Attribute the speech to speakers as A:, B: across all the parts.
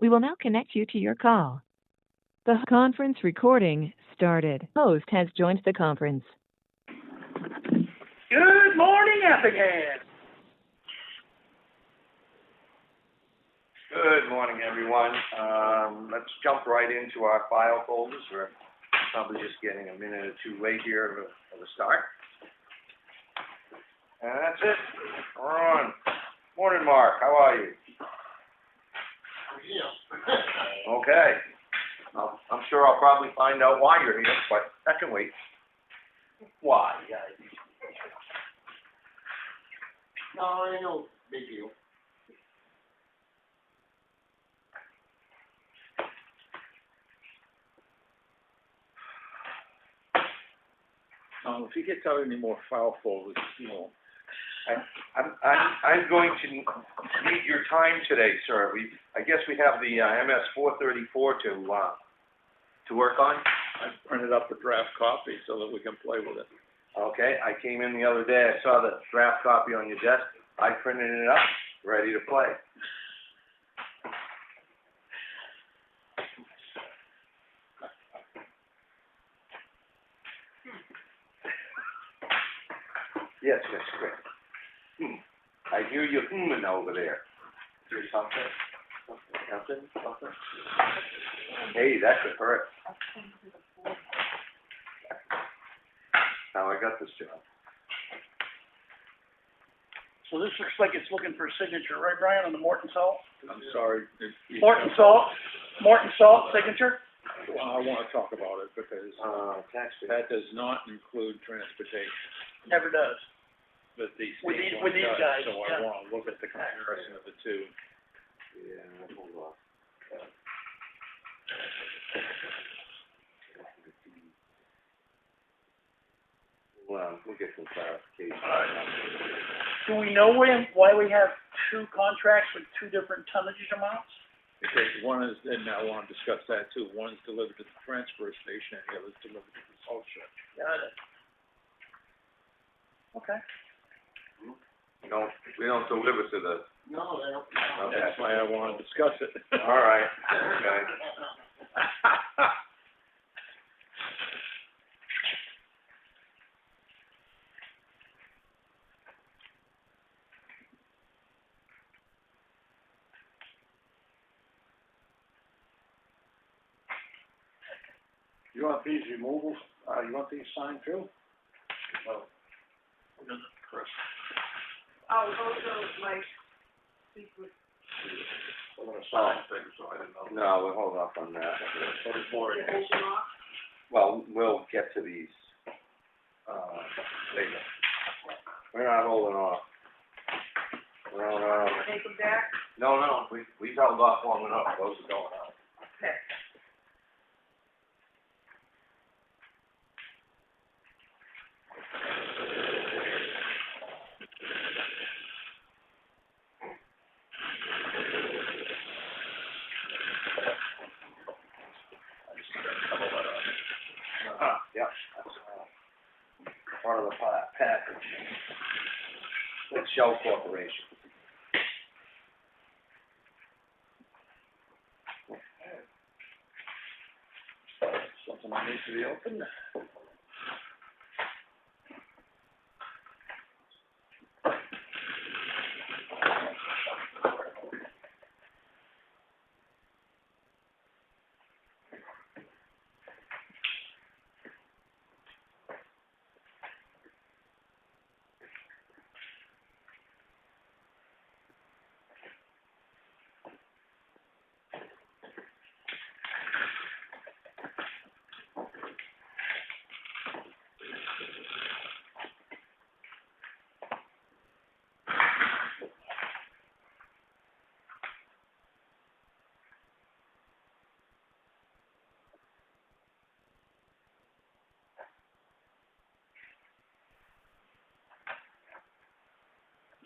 A: We will now connect you to your call. The conference recording started. Host has joined the conference.
B: Good morning, Effingham.
C: Good morning, everyone. Let's jump right into our file folders. We're probably just getting a minute or two late here for the start. And that's it. We're on. Morning, Mark. How are you? Okay. I'm sure I'll probably find out why you're here, but that can wait. Why?
D: No, ain't no big deal.
B: If you get out any more file folders,
C: I'm going to need your time today, sir. I guess we have the MS 434 to work on.
B: I printed up a draft copy so that we can play with it.
C: Okay, I came in the other day, I saw the draft copy on your desk, I printed it up, ready to play. Yes, great. I hear you humming over there. Is there something? Something? Hey, that could hurt. How I got this job.
B: So this looks like it's looking for a signature, right, Brian, on the Morton Salt?
E: I'm sorry.
B: Morton Salt signature?
E: Well, I want to talk about it because that does not include transportation.
B: Never does.
E: But these
B: With
E: things
B: these
E: does,
B: guys,
E: so
B: yeah.
E: I want to look at the comparison of the two.
C: Yeah, hold on. Well, we'll get some clarification.
B: Do we know why we have two contracts with two different tonnage amounts?
E: Because one is, and I want to discuss that too, one is delivered to the transfer station and the other is delivered to the salt shed.
B: Got it. Okay.
C: We don't deliver to the...
D: No, they don't.
C: Okay.
E: That's why I want to discuss it.
C: All right, okay.
D: You want these removals, you want these signed too?
B: Chris.
F: Oh, those are like secret.
D: I'm gonna sign things, so I didn't know.
C: No, we'll hold off on that.
F: You're holding off?
C: Well, we'll get to these, later. We're not holding off. No.
F: Take them back?
C: No, we held off long enough, those are going out.
F: Okay.
C: Yeah, that's, part of the package. It's Shell Corporation.
E: Something that needs to be opened.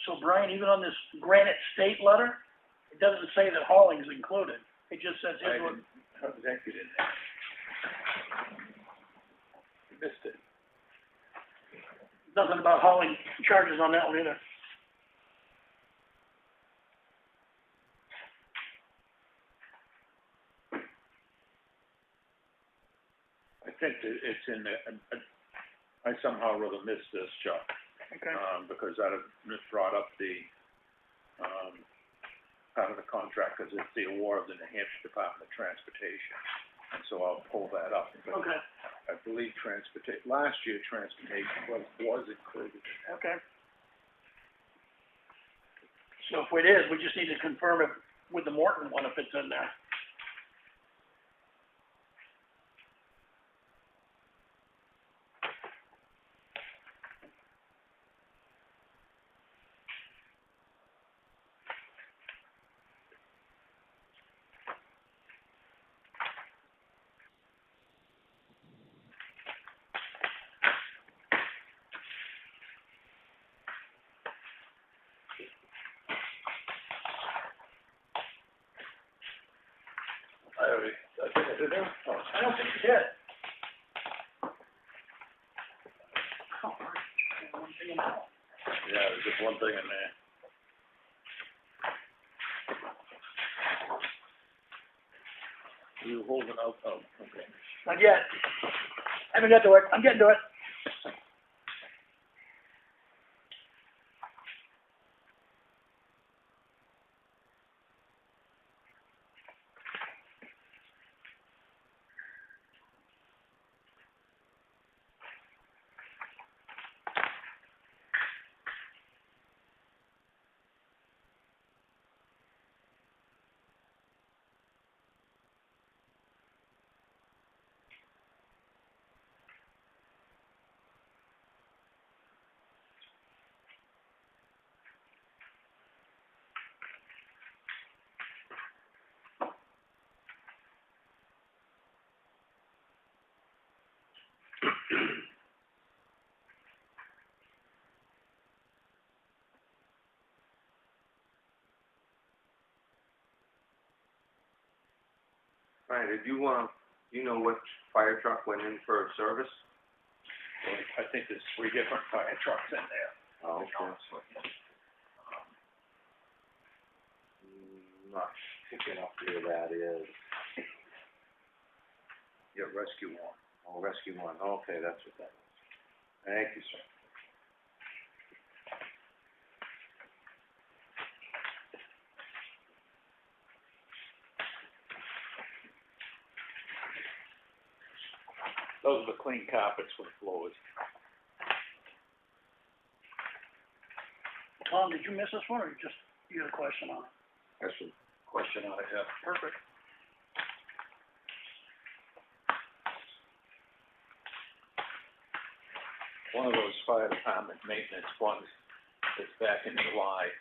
B: So Brian, even on this Granite State letter, it doesn't say that hauling's included. It just says
E: I
B: here's what.
E: didn't, that you didn't. You missed it.
B: Nothing about hauling charges on that one either.
E: think that it's in there, I somehow or other missed this, Chuck.
B: Okay.
E: Because I'd have brought up the, part of the contract, because it's the award of the New Hampshire Department of Transportation. And so I'll pull that up. But
B: Okay,
E: I believe last year transportation was included.
B: okay. So if it is, we just need to confirm it with the Morton one if it's in there.
E: I think I did there. Oh,
B: I don't think you did. Oh, all right. One thing in there.
E: yeah, there's just one thing in there. You holding out, oh, okay.
B: Not yet. Haven't got to it. I'm getting to it.
C: Right, did you, you know which fire truck went in for service?
E: I think there's 3 different fire trucks in there.
C: Oh, okay. Not picking up where that is.
E: Yeah, rescue one.
C: Oh, rescue one, okay, that's what that was. Thank you, sir.
E: Those are the clean carpets for the floors.
B: Tom, did you miss this one, or you had a question on it?
C: That's a
E: Question I have.
B: Perfect.
E: One of those fire department maintenance ones is back in July.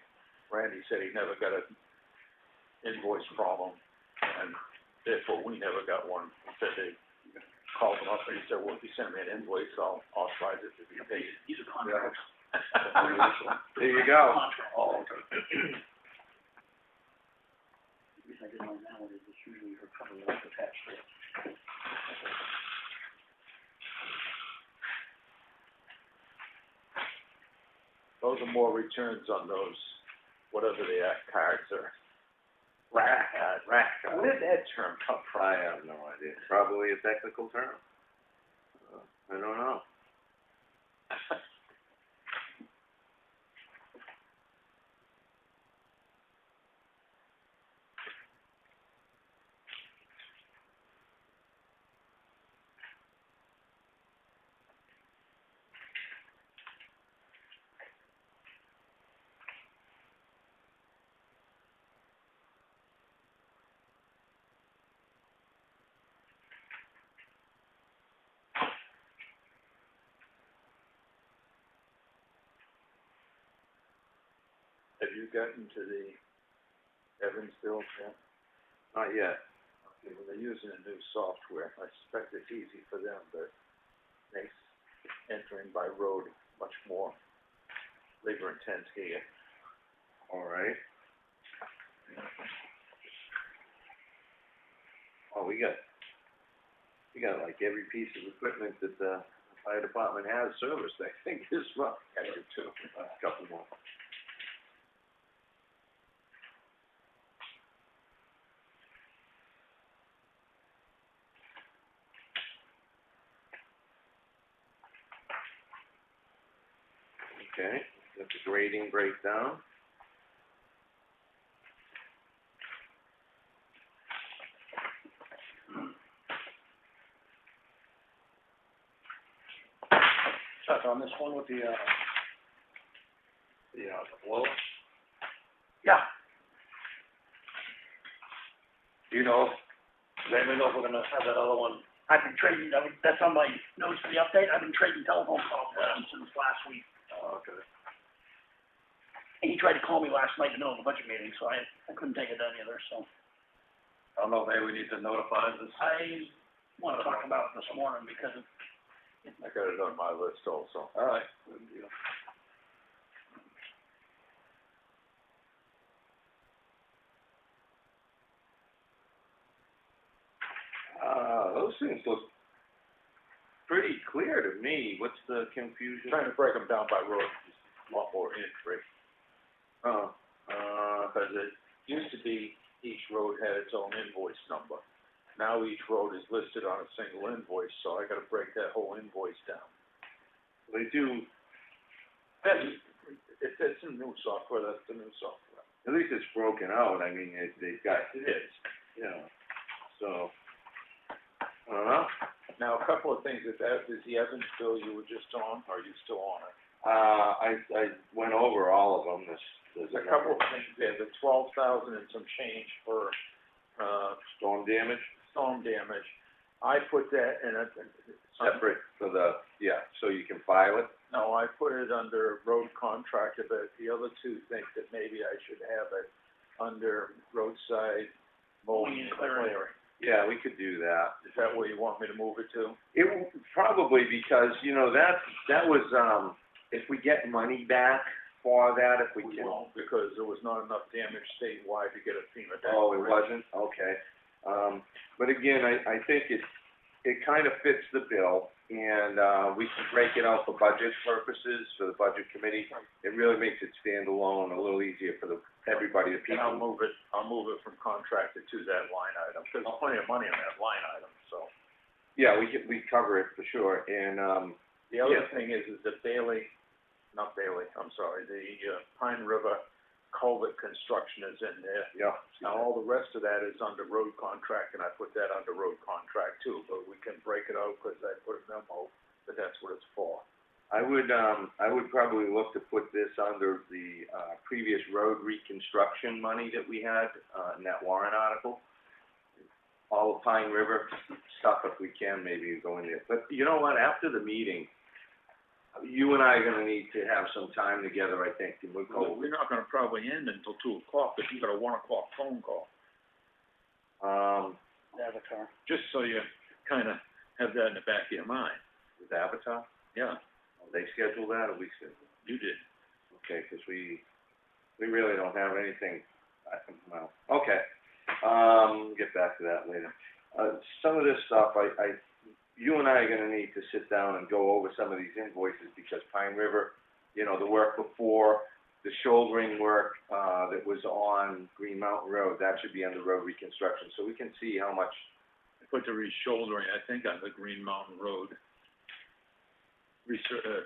E: Randy said he never got an invoice problem, and therefore we never got one. He said they called him up and he said, well, if you send me an invoice, I'll authorize it to be paid.
B: These are contracts.
C: There you go.
B: Contract. Oh, okay. The reason I didn't know now is it's usually her cover letter attached to it.
E: Those are more returns on those, whatever they are, cards or
C: Rack.
E: Where did that term come from?
C: I have no idea. Probably a technical term. I don't know.
E: Have you gotten to the Evansville yet?
C: Not yet.
E: Okay, well, they're using a new software. I suspect it's easy for them, but makes entering by road much more labor intense here.
C: All right. Oh, we got like every piece of equipment that the fire department has serviced, I think, this month.
E: I do too.
C: A couple more. Okay, that's the grading breakdown.
D: Chuck, on this one with the blow,
B: Yeah,
C: Do you know,
D: does anybody know if we're gonna have that other one?
B: I've been trading, that's on my notes for the update, I've been trading telephone calls with him since last week.
D: Oh, okay.
B: And he tried to call me last night in the middle of the budget meeting, so I couldn't take it down either, so.
D: I don't know, maybe we need to notify this.
B: I wanna talk about it this morning because
E: I got it on my list also.
D: All right, good deal.
C: those things look pretty clear to me. What's the confusion?
E: Trying to break them down by road is a lot more entry.
C: Oh,
E: Because it used to be each road had its own invoice number. Now each road is listed on a single invoice, so I gotta break that whole invoice down.
C: they do,
E: It's a new software, that's the new software.
C: at least it's broken out. I mean, they've got,
E: It is.
C: you know, so, I don't know.
E: Now, a couple of things, is the Evans bill you were just on, or are you still on it?
C: I went over all of them,
E: There's a couple of things there, the 12,000 and some change for,
C: storm damage,
E: storm damage. I put that in a,
C: separate for the, yeah, so you can file it.
E: no, I put it under road contractor, but the other two think that maybe I should have it under roadside mowing and clearing.
C: Yeah, we could do that.
E: Is that where you want me to move it to?
C: It probably because, you know, that was, if we get money back for that, if we
E: We
C: can.
E: won't, because there was not enough damage statewide to get a FEMA
C: Oh, it
E: declaration.
C: wasn't? Okay. But again, I think it kind of fits the bill, and, we can break it out for budget purposes, for the budget committee. It really makes it stand alone, a little easier for everybody, the
E: And I'll
C: people.
E: move it from contractor to that line item, because there's plenty of money in that line item, so.
C: Yeah, we cover it for sure, and,
E: The other
C: Yeah.
E: thing is the Pine River culvert construction is in there.
C: yeah.
E: Now, all the rest of that is under road contract, and I put that under road contract too, but we can break it out, because I put a memo that that's what it's for.
C: I would probably look to put this under the, previous road reconstruction money that we had, in that warrant article. All of Pine River stuff, if we can, maybe go in there. But you know what, after the meeting, you and I are gonna need to have some time together, I think, and we'll go,
E: We're not gonna probably end until 2:00, but you got a 1:00 phone call,
B: Avatar.
E: just so you kinda have that in the back of your mind.
C: with Avatar.
E: Yeah,
C: They schedule that, or we schedule?
E: you did.
C: Okay, 'cause we really don't have anything, well, okay. Get back to that later. Some of this stuff, you and I are gonna need to sit down and go over some of these invoices, because Pine River, you know, the work before, the shouldering work, that was on Green Mountain Road, that should be under road reconstruction, so we can see how much.
E: I put the re-shouldering, I think, on the Green Mountain Road,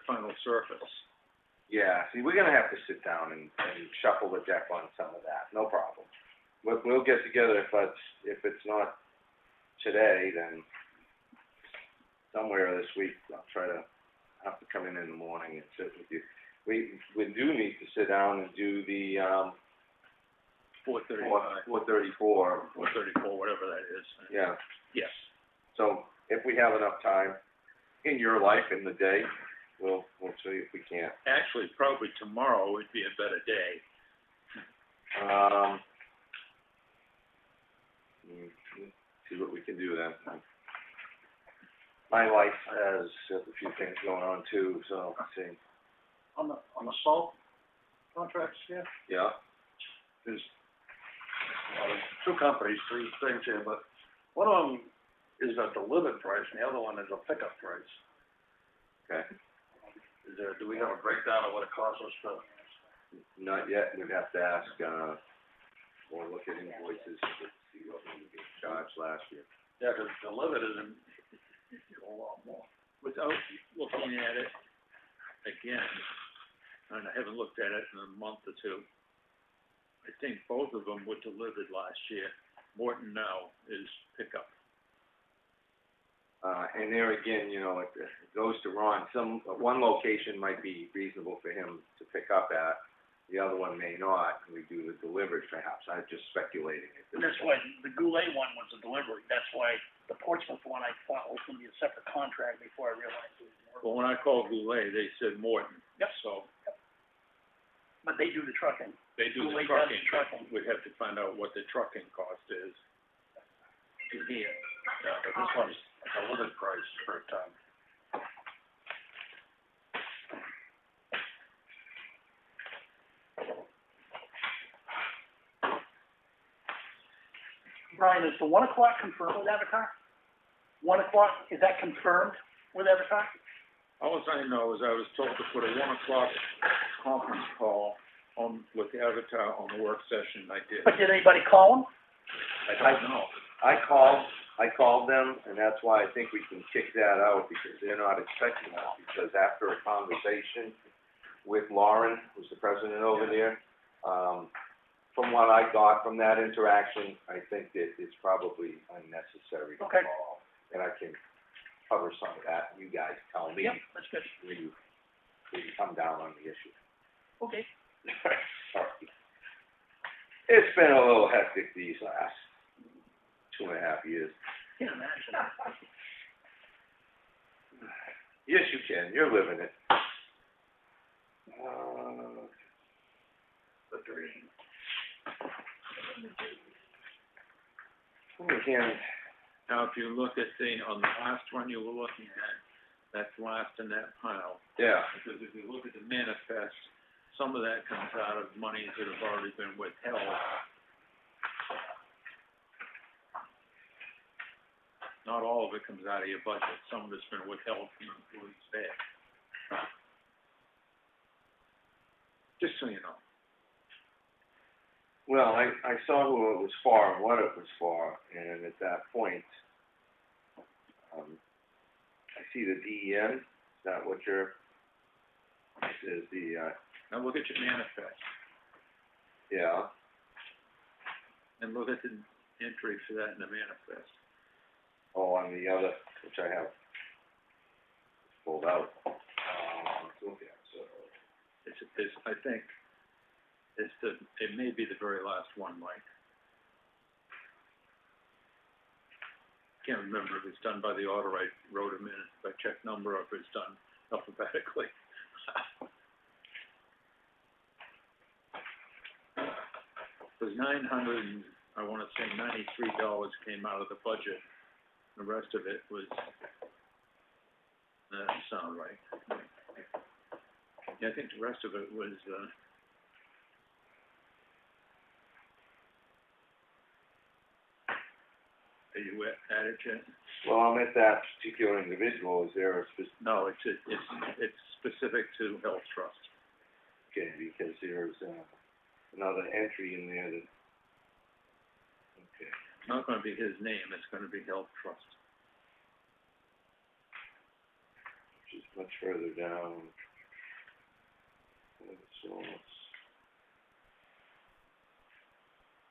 E: final surface.
C: Yeah, see, we're gonna have to sit down and shuffle the deck on some of that, no problem. We'll get together if it's not today, then somewhere this week, I'll try to have to come in the morning and sit with you. We do need to sit down and do the,
E: 435,
C: 434,
E: 434, whatever that is.
C: yeah.
E: Yes.
C: So if we have enough time in your life in the day, we'll see if we can.
E: Actually, probably tomorrow would be a better day.
C: See what we can do then. My life has a few things going on too, so, let's see.
D: On the salt contracts here,
C: Yeah,
D: there's, two companies, three things here, but one of them is a delivered price and the other one is a pickup price.
C: okay.
D: Do we have a breakdown of what it costs us to?
C: Not yet, we'd have to ask, or look at invoices to see what we get charged last year.
D: Yeah, 'cause delivered is a lot more.
E: Without looking at it again, and I haven't looked at it in a month or two. I think both of them were delivered last year. Morton now is pickup.
C: And there again, you know, it goes to Ron, one location might be reasonable for him to pick up at, the other one may not, and we do the delivery perhaps, I'm just speculating.
B: And that's why the Goulet one was a delivery, that's why the Portsmouth one I thought was gonna be a separate contract before I realized it was Morton.
E: Well, when I called Goulet, they said Morton.
B: Yep.
E: So
B: But they do the trucking.
E: they do the
B: Goulet does the
E: trucking.
B: trucking.
E: We'd have to find out what the trucking cost is to here.
D: Yeah, but this one's a delivered price per ton.
B: Brian, is the 1 o'clock confirmed with Avatar? 1 o'clock, is that confirmed with Avatar?
E: All I know is I was told to put a 1 o'clock conference call on, with the Avatar on the work session. I did.
B: But did anybody call him?
E: I don't know.
C: I called them, and that's why I think we can kick that out, because they're not expecting us, because after a conversation with Lauren, who's the president over there, from what I got from that interaction, I think that it's probably unnecessary to
B: Okay.
C: call. And I can cover some of that, and you guys tell me
B: Yep, that's good.
C: where you come down on the issue.
B: Okay.
C: Sorry. It's been a little hectic these last 2.5 years.
B: Can't imagine.
C: Yes, you can, you're living it.
B: The dream.
C: Again,
E: Now, if you look at on the last one you were looking at, that's last in that pile.
C: yeah,
E: Because if you look at the manifest, some of that comes out of monies that have already been withheld. Not all of it comes out of your budget. Some of it's been withheld from employees there. Just so you know.
C: well, I saw who it was for and what it was for, and at that point, I see the DEN, is that what this is the,
E: Now look at your manifest
C: yeah,
E: and look at the entry for that in the manifest.
C: oh, on the other, which I have pulled out. Let's look at, so,
E: I think it may be the very last one, Mike. Can't remember if it's done by the order I wrote them in, by check number, or if it's done alphabetically. It was $900, I wanna say $93 came out of the budget. The rest of it was, that doesn't sound right. Yeah, I think the rest of it was, are you at it yet?
C: well, I'm at that particular individual, is there a specific,
E: No, it's specific to Health Trust.
C: okay, because there's, another entry in there that, okay.
E: It's not gonna be his name, it's gonna be Health Trust.
C: Which is much further down. So,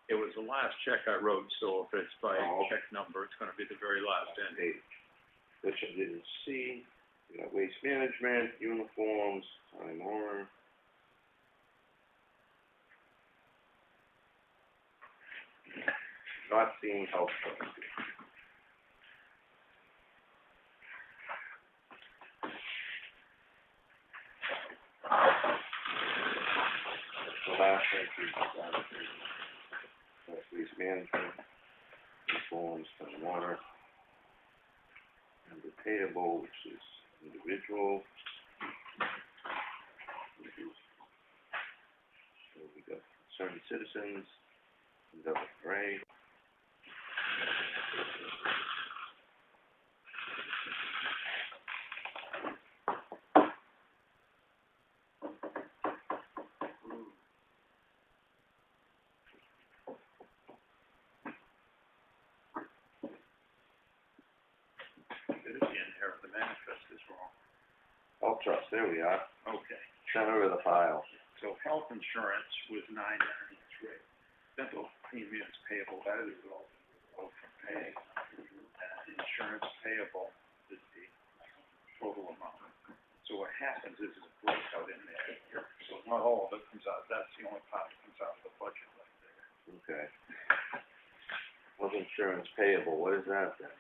E: It was the last check I wrote, so if it's by
C: Oh.
E: check number, it's gonna be the very last entry.
C: page, which I didn't see. We got waste management, uniforms, time order. Not seeing health trust. The last entry is waste management, uniforms, time order. Under payable, which is individual. So we got concerned citizens, double gray.
E: It is in here, the manifest is wrong.
C: Health trust, there we are.
E: Okay,
C: center of the file.
E: so health insurance was $993. Dental premiums payable, that is all from pay. Insurance payable is the total amount. So what happens is it breaks out in there. So not all of it comes out, that's the only part that comes out of the budget right there.
C: Okay. Health insurance payable, what is that then?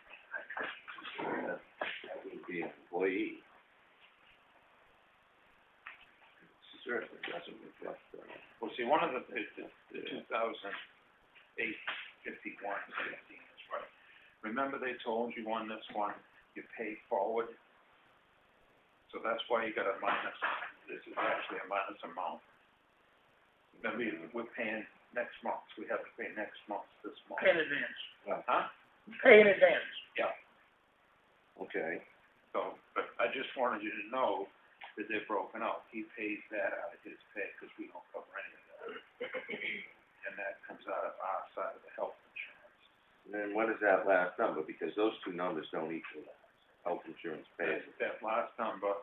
C: That would be an employee. Certainly doesn't reflect that.
E: Well, see, one of the 2008 51 is right. Remember they told you on this one, you pay forward? So that's why you got a minus. This is actually a minus amount. Remember, we're paying next month, we have to pay next month, this month.
B: Pay in advance.
E: Huh?
B: Pay in advance.
E: Yeah.
C: Okay.
E: So, but I just wanted you to know that they're broken out. He pays that out of his pay, because we don't cover any of that. And that comes out of our side of the health insurance.
C: And then what is that last number? Because those two numbers don't equal that. Health insurance payable.
E: That last number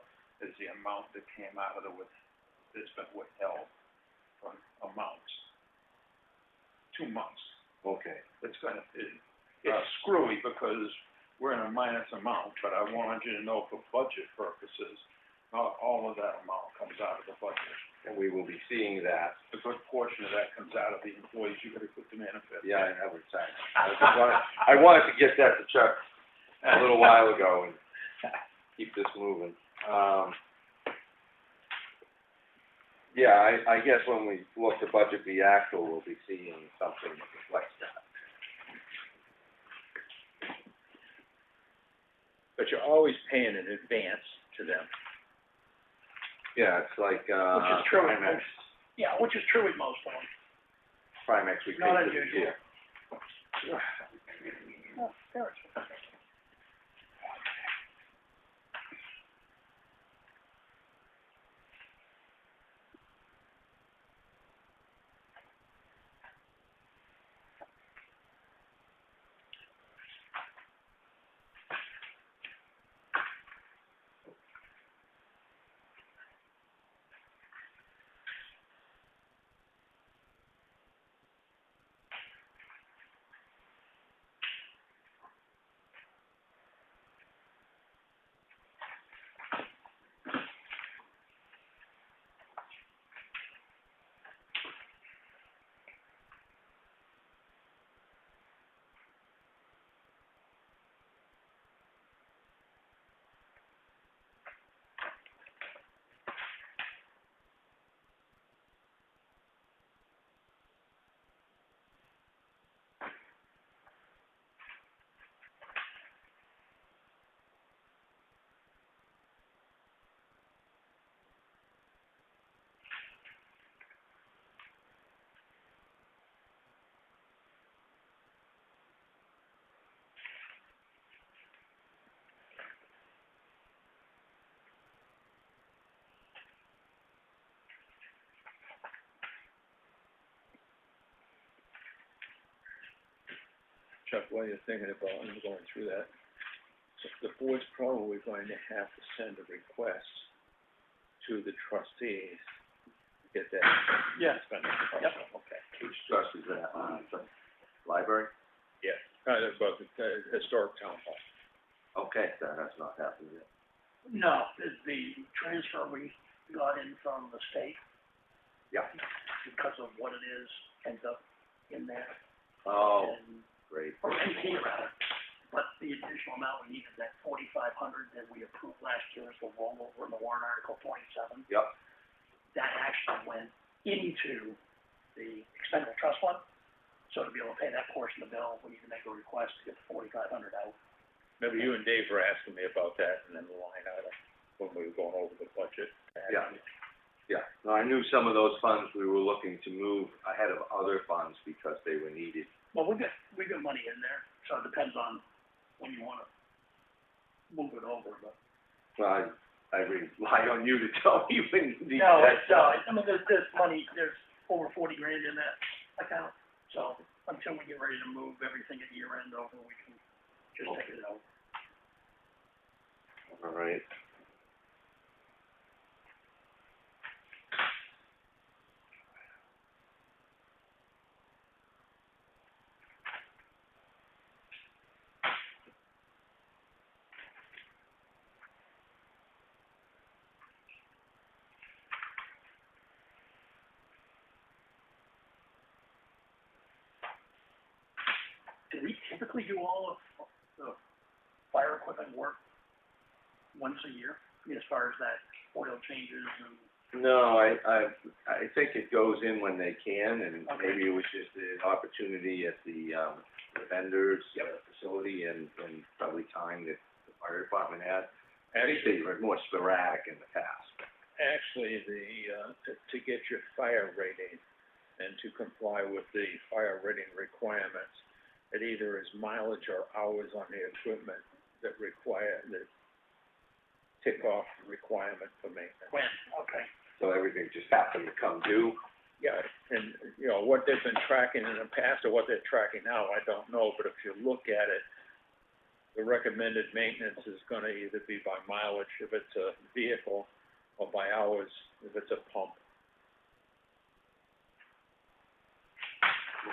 E: is the amount that came out of that's been withheld from amounts. 2 months.
C: Okay.
E: It's screwy because we're in a minus amount, but I wanted you to know for budget purposes, not all of that amount comes out of the budget.
C: And we will be seeing that.
E: A good portion of that comes out of the employees you gotta put to manifest.
C: Yeah, I would say. I wanted to get that to Chuck a little while ago and keep this moving. Yeah, I guess when we look to budget the actual, we'll be seeing something that reflects that.
G: But you're always paying in advance to them.
C: Yeah, it's like,
B: Which is true.
C: Primex.
B: Yeah, which is true with most of them.
C: Primex we pay
B: Not
C: for the
B: unusual.
C: year.
B: Oh, there it is.
G: Chuck, while you're thinking about and going through that, the board's probably going to have to send a request to the trustees to get that.
B: Yeah.
G: Spending.
B: Yep.
G: Okay.
C: Which trust is that? Library?
G: Yeah, about the historic town hall.
C: Okay, that has not happened yet.
B: No, the transfer we got in from the state,
C: Yeah.
B: because of what it is, ends up in there.
C: Oh,
B: And,
C: great.
B: or MP rather, but the additional amount we needed, that 4,500 that we approved last year as the rollover in the warrant article 27.
C: Yep.
B: That actually went into the expendable trust fund. So to be able to pay that portion of the bill, we need to make a request to get the 4,500 out.
G: Remember you and Dave were asking me about that and then the line item when we were going over the budget.
C: Yeah. Yeah, no, I knew some of those funds we were looking to move ahead of other funds because they were needed.
B: Well, we got money in there, so it depends on when you wanna move it over, but.
C: Well, I rely on you to tell me when you need
B: No,
C: that.
B: it's, I mean, there's money, there's over 40 grand in that account, so until we get ready to move everything at year end over, we can just take it out.
C: All right.
B: typically do all of the fire equipment work once a year? I mean, as far as that oil changes and,
C: No, I think it goes in when they can, and
B: Okay.
C: maybe it was just an opportunity at the vendor's facility and probably time that the fire department had. I think they were more sporadic in the past.
G: Actually, to get your fire rating and to comply with the fire rating requirements, it either is mileage or hours on the equipment that tick off the requirement for maintenance.
B: when, okay.
C: So everything just happened to come due.
G: Yeah, and, you know, what they've been tracking in the past or what they're tracking now, I don't know, but if you look at it, the recommended maintenance is gonna either be by mileage if it's a vehicle, or by hours if it's a pump.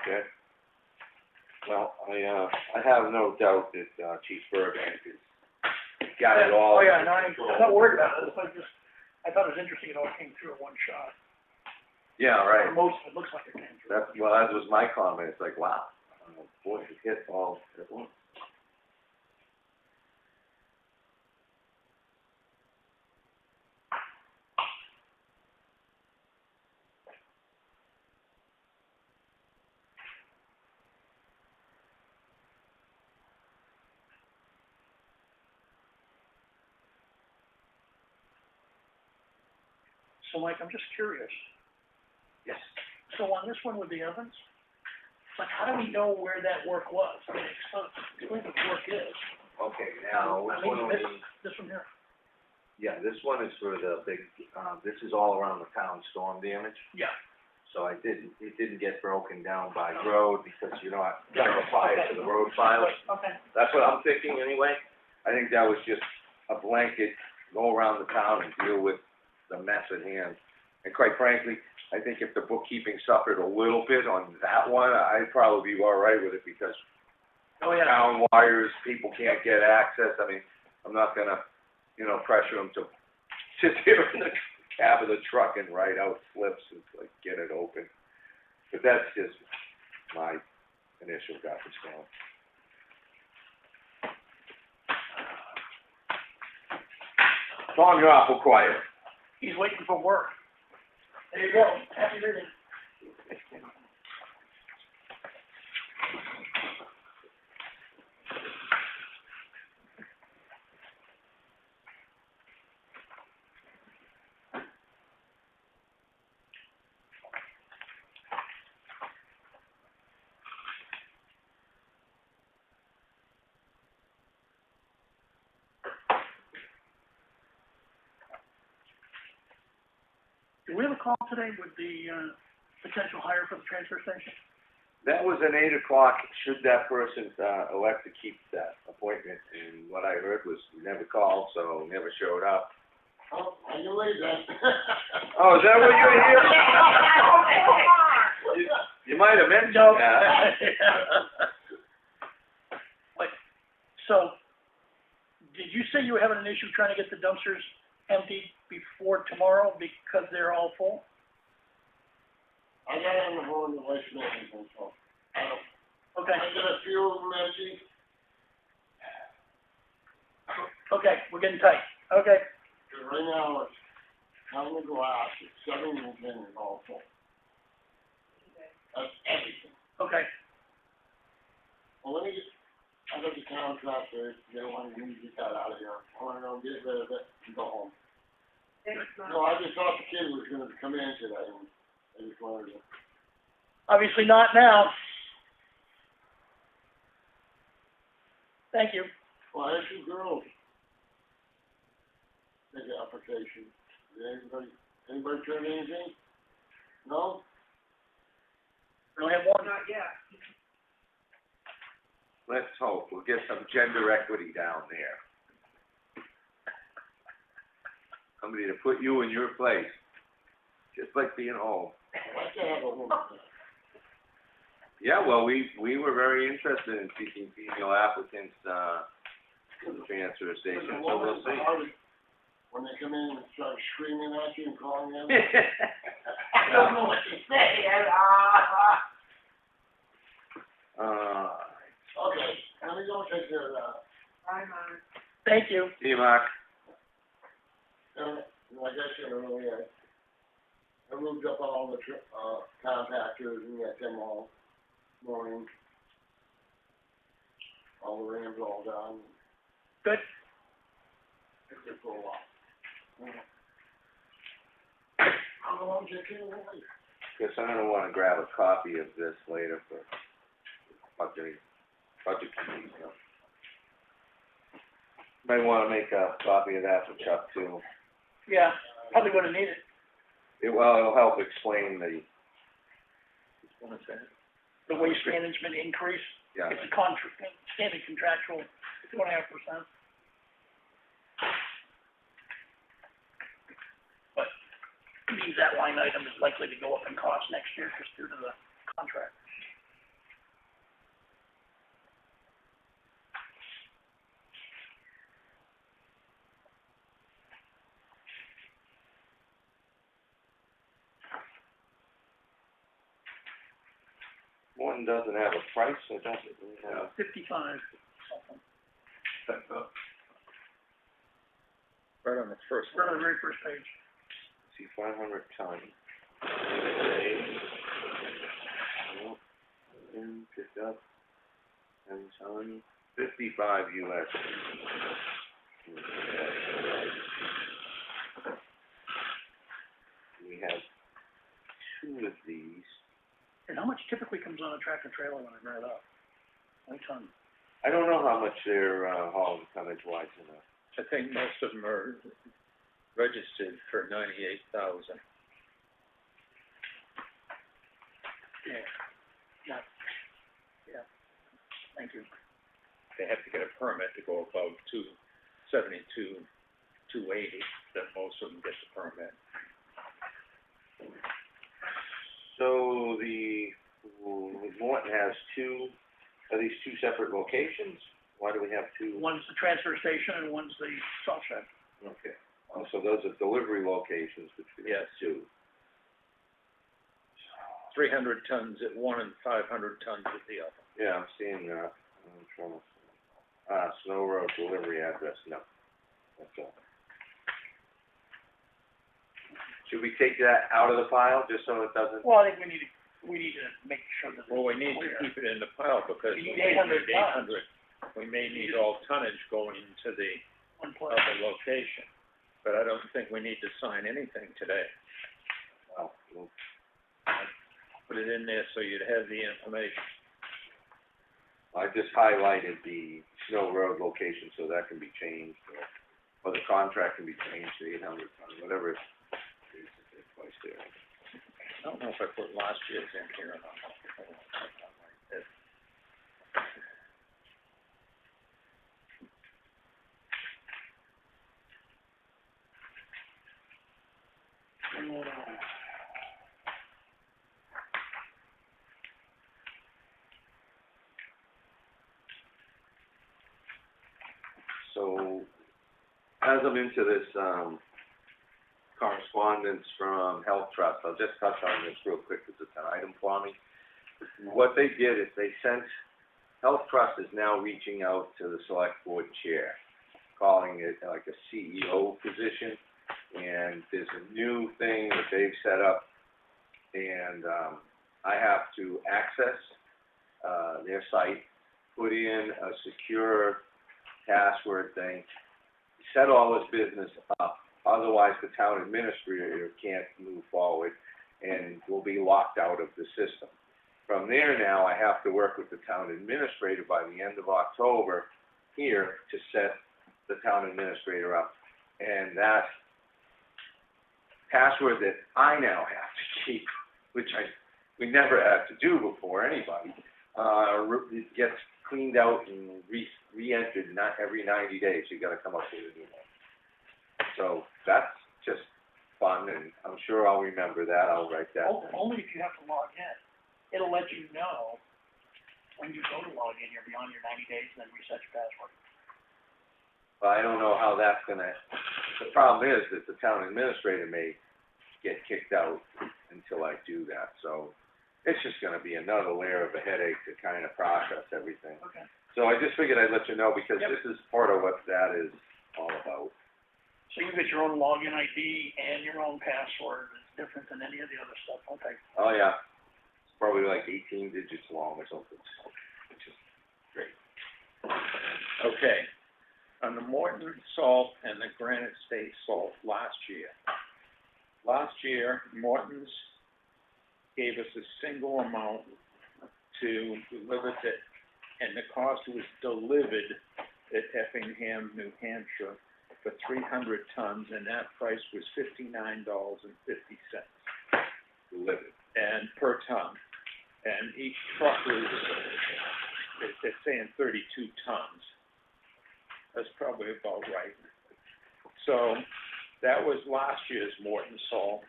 C: Okay. Well, I have no doubt that, Chief Burbank has got it all.
B: Oh, yeah, no,
C: under
B: I'm
C: control.
B: not worried about it, I thought it was interesting, it all came through at one shot.
C: Yeah,
B: Or
C: right.
B: most of it looks like it came through.
C: That was my comment. It's like, wow, boy, it hit all at once.
B: So Mike, I'm just curious,
C: Yes.
B: so on this one with the ovens, like, how do we know where that work was? I mean, explain what the work is.
C: Okay, now, which one are we?
B: This one here.
C: Yeah, this one is for the big, this is all around the town storm damage.
B: Yeah.
C: So it didn't get broken down by road because you're not gonna apply it to the road files.
B: Okay.
C: That's what I'm thinking anyway. I think that was just a blanket, go around the town and deal with the mess at hand. And quite frankly, I think if the bookkeeping suffered a little bit on that one, I'd probably be all right with it because
B: Oh, yeah.
C: town wires, people can't get access. I mean, I'm not gonna, pressure them to sit there in the cab of the truck and write out slips and like get it open. But that's just my initial gut response. Tom, you're awful quiet.
B: He's waiting for work. There you go, happy reading. Do we have a call today with the, potential hire for the transfer station?
C: That was an 8 o'clock, should that person, elect to keep that appointment, and what I heard was he never called, so never showed up.
D: Oh, I knew it then.
C: Oh, is that what you were here? You might have mentioned that.
B: But, so, did you say you were having an issue trying to get the dumpsters emptied before tomorrow because they're all full?
D: I got on the phone with Waste Management, so,
B: Okay,
D: I got a few of them empty.
B: okay, we're getting tight, okay.
D: Cause right now, it's, on the glass, it's 7 and 10 is all full. That's everything.
B: Okay,
D: Well, let me get, I got the contractor, they want me to get that out of here. I wanna go get rid of it and go home. No, I just thought the kid was gonna come in today, and I just wanted to.
B: obviously not now. Thank you.
D: Well, I had 2 girls. Take the application. Did anybody turn anything? No?
B: We only have one.
F: Not yet.
C: Let's hope, we'll get some gender equity down there. Somebody to put you in your place, just like being home.
D: I can have a woman.
C: Yeah, well, we were very interested in seeking female applicants, for the transfer station, so we'll see.
D: When they come in and start screaming at you and calling you. I don't know what to say. Okay, let me go and take care of that.
F: Bye, Mark.
B: Thank you.
C: See you, Mark.
D: Like I said earlier, I moved up all the, compactors and got them all morning. All the rims all done.
B: Good.
D: Took it for a while. I'll go and take care of it later.
C: Guess I'm gonna wanna grab a copy of this later for budget committee, you know. Might wanna make a copy of that for Chuck too.
B: Yeah, probably wouldn't need it.
C: It'll help explain the,
B: The waste management increase.
C: yeah.
B: It's a standard contractual 2.5%. But it means that line item is likely to go up in cost next year just due to the contract.
C: One doesn't have a price, so does it? Yeah.
B: 55 something.
G: Right on the first
B: Right
G: one.
B: on the very first page.
C: See, 500 ton. And picked up, and ton, 55 US. We have two of these.
B: And how much typically comes on a tractor trailer when I bring it up? 1 ton.
C: I don't know how much they're hauling tonnage wise enough.
G: I think most of them are registered for 98,000.
B: Yeah. Yeah. Yeah. Thank you.
G: They have to get a permit to go above 272, 280, that most of them get the permit.
C: So the Morton has are these two separate locations? Why do we have two?
B: One's the transfer station and one's the salt shed.
C: Okay. So those are delivery locations, which we have
G: Yes.
C: two.
G: 300 tons at one and 500 tons at the other.
C: Yeah, I'm seeing that. I'm trying to see. Snow Road delivery address, no. That's all. Should we take that out of the pile, just so it doesn't?
B: Well, I think we need to make sure that it's
G: Well, we need to
B: clear.
G: keep it in the pile because
B: We
G: we
B: need
G: may
B: 800
G: need
B: tons.
G: 800. We may need all tonnage going into the
B: One place.
G: other location. But I don't think we need to sign anything today.
C: Well, we'll
G: Put it in there so you'd have the information.
C: I just highlighted the Snow Road location, so that can be changed, or the contract can be changed to 800 ton, whatever it's placed there.
G: I don't know if I put last year's in here or not.
C: So, as I'm into this, correspondence from Health Trust, I'll just touch on this real quick, because it's an item for me. What they did is they sent, Health Trust is now reaching out to the select board chair, calling it like a CEO position, and there's a new thing that they've set up, and, I have to access, their site, put in a secure password thing, set all this business up, otherwise the town administrator can't move forward and will be locked out of the system. From there now, I have to work with the town administrator by the end of October here to set the town administrator up. And that password that I now have to keep, which we never had to do before, anybody, it gets cleaned out and re-entered every 90 days. You gotta come up with a new one. So that's just fun, and I'm sure I'll remember that. I'll write that.
B: Only if you have to log in. It'll let you know when you go to log in, you're beyond your 90 days, and then reset your password.
C: But I don't know how that's gonna, the problem is that the town administrator may get kicked out until I do that, so it's just gonna be another layer of a headache to kind of process everything.
B: Okay.
C: So I just figured I'd let you know, because
B: Yep.
C: this is part of what that is all about.
B: So you get your own login ID and your own password, it's different than any of the other stuff, okay.
C: Oh, yeah. It's probably like 18 digits long or something, which is great.
G: Okay, on the Morton salt and the Granite State salt last year, Morton's gave us a single amount to deliver it, and the cost was delivered at Effingham, New Hampshire, for 300 tons, and that price was $59.50.
C: Delivered.
G: And per ton. And each truck was, they're saying 32 tons. That's probably about right. So that was last year's Morton salt,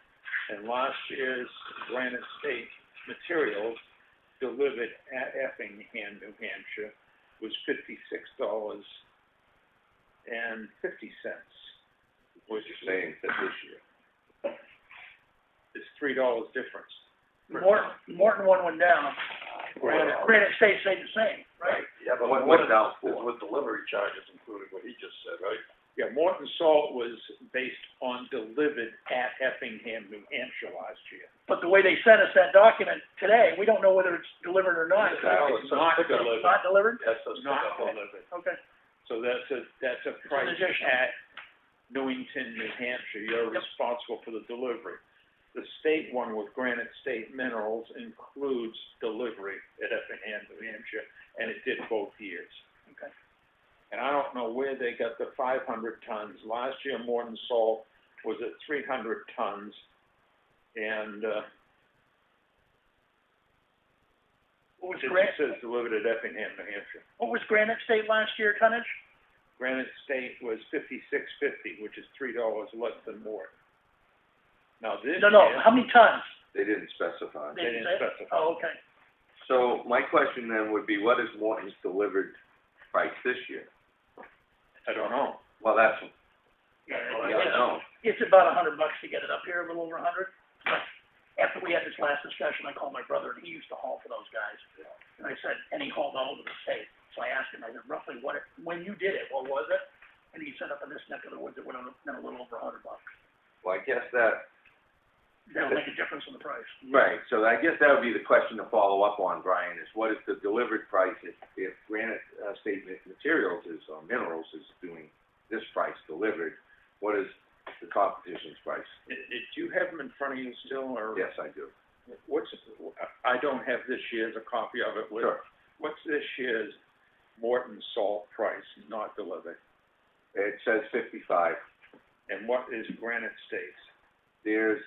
G: and last year's Granite State materials delivered at Effingham, New Hampshire, was $56.50.
C: What you're saying that this year.
G: It's $3 difference.
B: Morton one went down, Granite State stayed the same, right?
E: Yeah, but
C: What
E: what
C: down for?
E: with delivery charges included, what he just said, right?
G: Yeah, Morton salt was based on delivered at Effingham, New Hampshire last year.
B: But the way they sent us that document today, we don't know whether it's delivered or not.
E: No,
G: It's not delivered.
B: Not delivered?
E: Yes, that's
G: Not delivered.
B: Okay.
G: So that's a price
B: additional.
G: at Newington, New Hampshire. You're
B: Yep.
G: responsible for the delivery. The state one with Granite State Minerals includes delivery at Effingham, New Hampshire, and it did both years.
B: Okay.
G: And I don't know where they got the 500 tons. Last year, Morton Salt was at 300 tons, and
B: What was
G: it
B: Granite,
G: just says delivered at Effingham, New Hampshire.
B: what was Granite State last year tonnage?
G: Granite State was $56.50, which is $3 less than Morton. Now this
B: No,
G: year,
B: how many tons?
C: They didn't specify.
G: They didn't
B: say?
G: specify.
B: Oh, okay.
C: So my question then would be, what is Morton's delivered price this year?
G: I don't know.
C: Well, that's,
B: Yeah,
C: yeah, no.
B: it's about $100 to get it up here, a little over 100. But after we had this last discussion, I called my brother, and he used to haul for those guys. And I said, and he hauled all over the state. So I asked him, I said, roughly when you did it, what was it? And he said up in this neck of the woods, it would have been a little over $100.
C: Well, I guess
B: That'll make a difference in the price.
C: right, so I guess that would be the question to follow up on, Brian, is what is the delivered price if Granite State Materials or Minerals is doing this price delivered, what is the competition's price?
G: Do you have them in front of you still, or?
C: Yes, I do.
G: I don't have this year's, a copy of it.
C: Sure.
G: What's this year's Morton salt price, not delivered?
C: It says 55.
G: And what is Granite State's?
C: There's,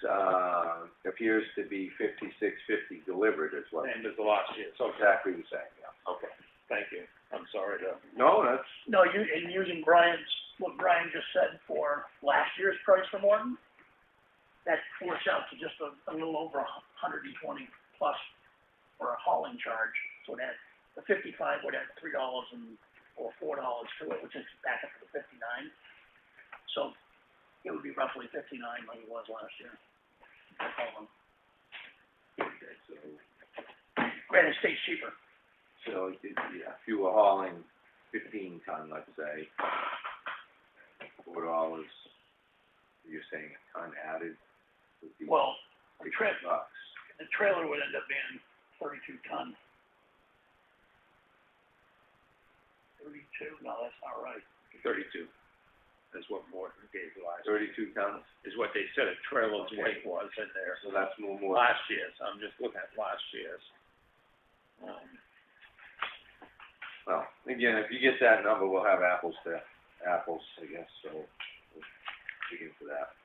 C: appears to be 56.50 delivered as well.
G: Same as the last year, so,
C: Exactly the same, yeah.
G: okay, thank you. I'm sorry to,
C: No, that's,
B: No, and using what Brian just said for last year's price for Morton, that works out to just a little over 120 plus for a hauling charge. So that, the 55 would add $3 or $4 to it, which is back up to the 59. So it would be roughly 59 like it was last year.
C: okay, so,
B: Granite State's cheaper.
C: so, yeah, if you were hauling 15 ton, let's say, $4, you're saying a ton added would be
B: Well, the
C: $60.
B: trailer would end up being 32 ton. 32? No, that's not right.
G: 32. Is what Morton gave last,
C: 32 tons,
G: is what they said a trailer's weight was in there.
C: so that's more.
G: Last year's, I'm just looking at last year's.
C: Well, again, if you get that number, we'll have apples to apples, I guess, so we'll dig into that.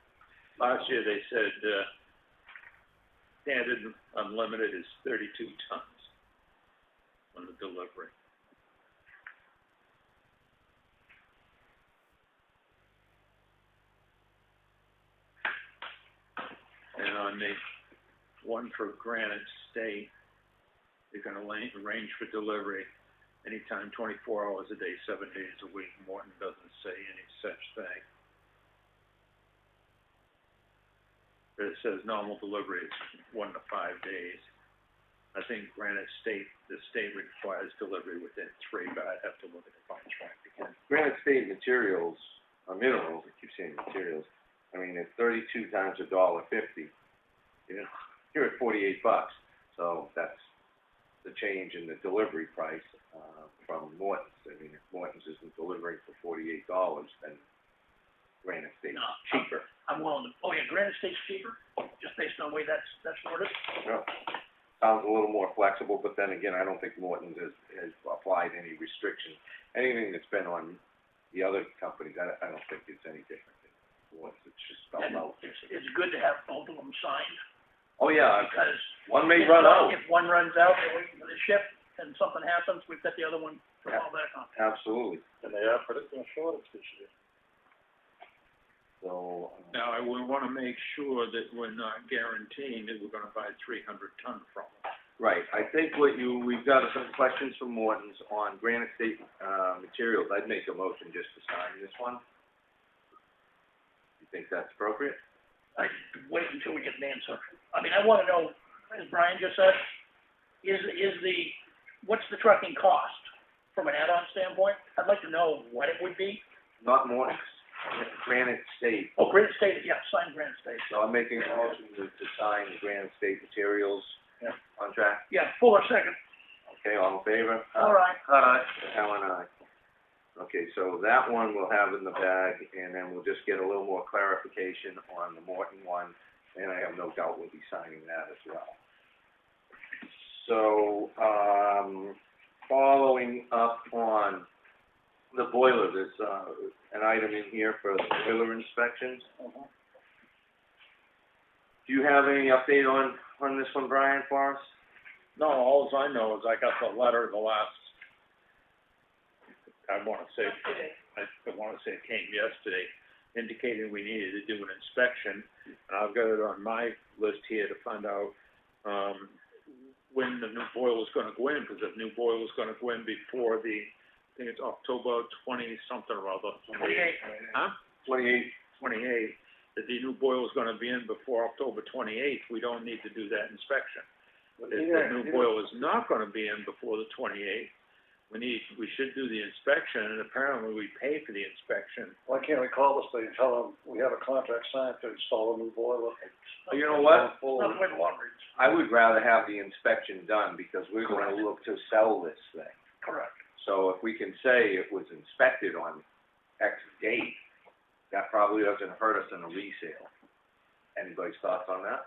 G: Last year, they said, standard unlimited is 32 tons on the delivery. And on the one for Granite State, you're gonna arrange for delivery anytime, 24 hours a day, 7 days a week. Morton doesn't say any such thing. But it says normal delivery is 1 to 5 days. I think Granite State, the state requires delivery within 3, but I'd have to look at the contract again.
C: Granite State Materials, minerals, I keep saying materials, I mean, it's 32 times $1.50. You know, you're at $48, so that's the change in the delivery price, from Morton's. I mean, if Morton's isn't delivering for $48, then Granite State's
B: No,
C: cheaper.
B: I'm willing to, oh yeah, Granite State's cheaper, just based on the way that's worded.
C: Yeah. Sounds a little more flexible, but then again, I don't think Morton's has applied any restrictions. Anything that's been on the other companies, I don't think it's any different than Morton's. It's just spelled
B: And
C: out.
B: it's good to have both of them signed,
C: Oh, yeah,
B: because
C: one may
B: if
C: run out.
B: If one runs out, they're waiting for the ship, and something happens, we've got the other one to
C: Yeah.
B: fall back on.
C: Absolutely.
E: And they are predicting a shortage this year.
C: So,
G: Now, I would wanna make sure that we're not guaranteeing that we're gonna buy 300 ton from them.
C: right, I think we've got some questions from Morton's on Granite State, materials. I'd make a motion just to sign this one. You think that's appropriate?
B: I wait until we get an answer. I mean, I wanna know, as Brian just said, what's the trucking cost from an add-on standpoint? I'd like to know what it would be.
C: Not Morton's, Granite State.
B: Oh, Granite State, yeah, sign Granite State.
C: So I'm making a motion to sign the Granite State Materials
B: Yeah.
C: contract.
B: Yeah, Fuller second.
C: Okay, all in favor?
B: All right.
C: Al and I. Okay, so that one we'll have in the bag, and then we'll just get a little more clarification on the Morton one, and I have no doubt we'll be signing that as well. So, following up on the boiler, there's, an item in here for the boiler inspections. Do you have any update on this one, Brian, for us?
G: No, alls I know is I got the letter the last, I wanna say it came yesterday, indicating we needed to do an inspection. And I've got it on my list here to find out, when the new boiler's gonna go in, because the new boiler's gonna go in before I think it's October 20-something or other.
B: 28.
G: Huh?
C: 28.
G: 28, that the new boiler's gonna be in before October 28th, we don't need to do that inspection. If the new boiler's not gonna be in before the 28th, we should do the inspection, and apparently we pay for the inspection.
D: Why can't we call the state and tell them we have a contract signed to install a new boiler?
C: You know what?
B: Not the way the law reads.
C: I would rather have the inspection done, because we're gonna look to sell this thing.
B: Correct.
C: So if we can say it was inspected on X date, that probably doesn't hurt us in a resale. Anybody's thoughts on that?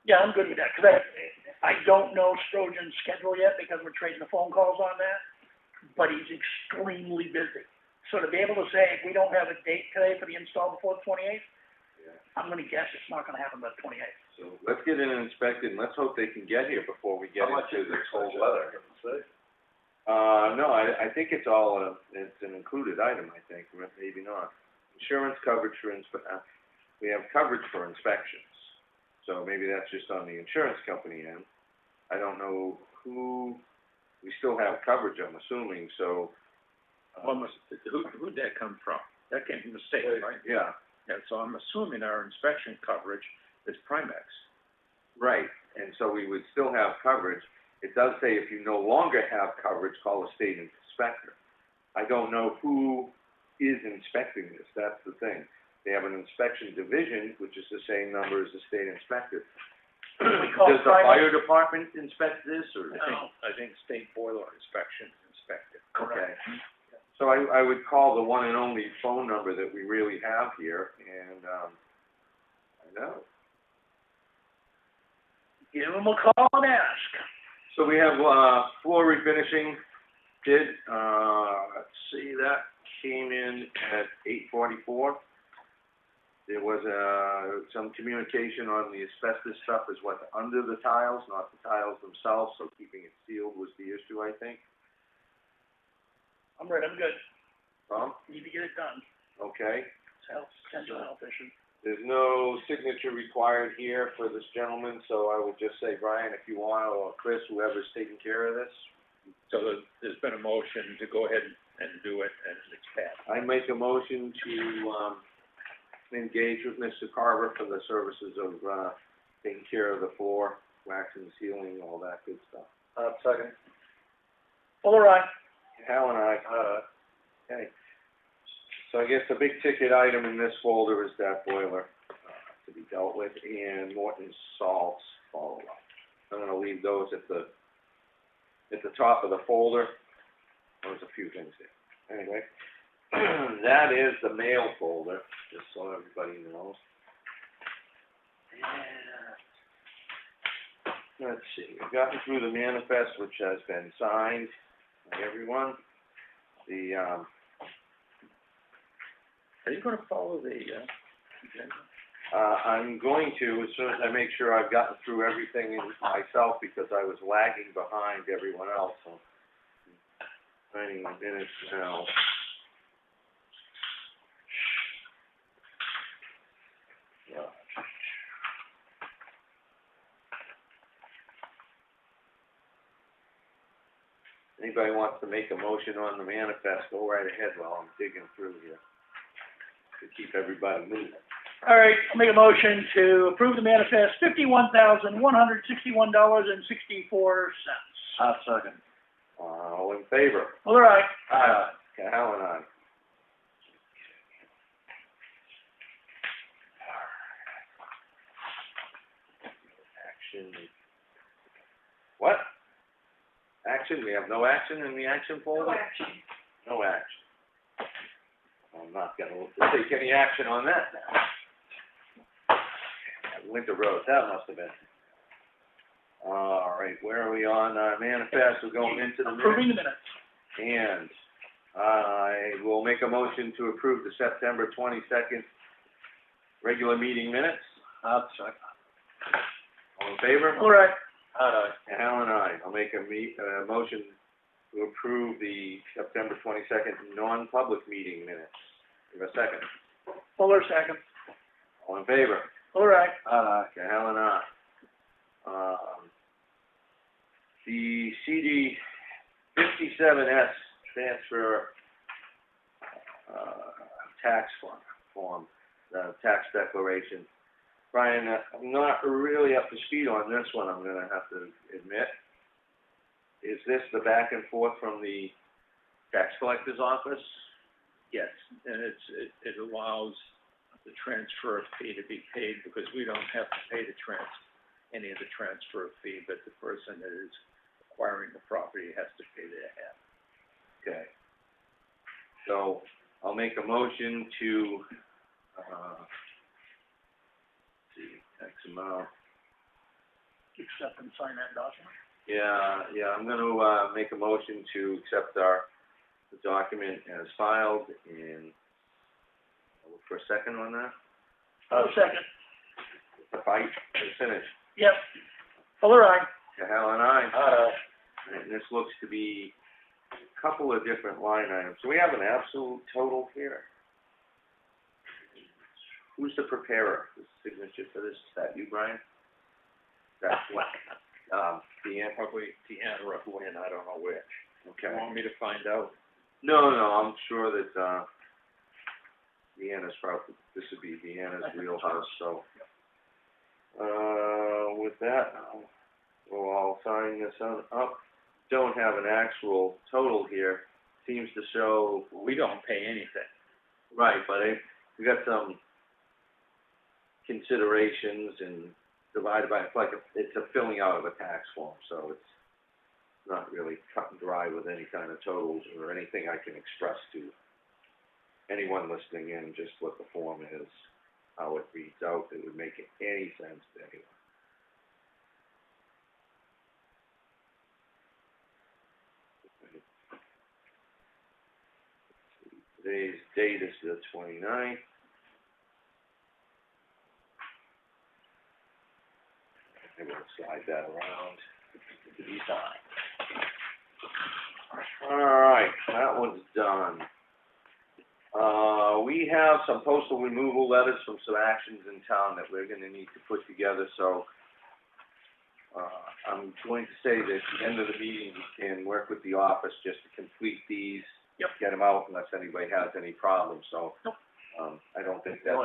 B: Yeah, I'm good with that, because I don't know Strojan's schedule yet, because we're trading the phone calls on that, but he's extremely busy. So to be able to say, if we don't have a date today for the install before the 28th,
C: Yeah.
B: I'm gonna guess it's not gonna happen by the 28th.
C: So let's get it inspected, and let's hope they can get here before we get into this cold weather. No, I think it's all, it's an included item, I think, or maybe not. Insurance coverage for we have coverage for inspections. So maybe that's just on the insurance company end. I don't know we still have coverage, I'm assuming, so.
G: Who'd that come from? That came from the state, right?
C: Yeah,
G: Yeah, so I'm assuming our inspection coverage is Primex.
C: right, and so we would still have coverage. It does say if you no longer have coverage, call the state inspector. I don't know who is inspecting this, that's the thing. They have an inspection division, which is the same number as the state inspector.
B: We call
C: Does the
B: Primex-
C: fire department inspect this, or?
G: I think state boiler inspection inspected.
C: Okay. So I would call the one and only phone number that we really have here, and, I know.
B: Give him a call and ask.
C: So we have, floor refinishing bid, let's see, that came in at 844. There was, some communication on the asbestos stuff is what's under the tiles, not the tiles themselves, so keeping it sealed was the issue, I think.
B: I'm ready, I'm good.
C: Tom?
B: Need to get it done.
C: Okay.
B: It's health, potential health issue.
C: There's no signature required here for this gentleman, so I would just say, Brian, if you want, or Chris, whoever's taking care of this.
G: So there's been a motion to go ahead and do it, and it's passed.
C: I make a motion to, engage with Mr. Carver for the services of, taking care of the floor waxing, sealing, all that good stuff.
E: Second.
B: Fuller, aye.
C: Hal and I, okay. So I guess the big ticket item in this folder is that boiler, to be dealt with, and Morton's salts follow-up. I'm gonna leave those at the top of the folder. There's a few things there. Anyway, that is the mail folder, just so everybody knows. And let's see, we've gotten through the manifest, which has been signed by everyone.
G: Are you gonna follow the, agenda?
C: I'm going to, as soon as I make sure I've gotten through everything myself, because I was lagging behind everyone else, so. 90 minutes now. Yeah. Anybody wants to make a motion on the manifest, go right ahead while I'm digging through here, to keep everybody moving.
B: All right, I'll make a motion to approve the manifest, $51,161.64.
E: Second.
C: All in favor?
B: Fuller, aye.
C: Hal and I. Action. What? Action? We have no action in the action folder?
F: No action.
C: No action. I'm not gonna take any action on that now. Winter Road, that must have been. All right, where are we on our manifest? We're going into the
B: Approving
C: minutes.
B: the minutes.
C: And I will make a motion to approve the September 22nd regular meeting minutes.
E: Second.
C: All in favor?
B: Fuller, aye.
C: Al and I. I'll make a motion to approve the September 22nd non-public meeting minutes. Give a second.
B: Fuller, second.
C: All in favor?
B: Fuller, aye.
C: Al and I. The CD 57S transfer, tax form, the tax declaration. Brian, I'm not really up to speed on this one, I'm gonna have to admit. Is this the back and forth from the tax collector's office?
G: Yes, and it allows the transfer fee to be paid, because we don't have to pay any of the transfer fee, but the person that is acquiring the property has to pay their half.
C: Okay. So, I'll make a motion to, see, X amount.
B: Accept and sign that document.
C: Yeah, I'm gonna, make a motion to accept the document as filed, and I'll look for a second on that.
B: Second.
C: The fight is finished.
B: Yep. Fuller, aye.
C: Hal and I. And this looks to be a couple of different line items. So we have an absolute total here. Who's the preparer, the signature for this? Is that you, Brian? That's what, Deanne?
G: Probably Deanna or Lynn, I don't know which.
C: Okay.
G: You want me to find out?
C: No, I'm sure that, Deanna's probably, this would be Deanna's wheelhouse, so. With that, we'll all sign this up. Don't have an actual total here. Seems to show.
G: We don't pay anything.
C: Right, but we got some considerations and divided by, it's a filling out of a tax form, so it's not really cut and dry with any kind of totals or anything I can express to anyone listening in, just what the form is, how it reads out, that would make any sense to anyone. Today's date is the 29th. I'm going to slide that around to be signed. All right, that one's done. We have some postal removal letters from some actions in town that we're going to need to put together, so I'm going to say that at the end of the meeting, we can work with the office just to complete these.
B: Yep.
C: Get them out unless anybody has any problems, so.
B: Nope.
C: I don't think that's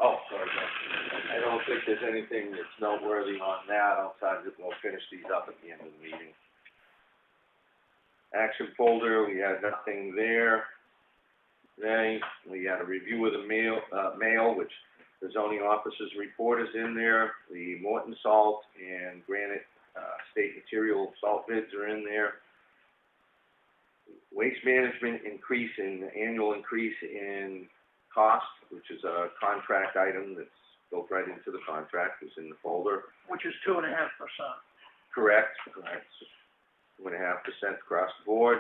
C: Oh, sorry, I don't think there's anything that's noteworthy on that outside that we'll finish these up at the end of the meeting. Action folder, we had nothing there. Today, we had a review of the mail, which the zoning officer's report is in there. The Morton salt and granite, state material salt bids are in there. Waste management annual increase in cost, which is a contract item that's built right into the contract, is in the folder.
B: Which is 2.5%.
C: Correct, 2.5% across the board.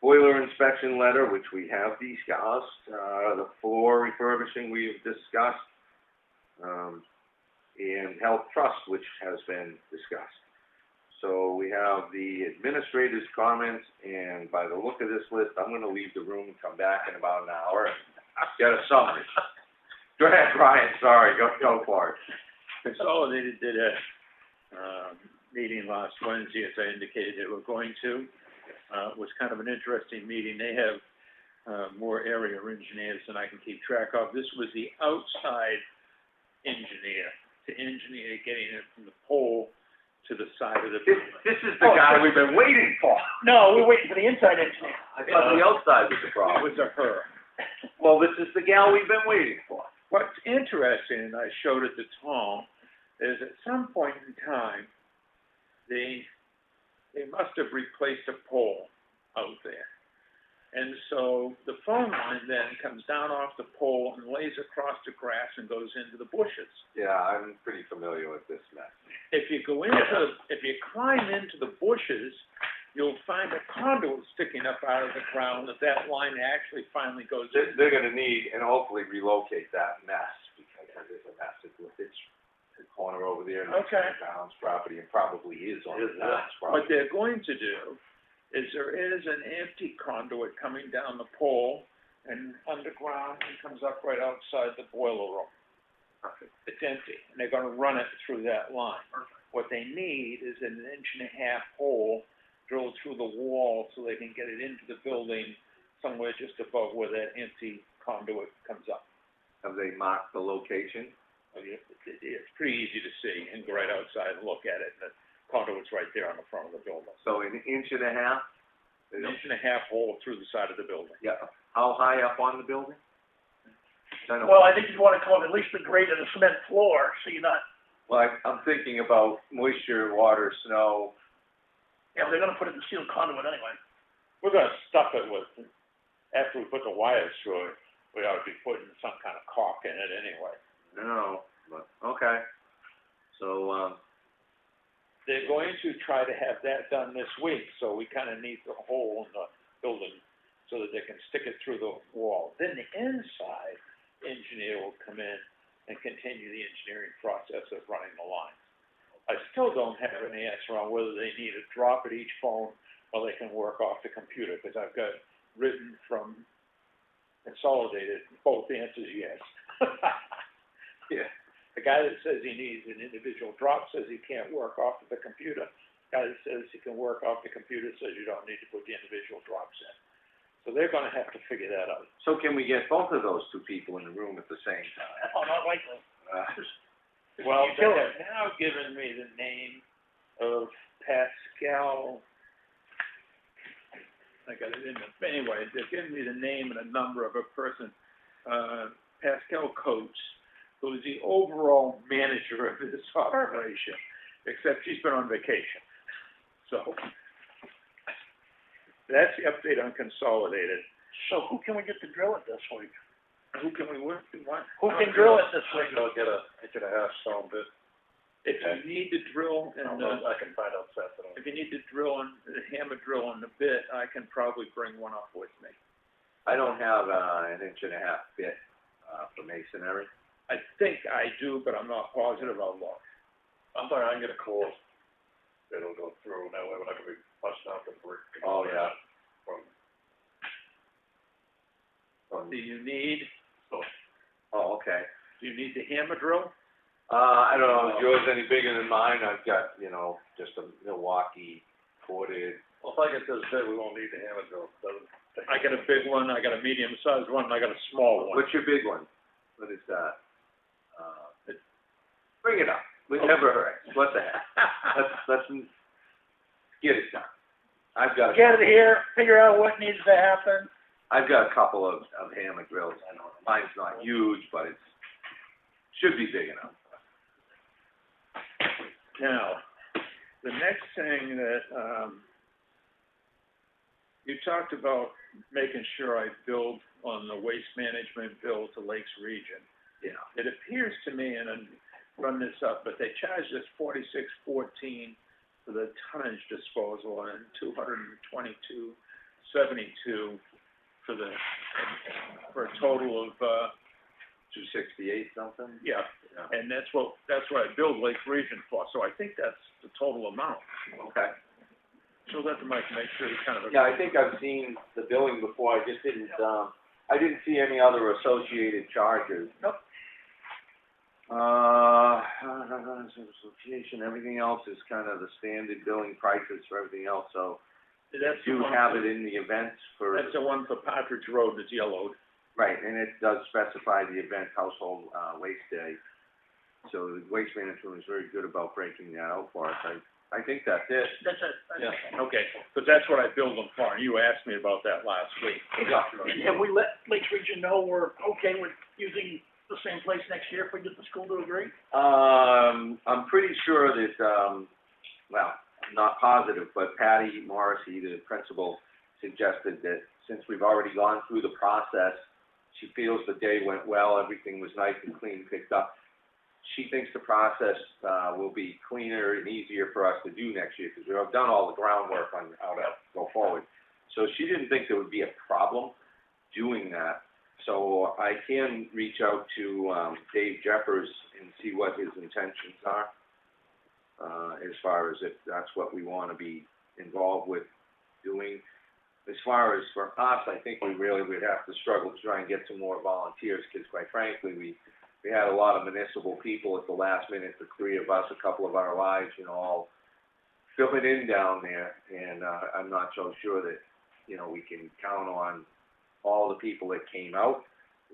C: Boiler inspection letter, which we have discussed. The floor refurbishing we've discussed. And health trust, which has been discussed. So we have the administrator's comments, and by the look of this list, I'm gonna leave the room and come back in about an hour and get a summary. Go ahead, Brian, sorry, go for it.
G: Consolidated did a, meeting last Wednesday, as I indicated they were going to. It was kind of an interesting meeting. They have, more area engineers than I can keep track of. This was the outside engineer, to engineer getting it from the pole to the side of the building.
C: This is the guy we've been waiting for.
B: No, we're waiting for the inside engineer.
C: I thought the outside was the
G: It
C: problem.
G: was a her.
C: Well, this is the gal we've been waiting for.
G: What's interesting, and I showed it to Tom, is at some point in time, they must have replaced a pole out there. And so the phone line then comes down off the pole and lays across the grass and goes into the bushes.
C: Yeah, I'm pretty familiar with this mess.
G: If you climb into the bushes, you'll find a conduit sticking up out of the ground that line actually finally goes in.
C: They're gonna need, and hopefully relocate that mess, because that is a mess. It's the corner over there, next to the town's property, and probably is on the town's property.
G: What they're going to do is there is an empty conduit coming down the pole and underground and comes up right outside the boiler room. It's empty, and they're gonna run it through that line. What they need is an 1.5-inch hole drilled through the wall so they can get it into the building somewhere just above where that empty conduit comes up.
C: Have they marked the location?
G: It's pretty easy to see, and go right outside and look at it, and the conduit's right there on the front of the building.
C: So 1.5 inches?
G: 1.5-inch hole through the side of the building.
C: Yeah. How high up on the building?
B: Well, I think you'd wanna come up at least the grade of the cement floor, so you're not,
C: Well, I'm thinking about moisture, water, snow.
B: yeah, they're gonna put it in sealed conduit anyway.
G: We're gonna stuff it with, after we put the wires through it, we ought to be putting some kind of caulk in it anyway.
C: No, but, okay. So,
G: They're going to try to have that done this week, so we kinda need the hole in the building so that they can stick it through the wall. Then the inside engineer will come in and continue the engineering process of running the lines. I still don't have an answer on whether they need a drop at each phone or they can work off the computer, because I've got written from Consolidated, both answers yes.
C: yeah.
G: The guy that says he needs an individual drop says he can't work off of the computer. The guy that says he can work off the computer says you don't need to put the individual drops in. So they're gonna have to figure that out.
C: So can we get both of those two people in the room at the same time?
B: Oh, not likely.
G: Well, they have now given me the name of Pascal. I got it in the, anyway, they've given me the name and a number of a person, Pascal Coates, who is the overall manager of this operation, except she's been on vacation. So, that's the update on Consolidated.
B: So who can we get to drill it this week?
G: Who can we work with? What?
B: Who can drill it this week?
E: I'll get a 1.5-inch stone bit.
G: If you need to drill and,
E: I can find out Saturday.
G: if you need to drill and hammer drill on the bit, I can probably bring one up with me.
C: I don't have, 1.5 inch bit, for masonry.
G: I think I do, but I'm not positive. I'll look.
E: I'm sorry, I can get a core. It'll go through, and that way we're not gonna be busting out the brick.
C: Oh, yeah.
G: Do you need,
C: Oh, okay.
G: do you need the hammer drill?
C: I don't know, is yours any bigger than mine? I've got, just a Milwaukee corded.
E: Well, if I get this big, we won't need the hammer drill.
G: I got a big one, I got a medium-sized one, and I got a small one.
C: What's your big one? what is that? Bring it up, it never hurts, what the heck? Let's get it done. I've got.
B: Get it here, figure out what needs to happen.
C: I've got a couple of hammer drills, I know, mine's not huge, but it should be big enough.
G: Now, the next thing that, you talked about making sure I build on the waste management bill to Lakes Region.
C: Yeah.
G: It appears to me, and I'm run this up, but they charged us $46.14 for the tonnage disposal and $222.72 for a total of,
C: 268 something?
G: yeah. And that's what I billed Lakes Region for, so I think that's the total amount.
C: Okay.
G: So that might make sure you kind of.
C: Yeah, I think I've seen the billing before, I just didn't, I didn't see any other associated charges.
B: Nope.
C: Association, everything else is kind of the standard billing prices for everything else, so.
G: That's
C: Do you have it in the events for?
G: That's the one for Partridge Road that's yellowed.
C: Right, and it does specify the event household, waste day. So the waste management was very good about breaking that out for us. I think that's it.
B: That's it.
G: Yeah, okay, because that's what I billed them for, and you asked me about that last week.
C: Yeah.
B: And have we let Lakes Region know we're okay with using the same place next year if we get the school to agree?
C: I'm pretty sure that, well, I'm not positive, but Patty Morrissey, the principal, suggested that since we've already gone through the process, she feels the day went well, everything was nice and clean, picked up. She thinks the process, will be cleaner and easier for us to do next year, because we've done all the groundwork on how to go forward. So she didn't think there would be a problem doing that. So I can reach out to, Dave Jeffers and see what his intentions are, as far as if that's what we want to be involved with doing. As far as for us, I think we really would have to struggle to try and get some more volunteers, because quite frankly, we had a lot of municipal people at the last minute, the three of us, a couple of our lives, all filling in down there, and I'm not so sure that, we can count on all the people that came out.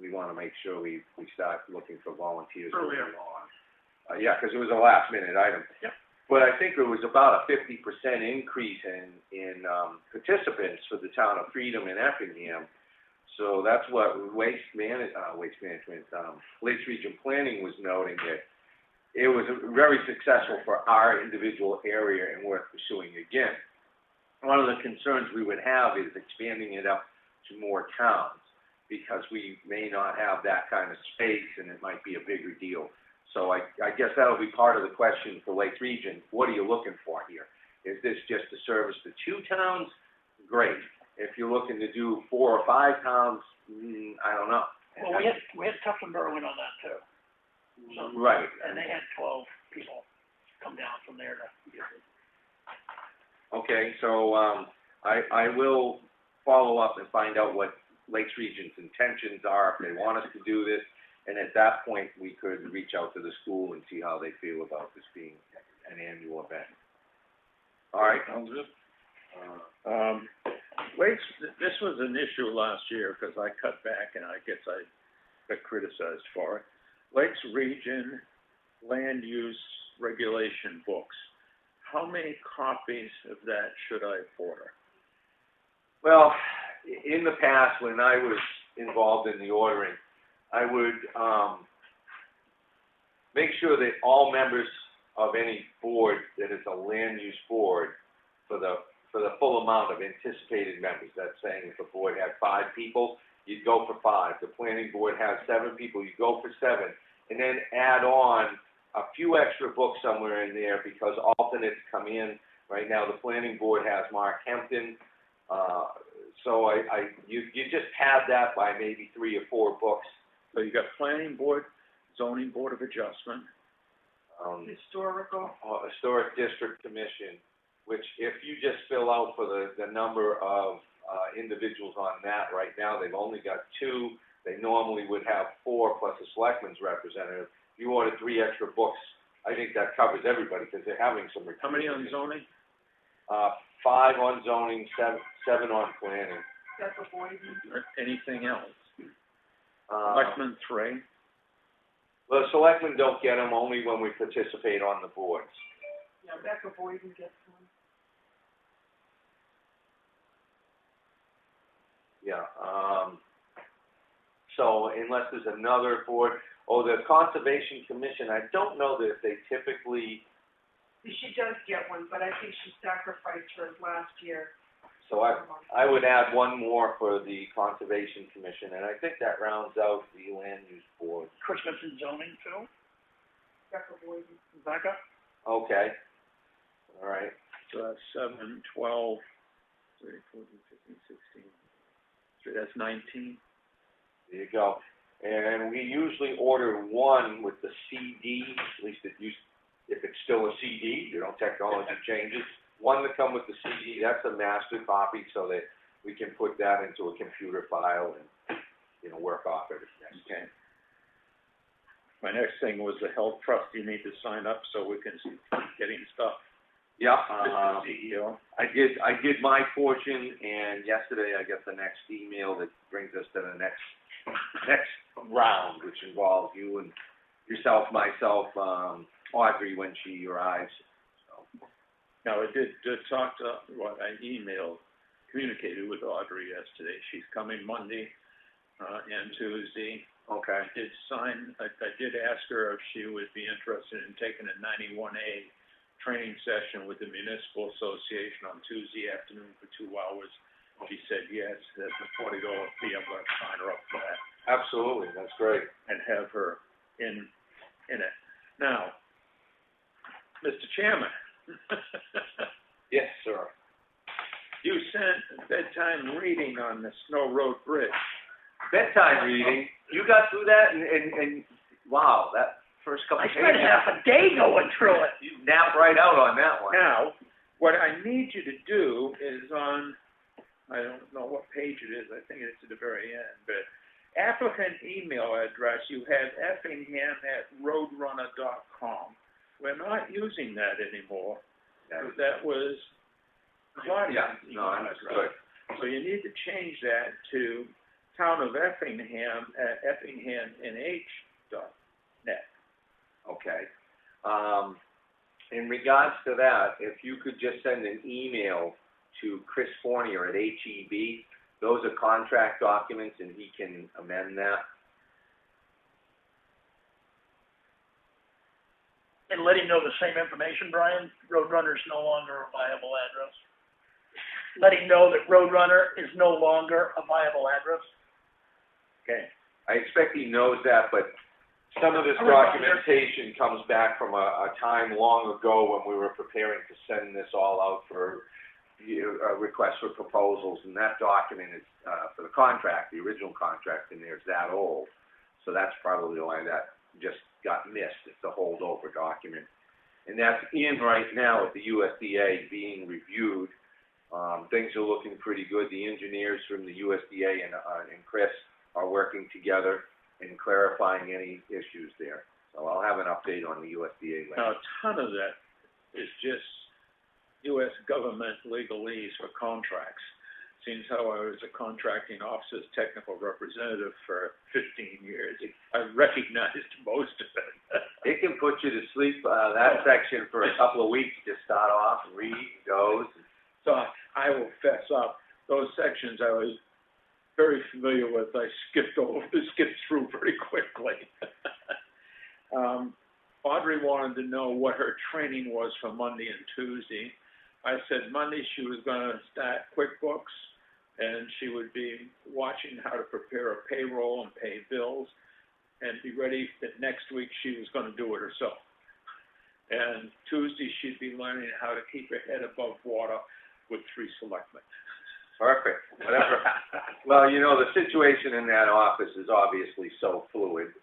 C: We want to make sure we start looking for volunteers earlier on. Yeah, because it was a last minute item.
B: Yep.
C: But I think it was about a 50% increase in participants for the town of Freedom in Effingham. So that's what Lakes Region Planning was noting, that it was very successful for our individual area and worth pursuing again. One of the concerns we would have is expanding it up to more towns, because we may not have that kind of space and it might be a bigger deal. So I guess that'll be part of the question for Lakes Region. What are you looking for here? Is this just to service the 2 towns? Great. If you're looking to do 4 or 5 towns, I don't know.
B: Well, we had Tufton Berwin on that too. So,
C: right.
B: And they had 12 people come down from there to use it.
C: Okay, so I will follow up and find out what Lakes Region's intentions are, if they want us to do this, and at that point, we could reach out to the school and see how they feel about this being an annual event. All right.
G: Sounds good. Lakes, this was an issue last year, because I cut back, and I guess I got criticized for it. Lakes Region Land Use Regulation books. How many copies of that should I order?
C: Well, in the past, when I was involved in the ordering, I would make sure that all members of any board that is a land use board, for the full amount of anticipated members, that's saying if the board had 5 people, you'd go for 5. The planning board has 7 people, you'd go for 7. And then add on a few extra books somewhere in there, because alternates come in. Right now, the planning board has Mark Hempton. So you just have that by maybe 3 or 4 books.
G: So you got Planning Board, Zoning Board of Adjustment.
B: Historic
C: District Commission, which if you just fill out for the number of individuals on that, right now they've only got 2. They normally would have 4 plus a selectman's representative. If you order 3 extra books, I think that covers everybody, because they're having some.
G: How many on zoning?
C: 5 on zoning, 7 on planning.
B: That's before you.
G: Or anything else?
C: Uh,
G: Selectmen 3.
C: Well, the selectmen don't get them, only when we participate on the boards.
F: Yeah, Becca Boyden gets one.
C: Yeah, so unless there's another board, the Conservation Commission, I don't know that if they typically,
F: She does get one, but I think she sacrificed hers last year.
C: so I would add one more for the Conservation Commission, and I think that rounds out the Land Use Board.
B: Christmas and zoning too,
F: Becca Boyden.
B: Becca?
C: Okay, all right.
G: So that's 7, 12, 13, 14, 15, 16. So that's 19.
C: There you go. And we usually order one with the CD, at least it used, if it's still a CD, technology changes. One to come with the CD, that's a master copy, so that we can put that into a computer file and, work off it if necessary.
G: Okay. My next thing was the health trust. You need to sign up so we can keep getting stuff.
C: Yeah,
G: Mr. CEO.
C: I did my portion, and yesterday I got the next email that brings us to the next round, which involves you and yourself, myself, Audrey when she arrives. So.
G: Now, I did talk to, I communicated with Audrey yesterday. She's coming Monday and Tuesday.
C: Okay.
G: I did ask her if she would be interested in taking a 91A training session with the Municipal Association on Tuesday afternoon for 2 hours. She said yes, that's a $40 fee. I'm going to sign her up for that.
C: Absolutely, that's great.
G: And have her in it. Now, Mr. Chairman.
C: Yes, sir.
G: You sent bedtime reading on the Snow Road Bridge.
C: Bedtime reading. You got through that, and wow, that first couple
B: I
C: pages.
B: spent half a day going through it.
C: You napped right out on that one.
G: Now, what I need you to do is on, I don't know what page it is, I think it's at the very end, but applicant email address, you have Effingham@roadrunner.com. We're not using that anymore. That was Claudia's email address. So you need to change that to Town of Effingham @effinghamnh.net.
C: Okay. In regards to that, if you could just send an email to Chris Fournier at HEB, those are contract documents and he can amend that.
B: And let him know the same information, Brian, Roadrunner is no longer a viable address. Let him know that Roadrunner is no longer a viable address.
C: Okay. I expect he knows that, but some of this documentation comes back from a time long ago when we were preparing to send this all out for a request for proposals, and that document is, for the contract, the original contract in there is that old. So that's probably why that just got missed. It's a holdover document. And that's in right now at the USDA being reviewed. Things are looking pretty good. The engineers from the USDA and Chris are working together and clarifying any issues there. So I'll have an update on the USDA later.
G: Now, a ton of that is just U.S. government legalese for contracts. Seems how I was a contracting officer's technical representative for 15 years. I recognized most of it.
C: It can put you to sleep, that section for a couple of weeks. Just start off, read, goes.
G: So I will fess up, those sections I was very familiar with. I skipped through pretty quickly. Audrey wanted to know what her training was for Monday and Tuesday. I said Monday she was going to start QuickBooks, and she would be watching how to prepare a payroll and pay bills, and be ready that next week she was going to do it herself. And Tuesday she'd be learning how to keep her head above water with 3 selectmen.
C: Perfect. Whatever. Well, the situation in that office is obviously so fluid.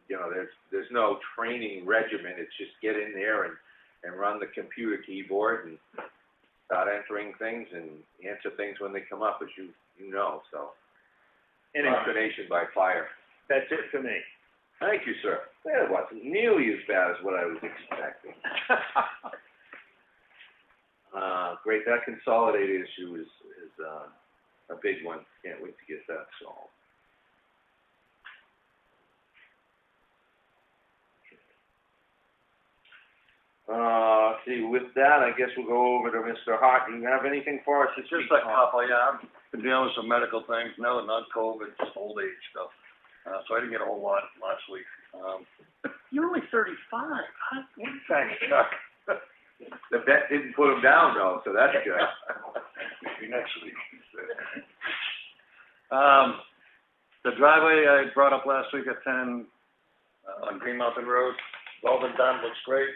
C: There's no training regimen. It's just get in there and run the computer keyboard and start entering things and answer things when they come up, as you know. So, information by fire.
G: That's it for me.
C: Thank you, sir. That wasn't nearly as bad as what I was expecting. Great. That consolidated issue is a big one. Can't wait to get that solved. See, with that, I guess we'll go over to Mr. Hart. Do you have anything for us this week?
D: Just a couple, yeah, I've been dealing with some medical things, no, not COVID, just old age stuff. So I didn't get a whole lot last week.
B: You're only 35.
D: Thanks, Chuck.
C: The vet didn't put him down though, so that's good.
D: Maybe next week. The driveway I brought up last week at 10, on Green Mountain Road, it's all been done, looks great.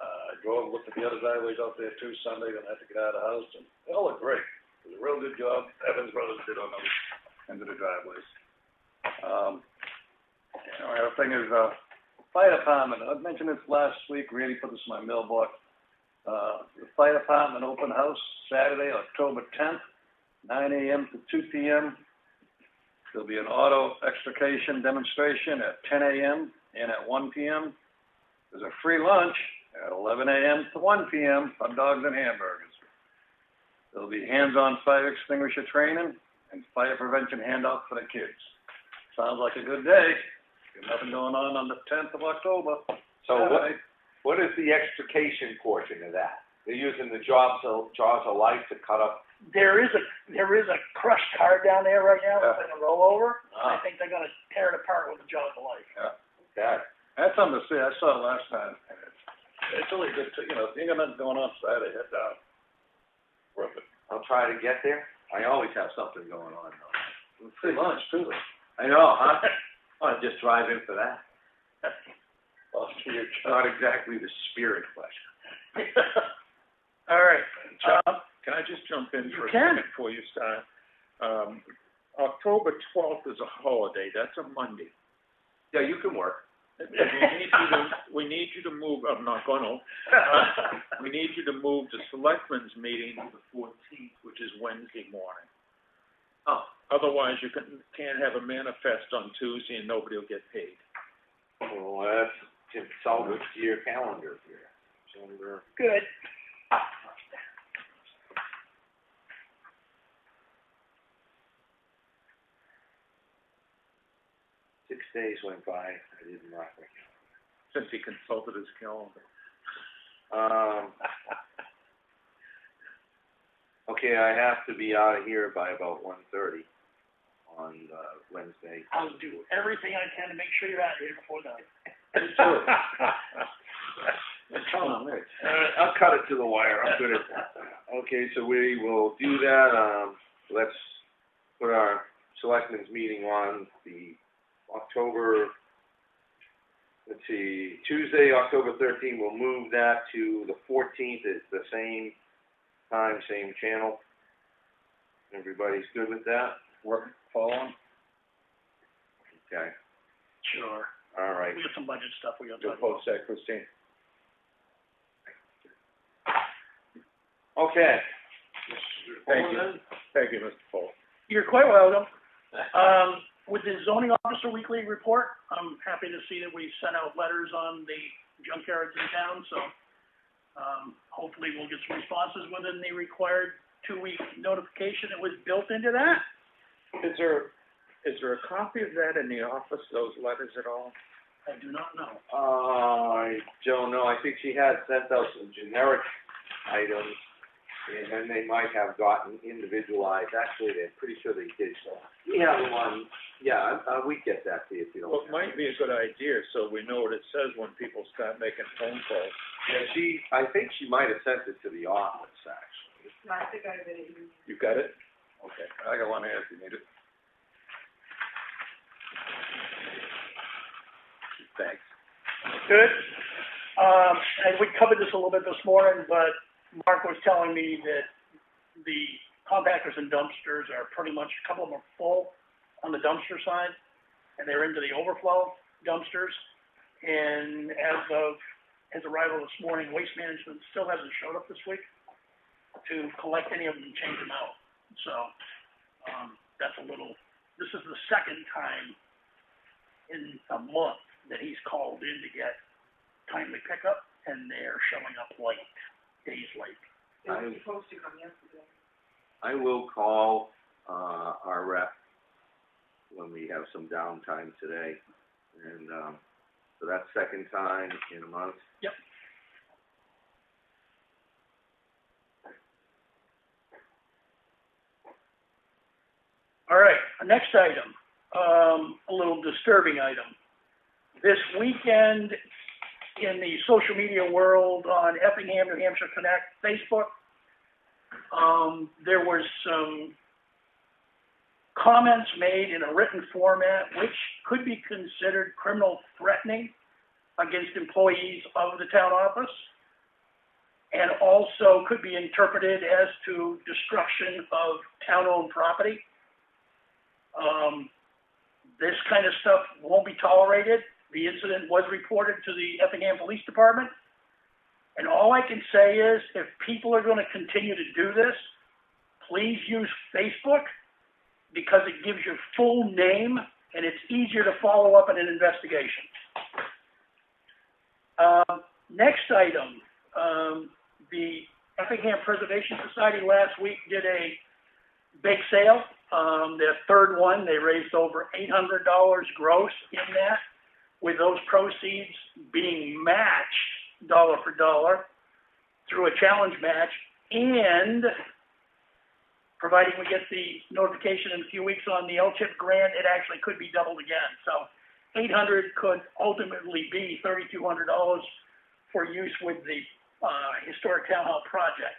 D: I drove, looked at the other driveways out there too Sunday, then I had to get out of the house, and they all look great. It was a real good job Evans Brothers did on those ends of the driveways. The other thing is, fire department, I mentioned this last week, Randy put this in my mailbox. The fire department open house, Saturday, October 10th, 9 a.m. to 2 p.m. There'll be an auto extrication demonstration at 10 a.m. and at 1 p.m. There's a free lunch at 11 a.m. to 1 p.m. hot dogs and hamburgers. There'll be hands-on fire extinguisher training and fire prevention handout for the kids. Sounds like a good day. Got nothing going on the 10th of October.
C: So what is the extrication portion of that? They're using the jaws of life to cut up.
B: There is a crushed car down there right now, that's like a rollover. I think they're gonna tear it apart with the jaws of life.
D: Yeah.
C: Okay.
D: That's something to see. I saw it last time. It's really good to, you know, if you got nothing going on Saturday, head down. Worth it.
C: I'll try to get there. I always have something going on though.
D: Free lunch too.
C: I know, huh? I'll just drive in for that. Not exactly the spirit pleasure.
B: All right, John.
G: Can I just jump in for a
B: You can.
G: second before you start? October 12th is a holiday, that's a Monday.
C: Yeah, you can work.
G: We need you to move, I'm not gonna, we need you to move the Selectmen's meeting to the 14th, which is Wednesday morning.
C: Oh.
G: Otherwise, you can't have a manifest on Tuesday and nobody will get paid.
C: Well, that's just salvage to your calendar here.
B: Good.
C: 6 days went by, I didn't mark my calendar.
G: Since he consulted his calendar.
C: Okay, I have to be out of here by about 1:30 on Wednesday.
B: I'll do everything I can to make sure you're out of here before then.
C: I'll cut it to the wire. I'm good at that. Okay, so we will do that. Let's put our selectmen's meeting on the October, let's see, Tuesday, October 13th. We'll move that to the 14th. It's the same time, same channel. Everybody's good with that?
D: Work, following?
C: Okay.
B: Sure.
C: All right.
B: We got some budget stuff we got to
G: You'll
B: talk about.
G: post that, Christine?
C: Okay.
G: Thank you, Mr. Paul.
B: You're quite welcome. With the zoning officer weekly report, I'm happy to see that we sent out letters on the junkyards in town, so, hopefully we'll get some responses within the required 2-week notification that was built into that.
G: Is there a copy of that in the office, those letters at all?
B: I do not know.
C: I don't know. I think she had sent out some generic items, and then they might have gotten individualized. Actually, they're pretty sure they did. So we have one. Yeah, we get that to you if you don't.
G: Well, it might be a good idea, so we know what it says when people start making phone calls.
C: Yeah, I think she might have sent it to the office, actually.
F: No, I think I did it.
G: You got it?
D: Okay, I got one here if you need it.
G: Thanks.
B: Good. And we covered this a little bit this morning, but Mark was telling me that the compactors and dumpsters are pretty much, a couple of them are full on the dumpster side, and they're into the overflow dumpsters. And as of his arrival this morning, Waste Management still hasn't showed up this week to collect any of them and change them out. So, that's a little, this is the second time in a month that he's called in to get timely pickup, and they're showing up late, days late.
F: It was supposed to come yesterday.
C: I will call our rep when we have some downtime today, and so that's second time in a month.
B: Yep. All right, next item, a little disturbing item. This weekend in the social media world on Effingham, New Hampshire Connect Facebook, there was some comments made in a written format which could be considered criminal threatening against employees of the town office, and also could be interpreted as to destruction of town-owned property. This kind of stuff won't be tolerated. The incident was reported to the Effingham Police Department, and all I can say is, if people are going to continue to do this, please use Facebook, because it gives your full name, and it's easier to follow up in an investigation. Next item, the Effingham Preservation Society last week did a bake sale. Their third one, they raised over $800 gross in that, with those proceeds being matched dollar for dollar through a challenge match, and providing we get the notification in a few weeks on the LCHIP grant, it actually could be doubled again. So $800 could ultimately be $3,200 for use with the historic town hall project.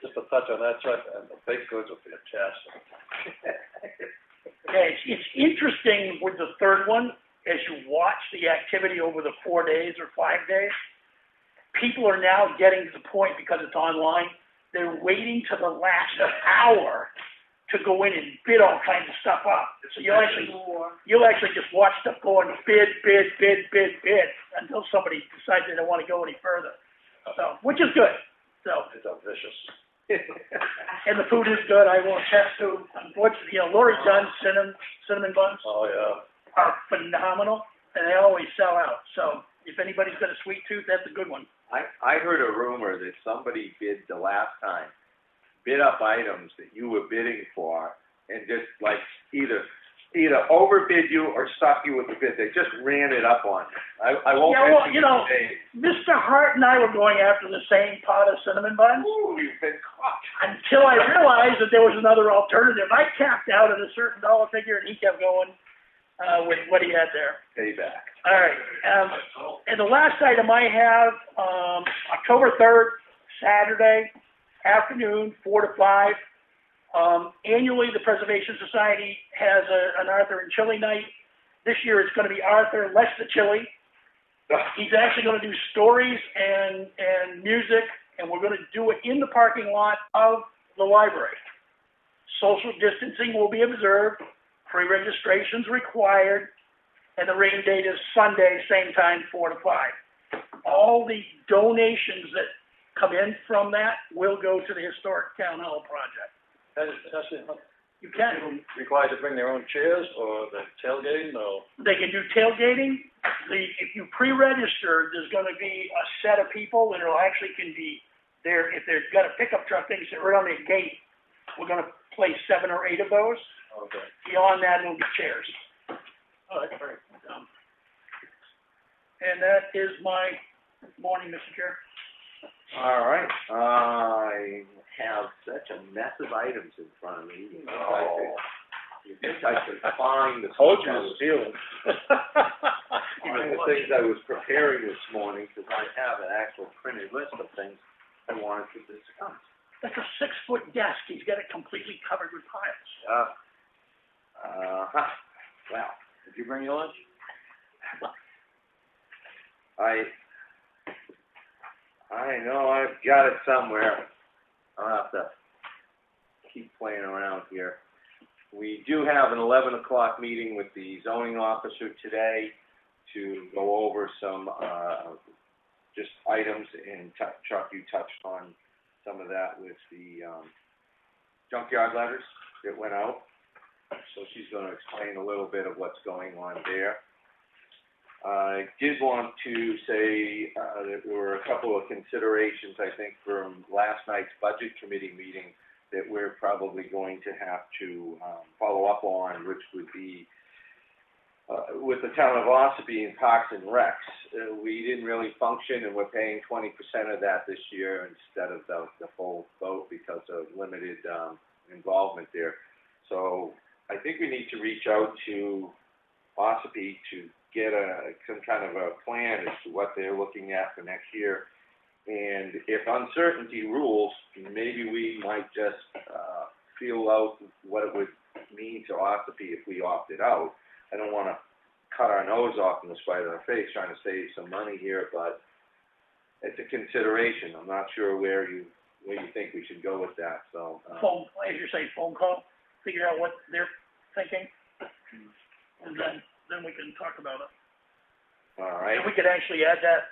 C: Just a touch on that, and the baked goods will be a test.
B: Okay, it's interesting with the third one, as you watch the activity over the 4 days or 5 days, people are now getting to the point, because it's online, they're waiting to the last hour to go in and bid all kinds of stuff up. So you'll actually just watch stuff go and bid until somebody decides they don't want to go any further. So, which is good. So
C: It's a vicious.
B: and the food is good. I will attest to. Unfortunately, Lori Dunn's cinnamon buns
C: Oh, yeah.
B: are phenomenal, and they always sell out. So if anybody's got a sweet tooth, that's a good one.
C: I heard a rumor that somebody bid the last time, bid up items that you were bidding for, and just like either overbid you or stuck you with the bid. They just ran it up on you. I won't mention your name.
B: Mr. Hart and I were going after the same pot of cinnamon buns.
C: Ooh, you've been caught.
B: Until I realized that there was another alternative. I capped out at a certain dollar figure, and he kept going with what he had there.
C: Payback.
B: All right. And the last item I have, October 3rd, Saturday afternoon, 4 to 5. Annually, the Preservation Society has an Arthur and Chili night. This year, it's going to be Arthur, less the chili. He's actually going to do stories and music, and we're going to do it in the parking lot of the library. Social distancing will be observed. Pre-registration's required, and the rain date is Sunday, same time, 4 to 5. All the donations that come in from that will go to the historic town hall project. You can.
E: Required to bring their own chairs, or the tailgating, or?
B: They can do tailgating. If you pre-register, there's going to be a set of people that actually can be there. If they've got a pickup truck, they can sit right on the gate. We're going to place 7 or 8 of those.
E: Okay.
B: Beyond that, it'll be chairs.
E: Oh, that's great.
B: And that is my morning, Mr. Chair.
C: All right. I have such a mess of items in front of me. You think I could find the
E: Told you to steal it.
C: Find the things I was preparing this morning, because I have an actual printed list of things I wanted to discuss.
B: That's a 6-foot desk. He's got it completely covered with piles.
C: Well,
E: Did you bring your lunch?
C: I know I've got it somewhere. I'll have to keep playing around here. We do have an 11 o'clock meeting with the zoning officer today to go over some, just items, and Chuck, you touched on some of that with the, junkyard letters that went out. So she's gonna explain a little bit of what's going on there. I did want to say, that there were a couple of considerations, I think, from last night's budget committee meeting that we're probably going to have to, follow up on, which would be, with the town of Ossipee and Parks and Recs. We didn't really function, and we're paying 20% of that this year instead of the full vote because of limited, involvement there. So I think we need to reach out to Ossipee to get some kind of a plan as to what they're looking at for next year. And if uncertainty rules, maybe we might just, feel out what it would mean to Ossipee if we opted out. I don't wanna cut our nose off in the spite of our face trying to save some money here, but it's a consideration. I'm not sure where you think we should go with that, so.
B: Phone, as you say, phone call, figure out what they're thinking, and then we can talk about it.
C: All right.
B: And we could actually add that,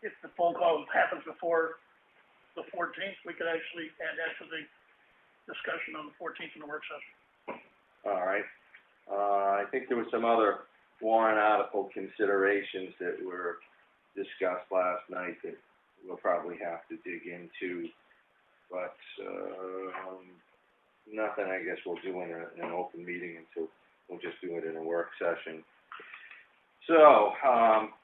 B: if the phone call happens before the 14th, we could actually add that to the discussion on the 14th in the work session.
C: All right. I think there were some other warrant article considerations that were discussed last night that we'll probably have to dig into, but, nothing I guess we'll do in an open meeting until, we'll just do it in a work session. So,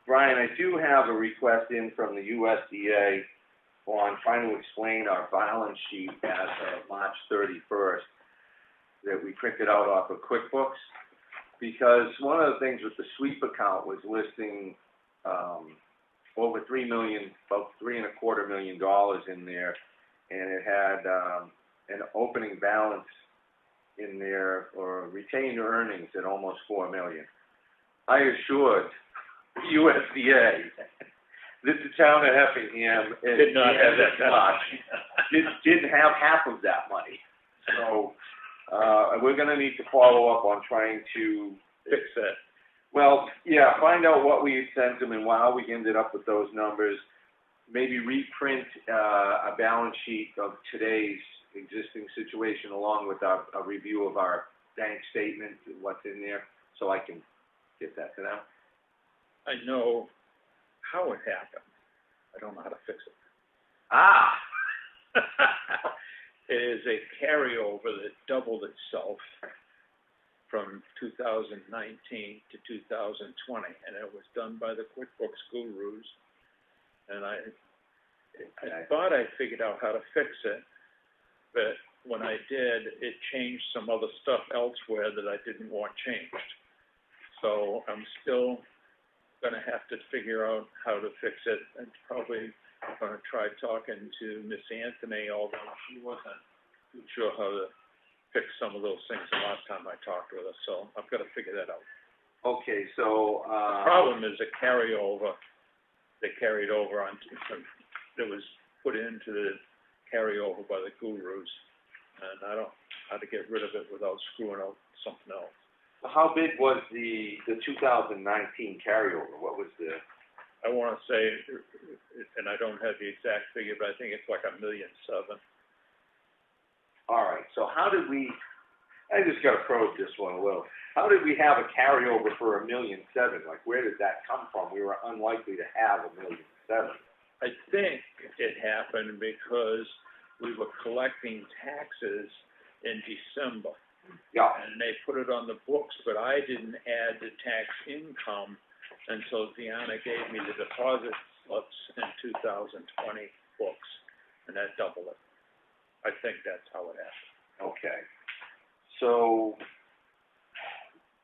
C: Brian, I do have a request in from the USDA on trying to explain our balance sheet as of March 31st that we printed out off of QuickBooks, because one of the things with the sweep account was listing over $3 million, about $3.25 million in there, and it had an opening balance in there, or retained earnings at almost $4 million. I assured USDA that the town of Effingham
G: Did not have that much.
C: Didn't have half of that money. So, we're gonna need to follow up on trying to
G: Fix that.
C: well, yeah, find out what we sent them and how we ended up with those numbers. Maybe reprint a balance sheet of today's existing situation along with a review of our bank statement and what's in there, so I can get that to them.
G: I know how it happened. I don't know how to fix it.
C: Ah!
G: It is a carryover that doubled itself from 2019 to 2020, and it was done by the QuickBooks gurus. And I thought I figured out how to fix it, but when I did, it changed some other stuff elsewhere that I didn't want changed. So I'm still gonna have to figure out how to fix it, and probably gonna try talking to Miss Anthony, although she wasn't too sure how to fix some of those things the last time I talked with her, so I've gotta figure that out.
C: Okay, so,
G: The problem is a carryover, they carried over on, that was put into the carryover by the gurus, and I don't know how to get rid of it without screwing up something else.
C: how big was the 2019 carryover? What was the?
G: I wanna say, and I don't have the exact figure, but I think it's like $1.7 million.
C: All right, so how did we, I just gotta probe this one a little. How did we have a carryover for $1.7 million? Like, where did that come from? We were unlikely to have $1.7 million.
G: I think it happened because we were collecting taxes in December.
C: Yeah,
G: And they put it on the books, but I didn't add the tax income until Deanna gave me the deposit slips in 2020 books, and that doubled it. I think that's how it happened.
C: okay. So,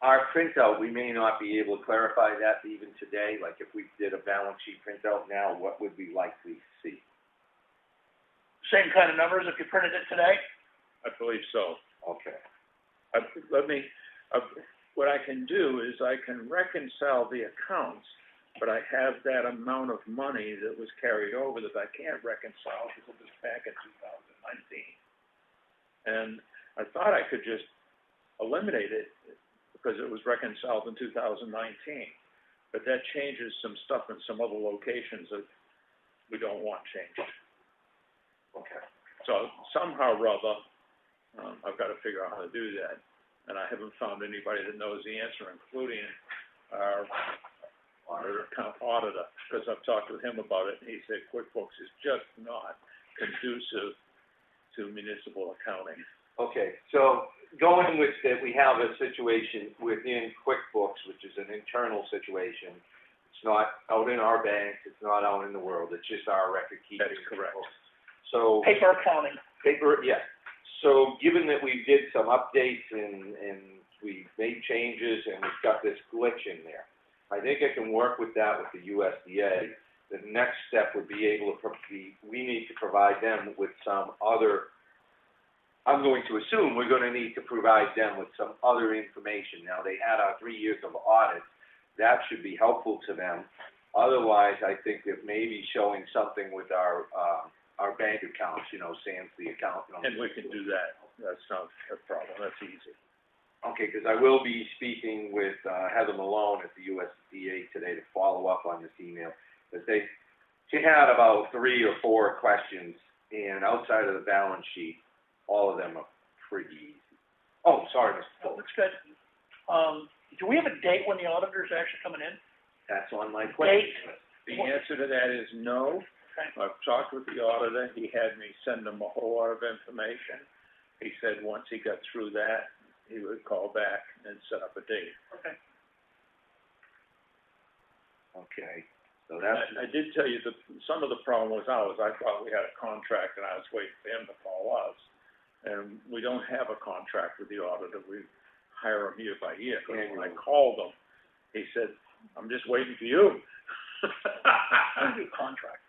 C: our printout, we may not be able to clarify that even today. Like, if we did a balance sheet printout now, what would we likely see?
B: Same kind of numbers if you printed it today?
G: I believe so.
C: Okay.
G: What I can do is I can reconcile the accounts, but I have that amount of money that was carried over that I can't reconcile because it was back in 2019. And I thought I could just eliminate it because it was reconciled in 2019. But that changes some stuff in some other locations that we don't want changed.
C: Okay.
G: So somehow or other, I've got to figure out how to do that. And I haven't found anybody that knows the answer, including our account auditor, because I've talked with him about it, and he said QuickBooks is just not conducive to municipal accounting.
C: Okay, so going with that, we have a situation within QuickBooks, which is an internal situation. It's not out in our banks, it's not out in the world, it's just our record keeping.
G: That's correct.
C: So.
B: Paper accounting.
C: Paper, yeah. So given that we did some updates and we made changes and we've got this glitch in there, I think I can work with that with the USDA. The next step would be able to, we need to provide them with some other, I'm going to assume we're gonna need to provide them with some other information. Now, they had our 3 years of audit. That should be helpful to them. Otherwise, I think that maybe showing something with our bank accounts, you know, sans the account.
G: And we can do that. That's not a problem. That's easy.
C: Okay, because I will be speaking with Heather Malone at the USDA today to follow up on this email. Because she had about 3 or 4 questions, and outside of the balance sheet, all of them are pretty easy. Oh, sorry, Mr.
B: Oh, that's good. Do we have a date when the auditor's actually coming in?
C: That's on my question.
G: The answer to that is no.
B: Okay.
G: I've talked with the auditor. He had me send him a whole lot of information. He said once he got through that, he would call back and set up a date.
B: Okay.
C: Okay, so that's...
G: I did tell you that some of the problem was ours. I thought we had a contract and I was waiting for him to call us. And we don't have a contract with the auditor. We hire him year by year. And when I called him, he said, I'm just waiting for you.
B: How do you contract?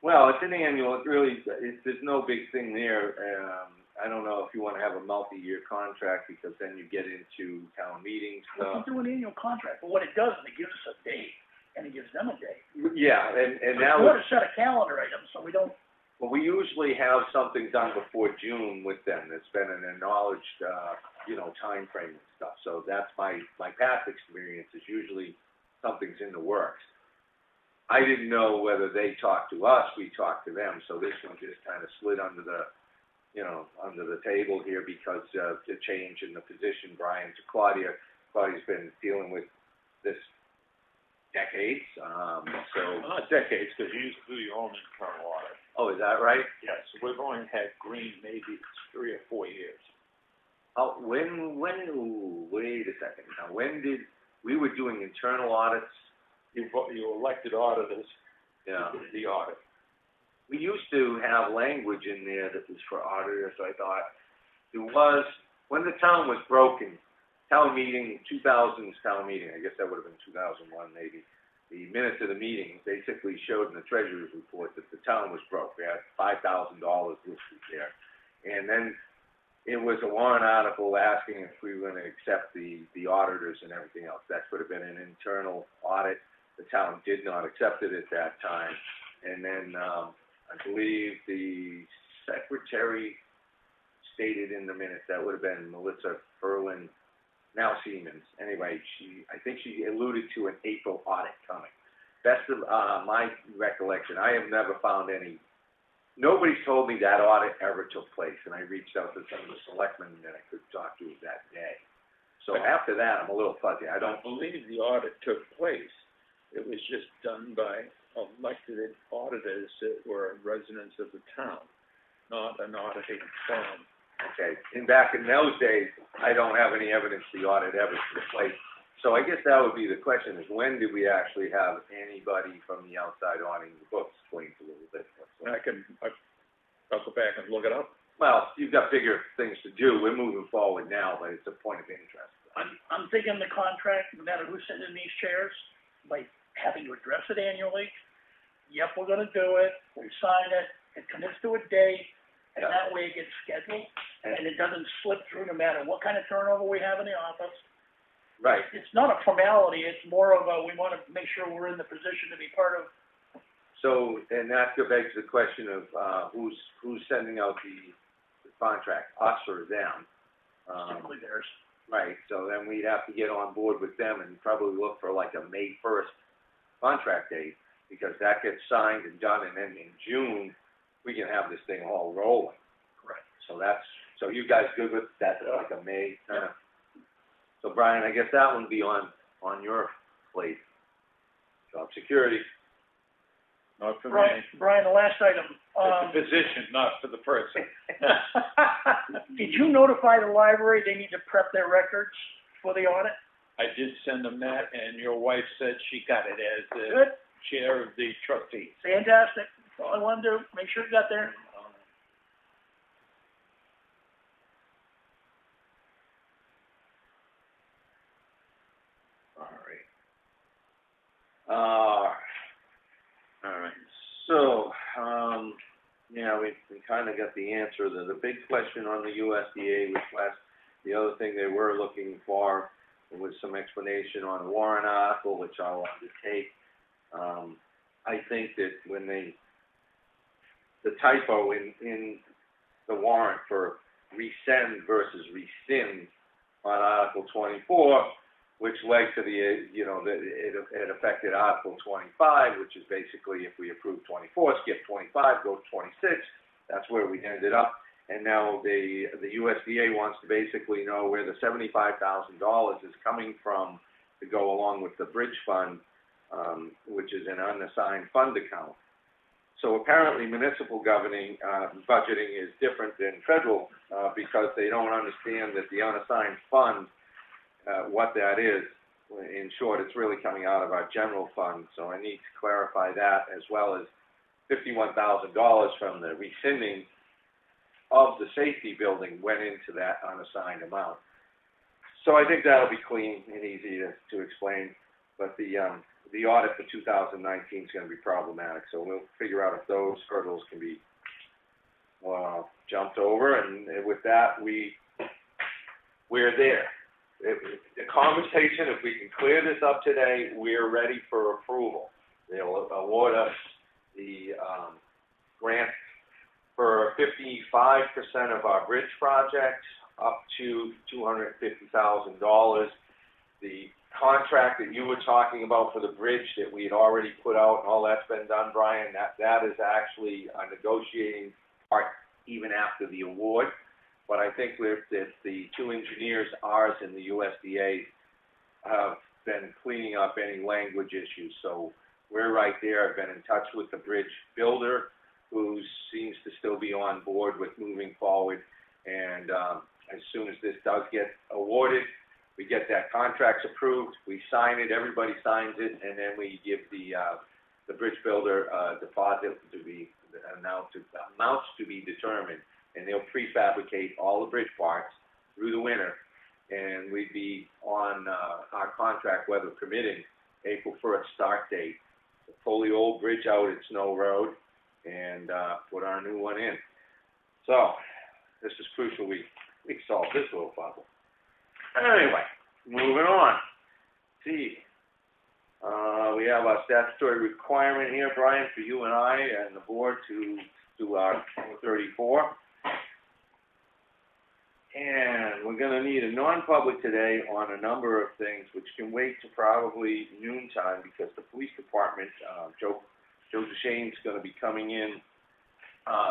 C: Well, it's an annual, there's no big thing there. I don't know if you want to have a multi-year contract because then you get into town meetings.
B: We can do an annual contract, but what it does is it gives us a date, and it gives them a date.
C: Yeah, and now...
B: We want to set a calendar item so we don't...
C: Well, we usually have something done before June with them. It's been an acknowledged, time frame and stuff. So that's my past experience is usually something's in the works. I didn't know whether they talked to us, we talked to them. So this one just kind of slid under the table here because of the change in the position, Brian, to Claudia. Claudia's been dealing with this decades,
G: Not decades, because you used to do your own internal audit.
C: Oh, is that right?
G: Yes, we've only had Green maybe 3 or 4 years.
C: Oh, wait a second. Now, when did, we were doing internal audits?
G: You elected auditors.
C: Yeah.
G: To do the audit.
C: We used to have language in there that was for auditors, I thought. It was, when the town was broken, town meeting, 2000's town meeting, I guess that would have been 2001 maybe. The minutes of the meeting basically showed in the treasurer's report that the town was broke. We had $5,000 listed there. And then it was a warrant article asking if we were going to accept the auditors and everything else. That would have been an internal audit. The town did not accept it at that time. And then I believe the secretary stated in the minutes, that would have been Melissa Ferlin, now Siemens. Anyway, I think she alluded to an April audit coming. Best of my recollection, I have never found any, nobody's told me that audit ever took place, and I reached out to some of the selectmen that I could talk to that day. So after that, I'm a little fuzzy. I don't
G: believe the audit took place. It was just done by elected auditors that were residents of the town, not an auditing firm.
C: Okay, and back in those days, I don't have any evidence the audit ever took place. So I guess that would be the question, is when did we actually have anybody from the outside auditing the books? Explains a little bit.
G: I'll go back and look it up.
C: Well, you've got bigger things to do. We're moving forward now, but it's a point of interest.
B: I'm thinking the contract, no matter who's sitting in these chairs, by having to address it annually. Yep, we're gonna do it, we sign it, it commits to a date, and that way it gets scheduled, and it doesn't slip through no matter what kind of turnover we have in the office.
C: Right.
B: It's not a formality, it's more of a, we wanna make sure we're in the position to be part of.
C: So, and that begs the question of, who's sending out the contract, us or them?
B: Typically theirs.
C: Right, so then we'd have to get on board with them and probably look for like a May 1st contract date, because that gets signed and done, and then in June, we can have this thing all rolling.
B: Correct.
C: So you guys good with that, like a May kind of? So Brian, I guess that would be on your plate. Job security.
G: Not for
B: Brian,
G: me.
B: Brian, the last item,
G: It's the position, not for the person.
B: did you notify the library they need to prep their records for the audit?
G: I did send them that, and your wife said she got it as the
B: Good,
G: chair of the trustees.
B: fantastic, that's all I wanted to do, make sure it got there.
C: All right, so, yeah, we kind of got the answer. The big question on the USDA request, the other thing they were looking for was some explanation on a warrant article, which I'll undertake. I think that when the typo in the warrant for resend versus rescind on Article 24, which led to it affected Article 25, which is basically if we approve 24, skip 25, go to 26. That's where we ended up. And now the USDA wants to basically know where the $75,000 is coming from to go along with the bridge fund, which is an unassigned fund account. So apparently municipal budgeting is different than federal because they don't understand that the unassigned fund, what that is. In short, it's really coming out of our general fund. So I need to clarify that, as well as $51,000 from the rescinding of the safety building went into that unassigned amount. So I think that'll be clean and easy to explain. But the audit for 2019 is going to be problematic. So we'll figure out if those hurdles can be jumped over. And with that, we're there. The conversation, if we can clear this up today, we're ready for approval. They'll award us the grant for 55% of our bridge project, up to $250,000. The contract that you were talking about for the bridge that we had already put out, and all that's been done, Brian, that is actually a negotiating part even after the award. But I think that the two engineers, ours and the USDA, have been cleaning up any language issues. So we're right there. I've been in touch with the bridge builder, who seems to still be on board with moving forward. And as soon as this does get awarded, we get that contract approved, we sign it, everybody signs it, and then we give the bridge builder a deposit to be amounts to be determined. And they'll prefabricate all the bridge parts through the winter, and we'd be on our contract, weather permitting, April 1st start date. Pull the old bridge out at Snow Road and put our new one in. So this is crucial. We solved this little puzzle. Anyway, moving on. See, we have our statutory requirement here, Brian, for you and I and the board to do our 434. And we're going to need a non-public today on a number of things, which can wait to probably noontime, because the police department, Joe DeShane's going to be coming in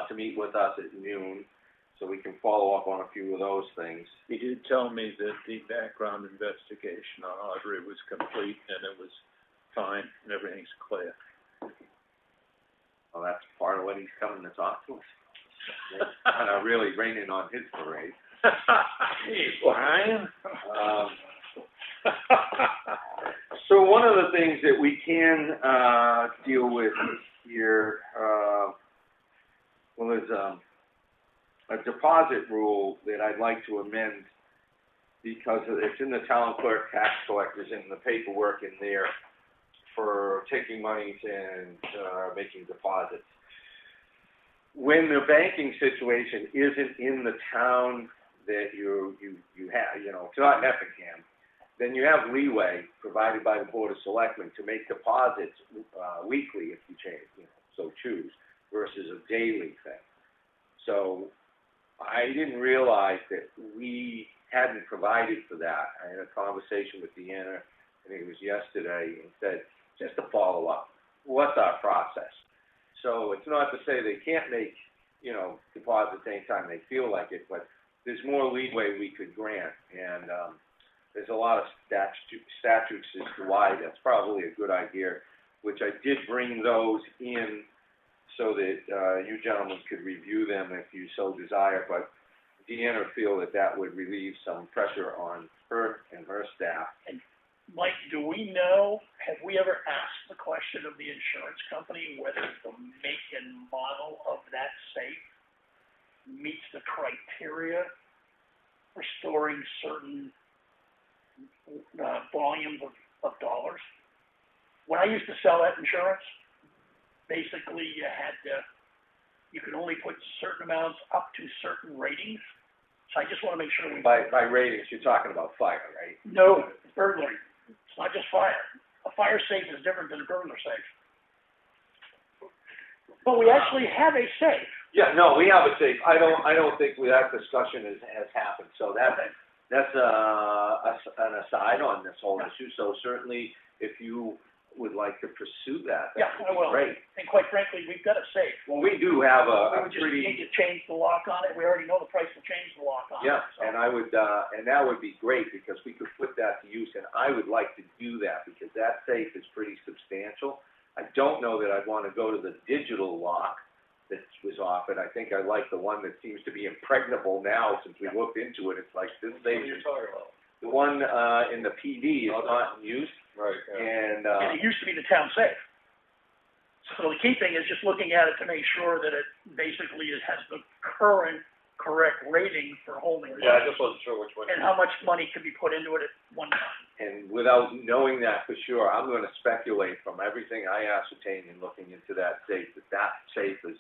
C: to meet with us at noon, so we can follow up on a few of those things.
G: He did tell me that the background investigation on Audrey was complete and it was fine and everything's clear.
C: Well, that's part of what he's coming to talk to us. Kind of really raining on his parade.
G: Hey, Brian.
C: So one of the things that we can deal with here, is a deposit rule that I'd like to amend, because it's in the town clerk, tax collectors, and the paperwork in there for taking monies and making deposits. When the banking situation isn't in the town that you have, it's not Effingham, then you have leeway provided by the Board of Selectmen to make deposits weekly if you so choose, versus a daily thing. So I didn't realize that we hadn't provided for that. I had a conversation with Deanna, I think it was yesterday, and said, just to follow up, what's our process? So it's not to say they can't make, deposits anytime they feel like it, but there's more leeway we could grant. And there's a lot of statutes as to why that's probably a good idea, which I did bring those in so that you gentlemen could review them if you so desire. But Deanna feel that would relieve some pressure on her and her staff.
B: And Mike, do we know, have we ever asked the question of the insurance company whether the make and model of that safe meets the criteria for storing certain volumes of dollars? when I used to sell that insurance, basically you could only put certain amounts up to certain ratings. So I just wanna make sure we.
C: By ratings, you're talking about fire, right?
B: No, burglary. It's not just fire. A fire safe is different than a burglar safe. But we actually have a safe.
C: Yeah, no, we have a safe. I don't think that discussion has happened, so that's an aside on this whole issue. So certainly, if you would like to pursue that,
B: Yeah, I will.
C: Great.
B: And quite frankly, we've got a safe.
C: Well, we do have
B: We
C: a
B: would just
C: pretty.
B: need to change the lock on it. We already know the price to change the lock on it.
C: Yeah,
B: So.
C: and I would, and that would be great, because we could put that to use, and I would like to do that, because that safe is pretty substantial. I don't know that I'd wanna go to the digital lock that was offered. I think I like the one that seems to be impregnable now, since we looked into it. It's like, this safe is, the one, in the PD is not in use,
E: Right,
B: And
C: and,
B: it used to be the town safe. So the key thing is just looking at it to make sure that it basically has the current correct rating for holding money.
E: yeah, I just wasn't sure which one.
B: And how much money can be put into it at one time.
C: and without knowing that for sure, I'm gonna speculate from everything I ascertained in looking into that safe safe is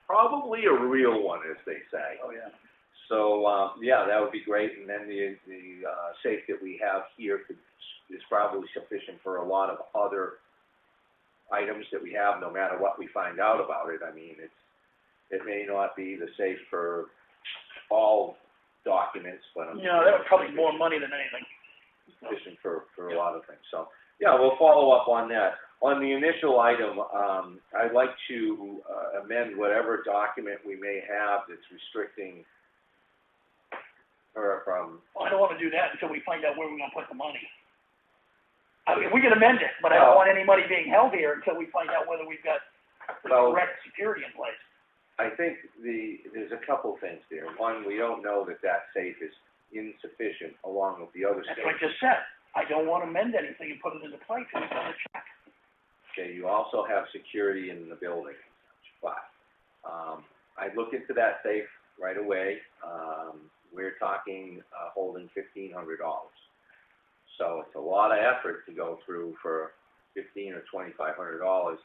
C: probably a real one, as they say.
B: Oh, yeah.
C: So, yeah, that would be great, and then the safe that we have here is probably sufficient for a lot of other items that we have, no matter what we find out about it. I mean, it may not be the safe for all documents, but I'm.
B: No, that would probably be more money than anything.
C: Sufficient for a lot of things, so, yeah, we'll follow up on that. On the initial item, I'd like to, amend whatever document we may have that's restricting her from.
B: Well, I don't wanna do that until we find out where we're gonna put the money. I mean, we can amend it, but I don't want any money being held here until we find out whether we've got the
C: Well-
B: correct security in place.
C: I think there's a couple things there. One, we don't know that safe is insufficient along with the other
B: That's
C: safes.
B: what I just said. I don't wanna amend anything and put it into play till we go to check.
C: Okay, you also have security in the building, but, I looked into that safe right away. We're talking, holding $1,500. So it's a lot of effort to go through for $1,500 or $2,500.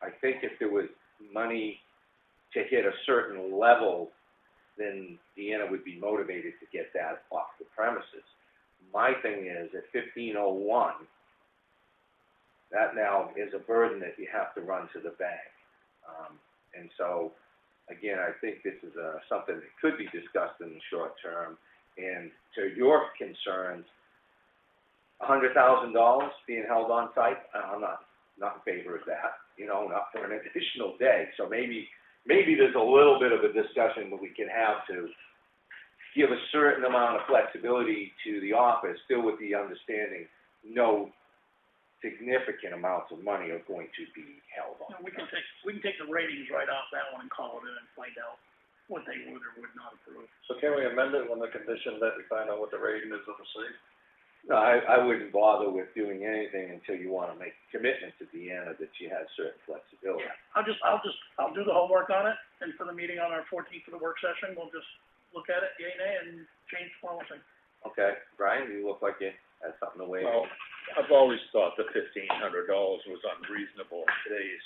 C: I think if there was money to hit a certain level, then Deanna would be motivated to get that off the premises. My thing is, at 1501, that now is a burden that you have to run to the bank. And so, again, I think this is something that could be discussed in the short term. And to your concerns, $100,000 being held on site, I'm not in favor of that, not for an additional day. So maybe there's a little bit of a discussion that we can have to give a certain amount of flexibility to the office, still with the understanding no significant amounts of money are going to be held on.
B: We can take the ratings right off that one and call it in and find out what they would or would not approve.
E: So can we amend it on the condition that we find out what the rating is of the safe?
C: No, I wouldn't bother with doing anything until you want to make a commitment to Deanna that she has certain flexibility.
B: Yeah, I'll do the homework on it, and for the meeting on our 14th for the work session, we'll just look at it, yay, nay, and change the policy.
C: Okay, Brian, you look like you had something to weigh in.
G: Well, I've always thought the $1,500 was unreasonable in today's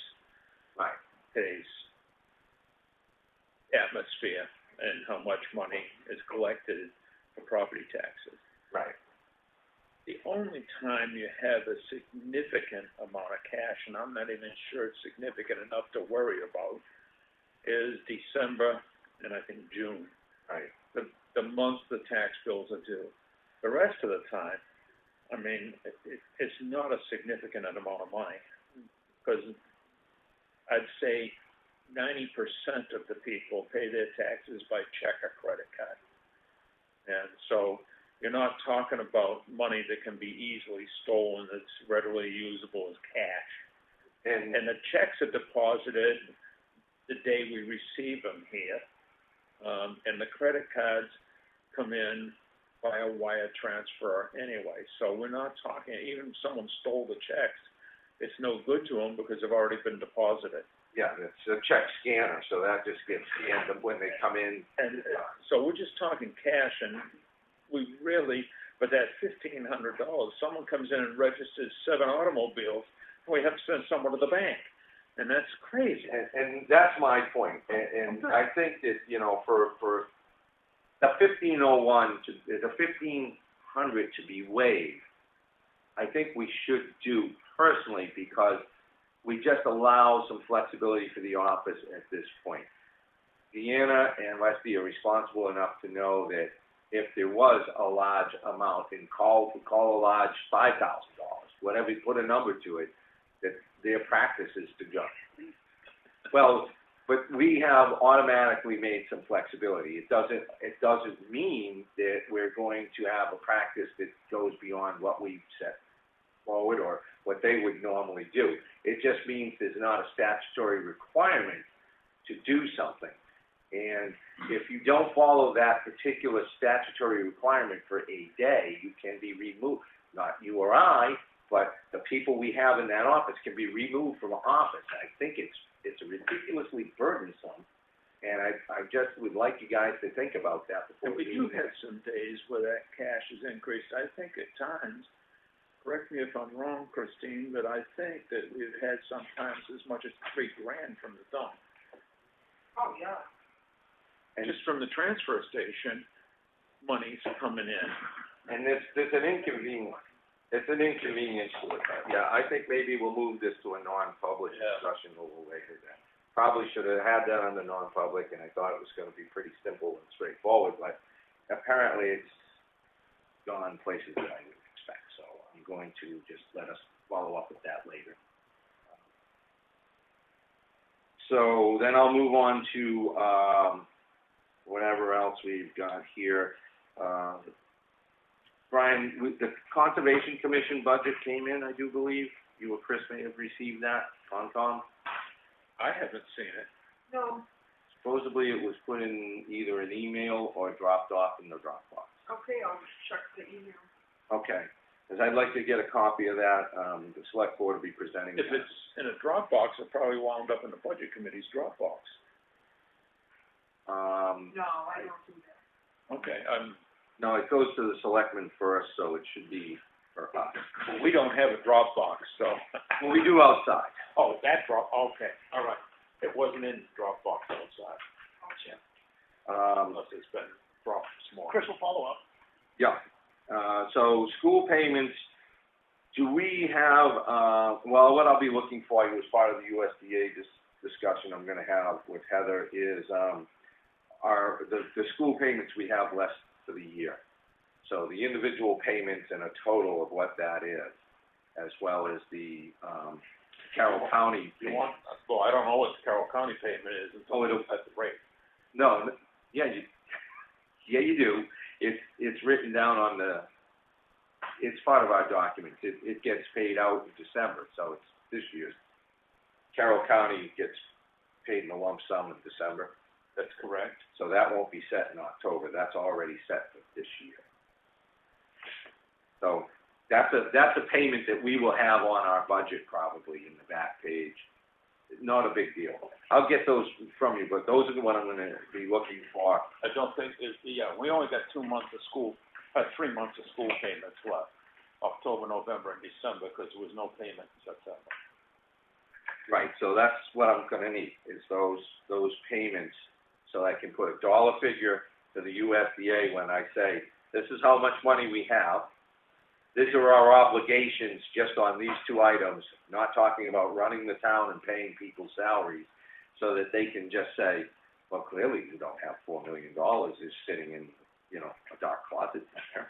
G: atmosphere and how much money is collected for property taxes.
C: Right.
G: The only time you have a significant amount of cash, and I'm not even sure it's significant enough to worry about, is December and I think June.
C: Right.
G: The months the tax bills are due. The rest of the time, I mean, it's not a significant amount of money, because I'd say 90% of the people pay their taxes by check or credit card. And so you're not talking about money that can be easily stolen, that's readily usable as cash.
C: And
G: And the checks are deposited the day we receive them here. And the credit cards come in by a wire transfer anyway. So we're not talking, even if someone stole the checks, it's no good to them because they've already been deposited.
C: yeah, it's a check scanner, so that just gets scanned when they come in.
G: And so we're just talking cash, and we really, but that $1,500, someone comes in and registers 7 automobiles, we have to send someone to the bank, and that's crazy.
C: And that's my point, and I think that, you know, for the 1501 the 1500 to be waived, I think we should do personally, because we just allow some flexibility for the office at this point. Deanna and Leslie are responsible enough to know that if there was a large amount, and call a large $5,000, whatever, put a number to it, that their practice is to go. Well, but we have automatically made some flexibility. It doesn't mean that we're going to have a practice that goes beyond what we've set forward or what they would normally do. It just means there's not a statutory requirement to do something. And if you don't follow that particular statutory requirement for a day, you can be removed. Not you or I, but the people we have in that office can be removed from office. I think it's ridiculously burdensome, and I just would like you guys to think about that before
G: And we do have some days where that cash is increased. I think at times, correct me if I'm wrong, Christine, but I think that we've had sometimes as much as $3,000 from the dump.
F: Oh, yeah.
C: And
G: Just from the transfer station, money's coming in.
C: And there's an inconvenience. It's an inconvenience to it. Yeah, I think maybe we'll move this to a non-public discussion a little later then. Probably should have had that on the non-public, and I thought it was gonna be pretty simple and straightforward, but apparently it's gone places that I didn't expect, so I'm going to just let us follow up with that later. So then I'll move on to, whatever else we've got here. Brian, the Conservation Commission budget came in, I do believe. You or Chris may have received that, Concom.
G: I haven't seen it.
F: No,
C: Supposedly it was put in either an email or dropped off in the Dropbox.
F: okay, I'll check the email.
C: Okay, because I'd like to get a copy of that. The select board will be presenting that.
G: If it's in a Dropbox, it probably wound up in the Budget Committee's Dropbox.
F: No, I don't do that.
G: Okay,
C: No, it goes to the Selectmen first, so it should be for us.
G: we don't have a Dropbox, so.
C: Well, we do outside.
G: Oh, that okay, all right. It wasn't in Dropbox outside,
F: I'll check.
G: unless it's been dropped this morning.
B: Chris will follow up.
C: Yeah, so school payments, do we have, well, what I'll be looking for as part of the USDA discussion I'm gonna have with Heather is, the school payments we have less for the year. So the individual payments and a total of what that is, as well as the, Carroll County
G: You
C: payment.
G: want, well, I don't know what the Carroll County payment is until
C: it'll-
G: at the rate.
C: No, yeah, you do. It's written down on the, it's part of our documents. It gets paid out in December, so it's this year's. Carroll County gets paid in a lump sum in December.
G: That's correct.
C: So that won't be set in October. That's already set for this year. So that's a payment that we will have on our budget probably in the back page. Not a big deal. I'll get those from you, but those are the ones I'm gonna be looking for.
G: I don't think, we only got 2 months of school, 3 months of school payments left. October, November, and December, because there was no payment in September.
C: Right, so that's what I'm gonna need, is those payments, so I can put a dollar figure to the USDA when I say, this is how much money we have. These are our obligations just on these 2 items, not talking about running the town and paying people's salaries, so that they can just say, well, clearly you don't have $4 million is sitting in, a dark closet there.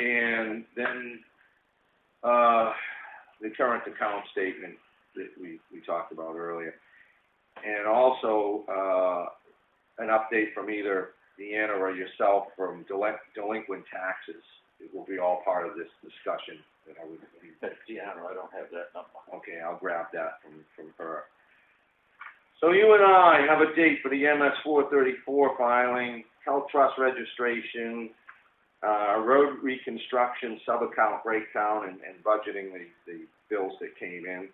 C: And then, the current account statement that we talked about earlier. And also, an update from either Deanna or yourself from delinquent taxes. It will be all part of this discussion that I would.
G: Deanna, I don't have that number.
C: Okay, I'll grab that from her. So you and I have a date for the MS 434 filing, health trust registration, road reconstruction, sub-account breakdown, and budgeting the bills that came in.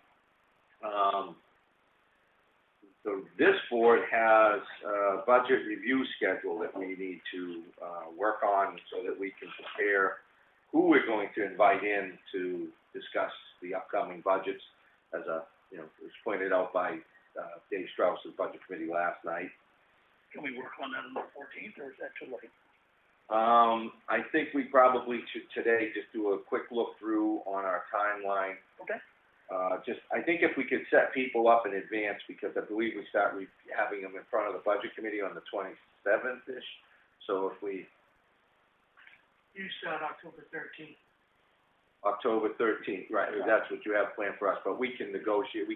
C: So this board has a budget review schedule that we need to work on so that we can prepare who we're going to invite in to discuss the upcoming budgets, as it was pointed out by, Dave Strauss's budget committee last night.
B: Can we work on that on the 14th, or is that too late?
C: I think we probably should today just do a quick look through on our timeline.
B: Okay.
C: I think if we could set people up in advance, because I believe we start having them in front of the budget committee on the 27th-ish. So if we,
F: You said October 13th.
C: October 13th, right, that's what you have planned for us, but we can negotiate,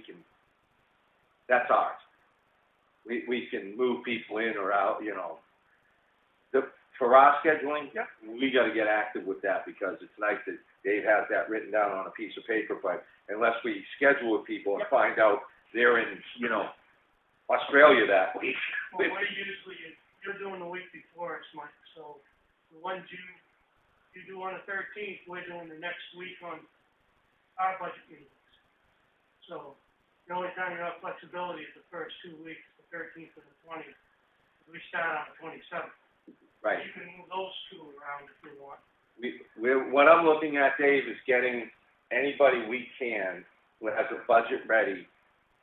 C: that's ours. We can move people in or out, for our scheduling, we gotta get active with that, because it's nice that Dave has that written down on a piece of paper, but unless we schedule with people and find out they're in, Australia that week.
F: Well, you're doing the week before us, Mike, so the ones you do on the 13th, we're doing the next week on our budget meetings. So, the only time you have flexibility is the first 2 weeks, the 13th and the 20th. We start on the 27th.
C: Right.
F: You can move those two around if you want.
C: What I'm looking at, Dave, is getting anybody we can who has a budget ready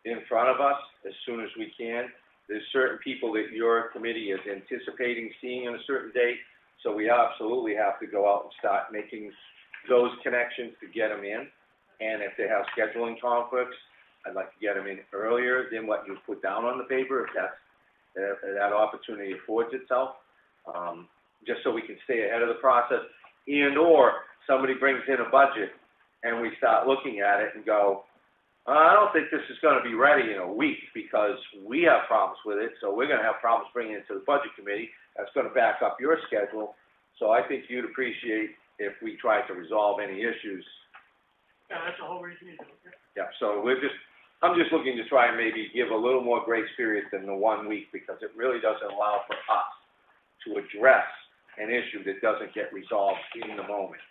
C: in front of us as soon as we can. There's certain people that your committee is anticipating seeing on a certain date, so we absolutely have to go out and start making those connections to get them in. And if they have scheduling conflicts, I'd like to get them in earlier than what you put down on the paper, if that opportunity affords itself. Just so we can stay ahead of the process, or somebody brings in a budget and we start looking at it and go, I don't think this is gonna be ready in a week because we have problems with it, so we're gonna have problems bringing it to the budget committee. That's gonna back up your schedule. So I think you'd appreciate if we tried to resolve any issues.
F: Yeah, that's the whole reason you do it.
C: Yeah, so I'm just looking to try and maybe give a little more grace period than the 1 week, because it really doesn't allow for us to address an issue that doesn't get resolved in the moment.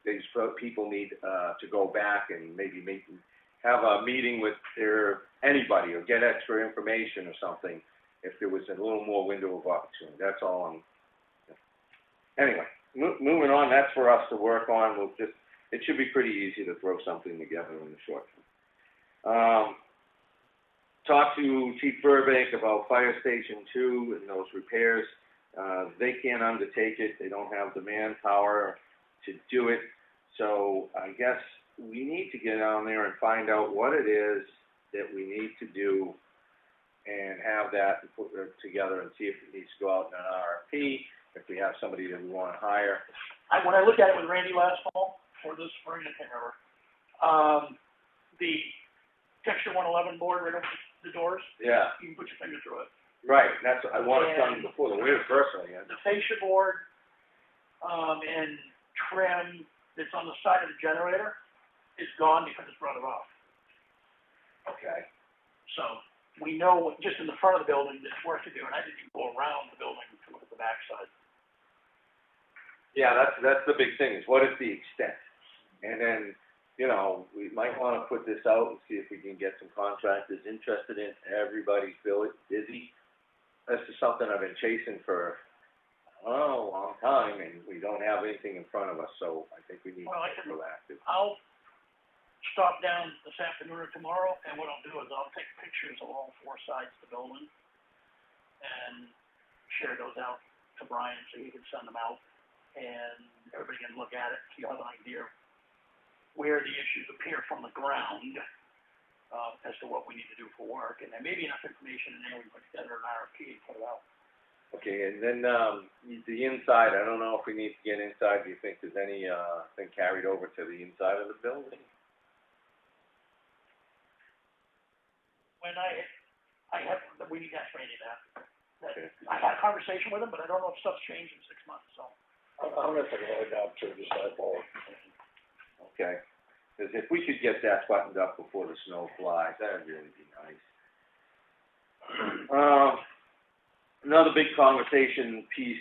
C: These people need to go back and maybe have a meeting with anybody, or get extra information or something, if there was a little more window of opportunity. That's all anyway, moving on, that's for us to work on. It should be pretty easy to throw something together in the short term. Talk to Chief Burbank about Fire Station 2 and those repairs. They can't undertake it. They don't have the manpower to do it. So I guess we need to get on there and find out what it is that we need to do, and have that and put it together and see if it needs to go out in an RFP, if we have somebody that we want to hire.
B: When I looked at it with Randy last fall, or this spring, I can't remember, the texture 111 board right over the doors,
C: Yeah.
B: you can put your finger through it.
C: Right, that's, I want it done before the winter personally.
B: The fascia board, and trim that's on the side of the generator is gone because it's rotted off.
C: Okay.
B: So, we know, just in the front of the building, there's work to do, and I didn't go around the building to look at the backside.
C: Yeah, that's the big thing, is what is the extent? And then, we might want to put this out and see if we can get some contractors interested in. Everybody's busy. This is something I've been chasing for, a long time, and we don't have anything in front of us, so I think we need to be proactive.
B: I'll stop down this afternoon or tomorrow, and what I'll do is I'll take pictures of all four sides of the building and share those out to Brian so he can send them out, and everybody can look at it, so you have an idea where the issues appear from the ground, as to what we need to do for work, and there may be enough information in there we put together an RFP and put it out.
C: Okay, and then, the inside, I don't know if we need to get inside. Do you think there's any, thing carried over to the inside of the building?
B: When we need to ask Randy that.
C: Okay.
B: I had a conversation with him, but I don't know if stuff's changed in 6 months, so.
E: I'm gonna take a look out to the sidewalk.
C: Okay, because if we could get that buttoned up before the snow flies, that'd really be nice. Another big conversation piece,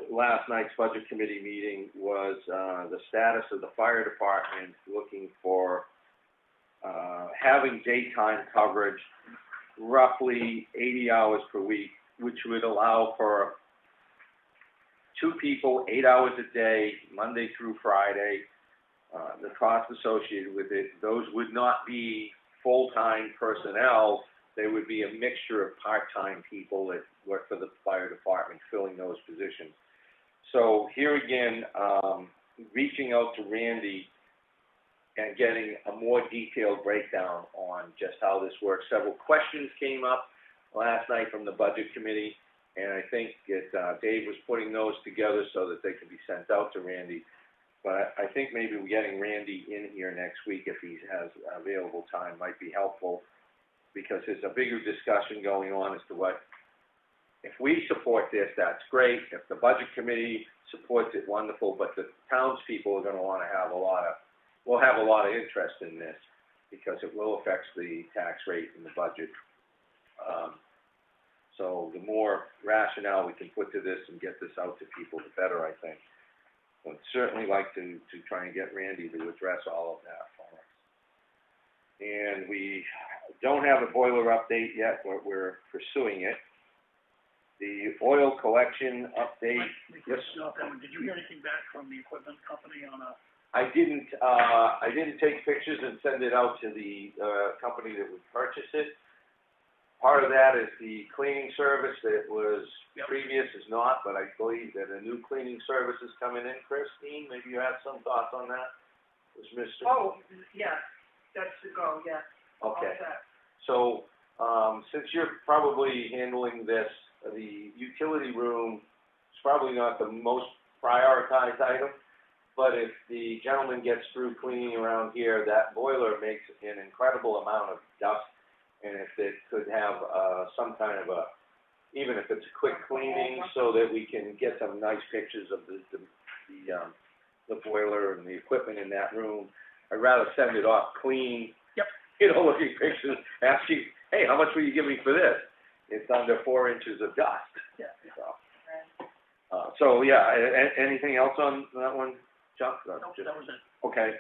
C: last night's budget committee meeting, was, the status of the fire department looking for, having daytime coverage, roughly 80 hours per week, which would allow for 2 people, 8 hours a day, Monday through Friday, the cost associated with it, those would not be full-time personnel. They would be a mixture of part-time people that work for the fire department filling those positions. So here again, reaching out to Randy and getting a more detailed breakdown on just how this works. Several questions came up last night from the budget committee, and I think that Dave was putting those together so that they can be sent out to Randy. But I think maybe getting Randy in here next week, if he has available time, might be helpful, because there's a bigger discussion going on as to what, if we support this, that's great. If the budget committee supports it, wonderful. But the townspeople are going to want to have will have a lot of interest in this, because it will affect the tax rate and the budget. So the more rationale we can put to this and get this out to people, the better, I think. I'd certainly like to try and get Randy to address all of that for us. And we don't have a boiler update yet, but we're pursuing it. The oil collection update.
B: Yes. Did you hear anything back from the equipment company on a?
C: I didn't take pictures and send it out to the company that would purchase it. Part of that is the cleaning service that was previous is not, but I believe that a new cleaning service is coming in. Christine, maybe you have some thoughts on that? Was Mr.
F: Oh, yeah, that's the go, yeah.
C: Okay.
F: All set.
C: So, since you're probably handling this, the utility room is probably not the most prioritized item, but if the gentleman gets through cleaning around here, that boiler makes an incredible amount of dust. And if it could have some kind of a, even if it's a quick cleaning, so that we can get some nice pictures of the boiler and the equipment in that room, I'd rather send it off clean.
B: Yep.
C: Looking pictures, asking, hey, how much will you give me for this? It's under 4 inches of dust.
B: Yeah.
C: So yeah, anything else on that one, Chuck?
B: No, that was it.
C: Okay.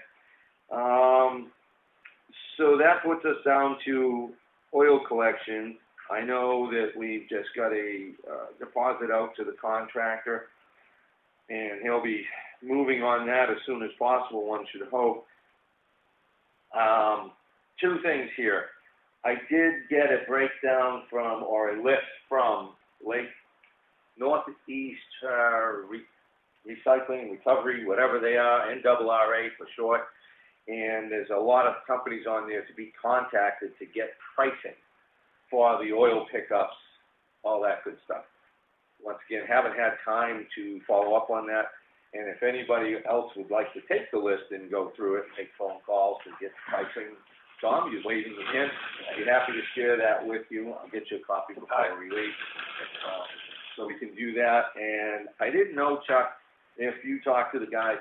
C: So that puts us down to oil collection. I know that we've just got a deposit out to the contractor, and he'll be moving on that as soon as possible, one should hope. 2 things here. I did get a breakdown from, or a list from Northeast Recycling, Recovery, whatever they are, NRRA for short. And there's a lot of companies on there to be contacted to get pricing for the oil pickups, all that good stuff. Once again, haven't had time to follow up on that. And if anybody else would like to take the list and go through it, make phone calls to get pricing, Tom, you're waiting again. I'd be happy to share that with you. I'll get you a copy before we leave. So we can do that. And I didn't know, Chuck, if you talked to the guys,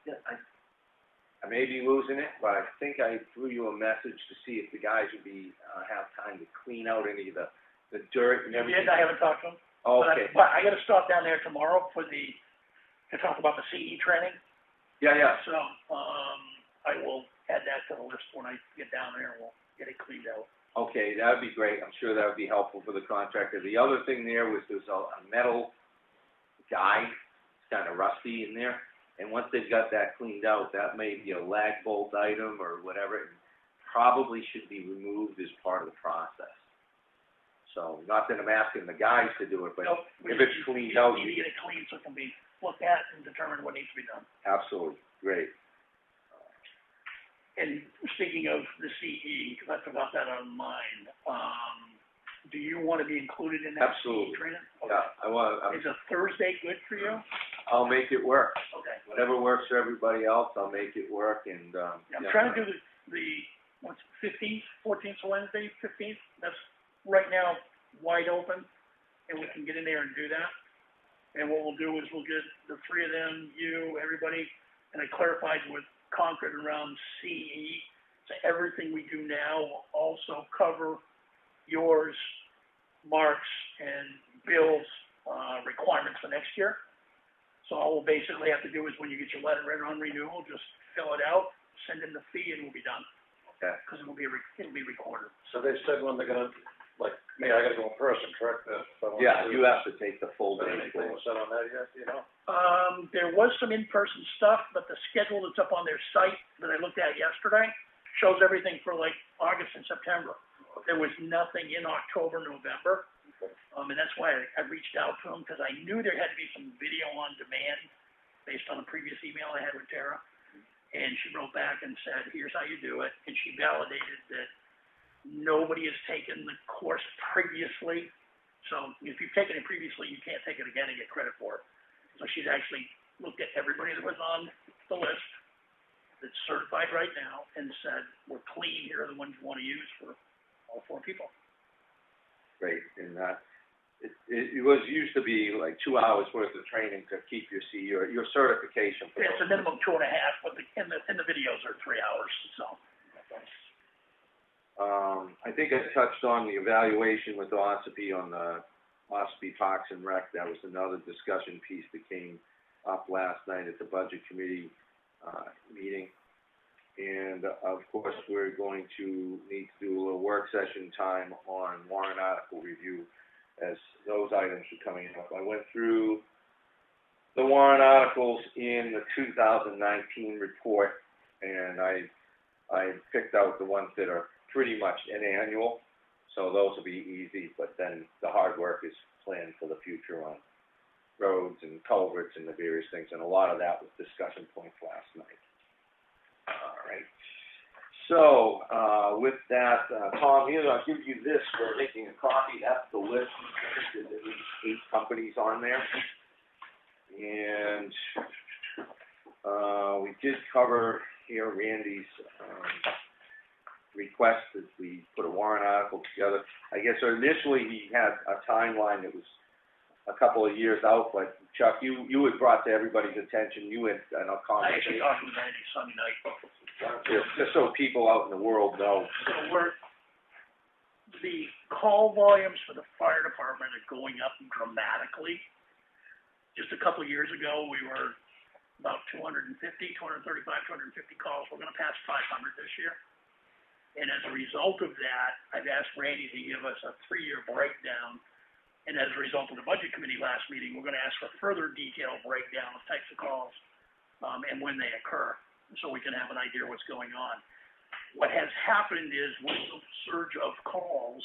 C: I may be losing it, but I think I threw you a message to see if the guys would have time to clean out any of the dirt and everything.
B: I haven't talked to them.
C: Okay.
B: But I gotta stop down there tomorrow to talk about the CE training.
C: Yeah.
B: So, I will add that to the list when I get down there, and we'll get it cleaned out.
C: Okay, that would be great. I'm sure that would be helpful for the contractor. The other thing there was there's a metal guide. It's kind of rusty in there. And once they've got that cleaned out, that may be a lag bolt item or whatever. It probably should be removed as part of the process. So, not that I'm asking the guys to do it, but if it's cleaned out.
B: You need to get it cleaned so it can be looked at and determine what needs to be done.
C: Absolutely. Great.
B: And speaking of the CE, because I forgot that on mine, do you want to be included in that
C: Absolutely.
B: CE training? Okay.
C: Yeah,
B: Is a Thursday good for you?
C: I'll make it work.
B: Okay.
C: Whatever works for everybody else, I'll make it work. And
B: I'm trying to do the what's 15th, 14th, Wednesday, 15th. That's right now wide open, and we can get in there and do that. And what we'll do is we'll get the 3 of them, you, everybody, and I clarified with Concord around CE. So everything we do now will also cover yours, Mark's, and Bill's requirements for next year. So all we'll basically have to do is when you get your letter in on renewal, just fill it out, send in the fee, and we'll be done.
C: Okay.
B: Because it'll be recorded.
E: So they said when they're gonna, like, me, I gotta go in person, correct?
C: Yeah, you have to take the full day.
E: Anything set on that yet, you know?
B: There there was some in-person stuff, but the schedule that's up on their site that I looked at yesterday shows everything for like August and September. There was nothing in October, November. And that's why I reached out to them, because I knew there had to be some video on demand based on a previous email I had with Tara. And she wrote back and said, here's how you do it. And she validated that nobody has taken the course previously. So if you've taken it previously, you can't take it again and get credit for it. So she's actually looked at everybody that was on the list that's certified right now and said, we're clean, here are the ones you want to use for all 4 people.
C: Great, and it was used to be like 2 hours worth of training to keep your certification. For
B: It's a minimum 2.5, but in the videos are 3 hours, so.
C: I think I touched on the evaluation with Ossipee on the Ossipee Parks and Rec. That was another discussion piece that came up last night at the Budget Committee meeting. And of course, we're going to need to do a little work session time on warrant article review as those items are coming up. I went through the warrant articles in the 2019 report, and I picked out the ones that are pretty much an annual, so those will be easy, but then the hard work is planned for the future on roads and culverts and the various things, and a lot of that was discussion points last night. All right. So, with that, Tom, here, I'll give you this for making a copy. That's the list. There's at least 8 companies on there. And we did cover here Randy's request that we put a warrant article together. I guess initially he had a timeline that was a couple of years out, but Chuck, you had brought to everybody's attention, you had an
B: I actually talked with Randy Sunday night.
C: just so people out in the world know.
B: So the call volumes for the fire department are going up dramatically. Just a couple of years ago, we were about 235, 250 calls. We're going to pass 500 this year. And as a result of that, I've asked Randy to give us a 3-year breakdown. And as a result of the Budget Committee last meeting, we're going to ask for further detailed breakdown of types of calls and when they occur, so we can have an idea what's going on. What has happened is with the surge of calls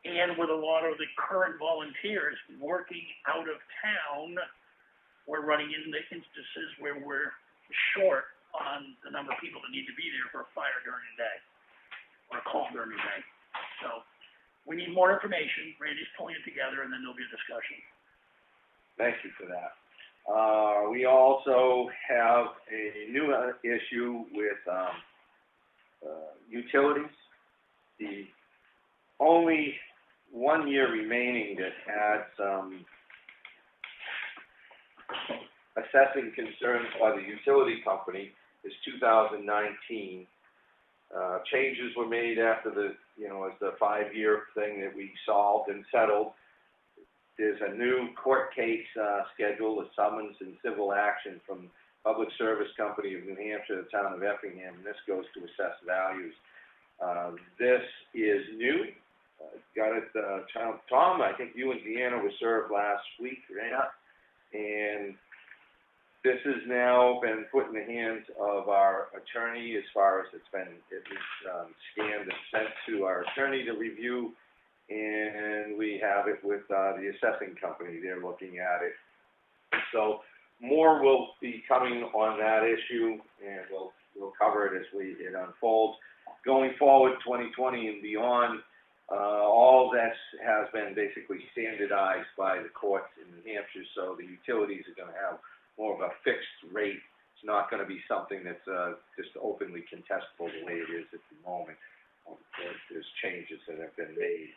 B: and with a lot of the current volunteers working out of town, we're running into instances where we're short on the number of people that need to be there for a fire during the day or a call during the day. So we need more information. Randy's pulling it together, and then there'll be a discussion.
C: Thank you for that. We also have a new issue with utilities. The only 1 year remaining that had some assessing concerns by the utility company is 2019. Changes were made after the, as the 5-year thing that we solved and settled. There's a new court case schedule, a summons and civil action from Public Service Company of New Hampshire, the town of Effingham, and this goes to assess values. This is new. Got it, Tom, I think you and Deanna were served last week, right?
B: Yeah.
C: And this has now been put in the hands of our attorney as far as it was scanned and sent to our attorney to review, and we have it with the assessing company. They're looking at it. So more will be coming on that issue, and we'll cover it as it unfolds. Going forward, 2020 and beyond, all this has been basically standardized by the courts in New Hampshire, so the utilities are going to have more of a fixed rate. It's not going to be something that's just openly contestable the way it is at the moment. There's changes that have been made.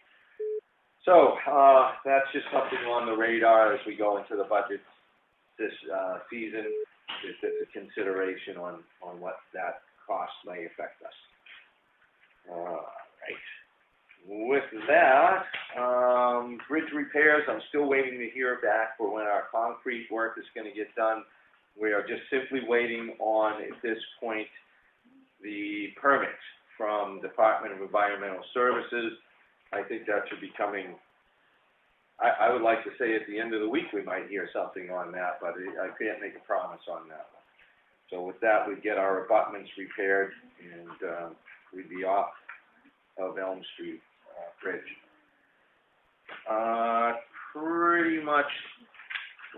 C: So that's just something on the radar as we go into the budget this season. There's a consideration on what that cost may affect us. All right. With that, bridge repairs, I'm still waiting to hear back for when our concrete work is going to get done. We are just simply waiting on, at this point, the permit from Department of Environmental Services. I think that should be coming, I would like to say at the end of the week, we might hear something on that, but I can't make a promise on that one. So with that, we'd get our abutments repaired, and, we'd be off of Elm Street, Bridge. Pretty much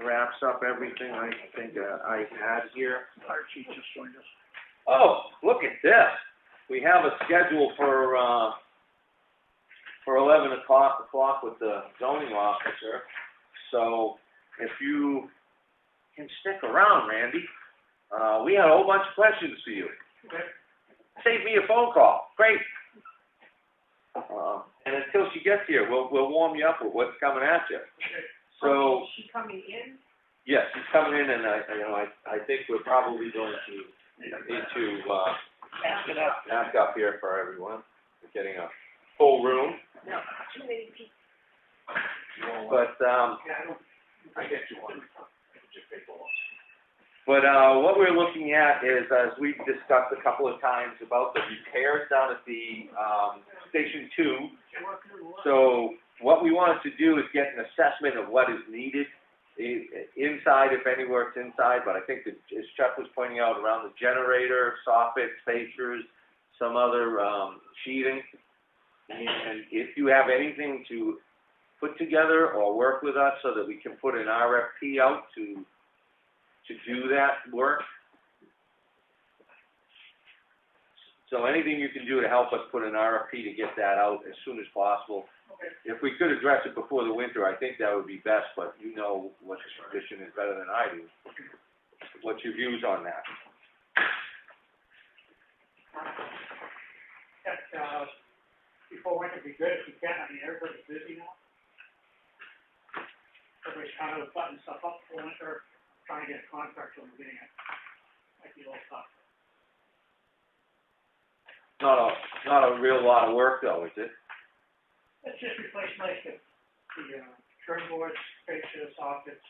C: wraps up everything I think, I had here.
B: Fire chief just joined us.
C: Oh, look at this. We have a schedule for 11 o'clock with the zoning officer. So if you can stick around, Randy, we had a whole bunch of questions for you.
B: Okay.
C: Save me a phone call. Great. And until she gets here, we'll warm you up with what's coming at you.
B: Okay.
C: So,
H: Is she coming in?
C: yes, she's coming in, and I think we're probably going to need to,
B: Ask it up.
C: back up here for everyone. We're getting a full room,
H: No, too many people.
C: but,
B: Yeah,
E: I get you one. Just pay for one.
C: but, what we're looking at is, as we've discussed a couple of times, about the repairs down at the, Station 2. So, what we wanted to do is get an assessment of what is needed inside, if any work's inside, but I think that, as Chuck was pointing out, around the generator, soffits, spacers, some other, sheathing. And if you have anything to put together or work with us so that we can put an RFP out to do that work. So anything you can do to help us put an RFP to get that out as soon as possible.
B: Okay.
C: If we could address it before the winter, I think that would be best, but you know what the condition is better than I do. What's your views on that?
F: Before winter would be good if you can. I mean, everybody's busy now. Everybody's kind of buttoning stuff up for winter, trying to get a contract when we're getting it. Might be a little tough.
C: Not a real lot of work though, is it?
F: It's just replace like the trim boards, fixtures, sockets,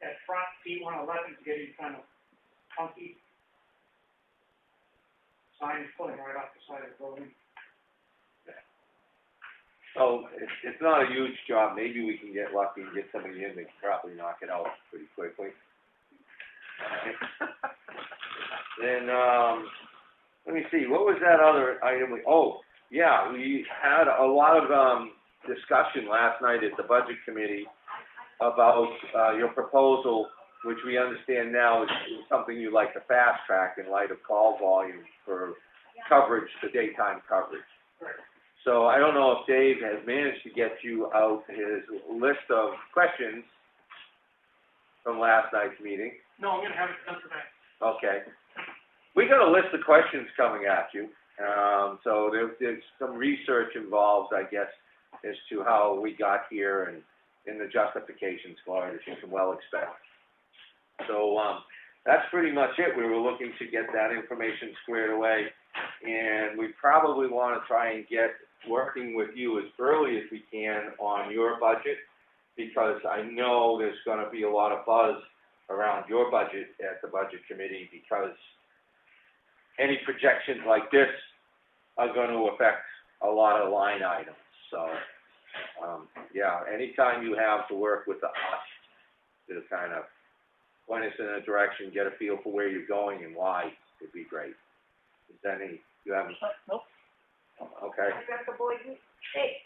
F: that front T111 is getting kind of funky. Signs pulling right off the side of the building.
C: So it's not a huge job. Maybe we can get lucky and get somebody in that can probably knock it out pretty quickly. Then, let me see, what was that other item we had a lot of, discussion last night at the budget committee about, your proposal, which we understand now is something you'd like to fast track in light of call volume for coverage, the daytime coverage. So I don't know if Dave has managed to get you out his list of questions from last night's meeting.
F: No, I'm gonna have it done today.
C: Okay. We got a list of questions coming at you. So there's some research involved, I guess, as to how we got here and in the justifications for it, as you can well expect. So, that's pretty much it. We were looking to get that information squared away, and we probably want to try and get working with you as early as we can on your budget, because I know there's going to be a lot of buzz around your budget at the budget committee, because any projections like this are going to affect a lot of line items. So, anytime you have to work with us to kind of point us in a direction, get a feel for where you're going and why, would be great. Is there any, you haven't?
B: Nope.
C: Okay.
H: I got the boy, hey,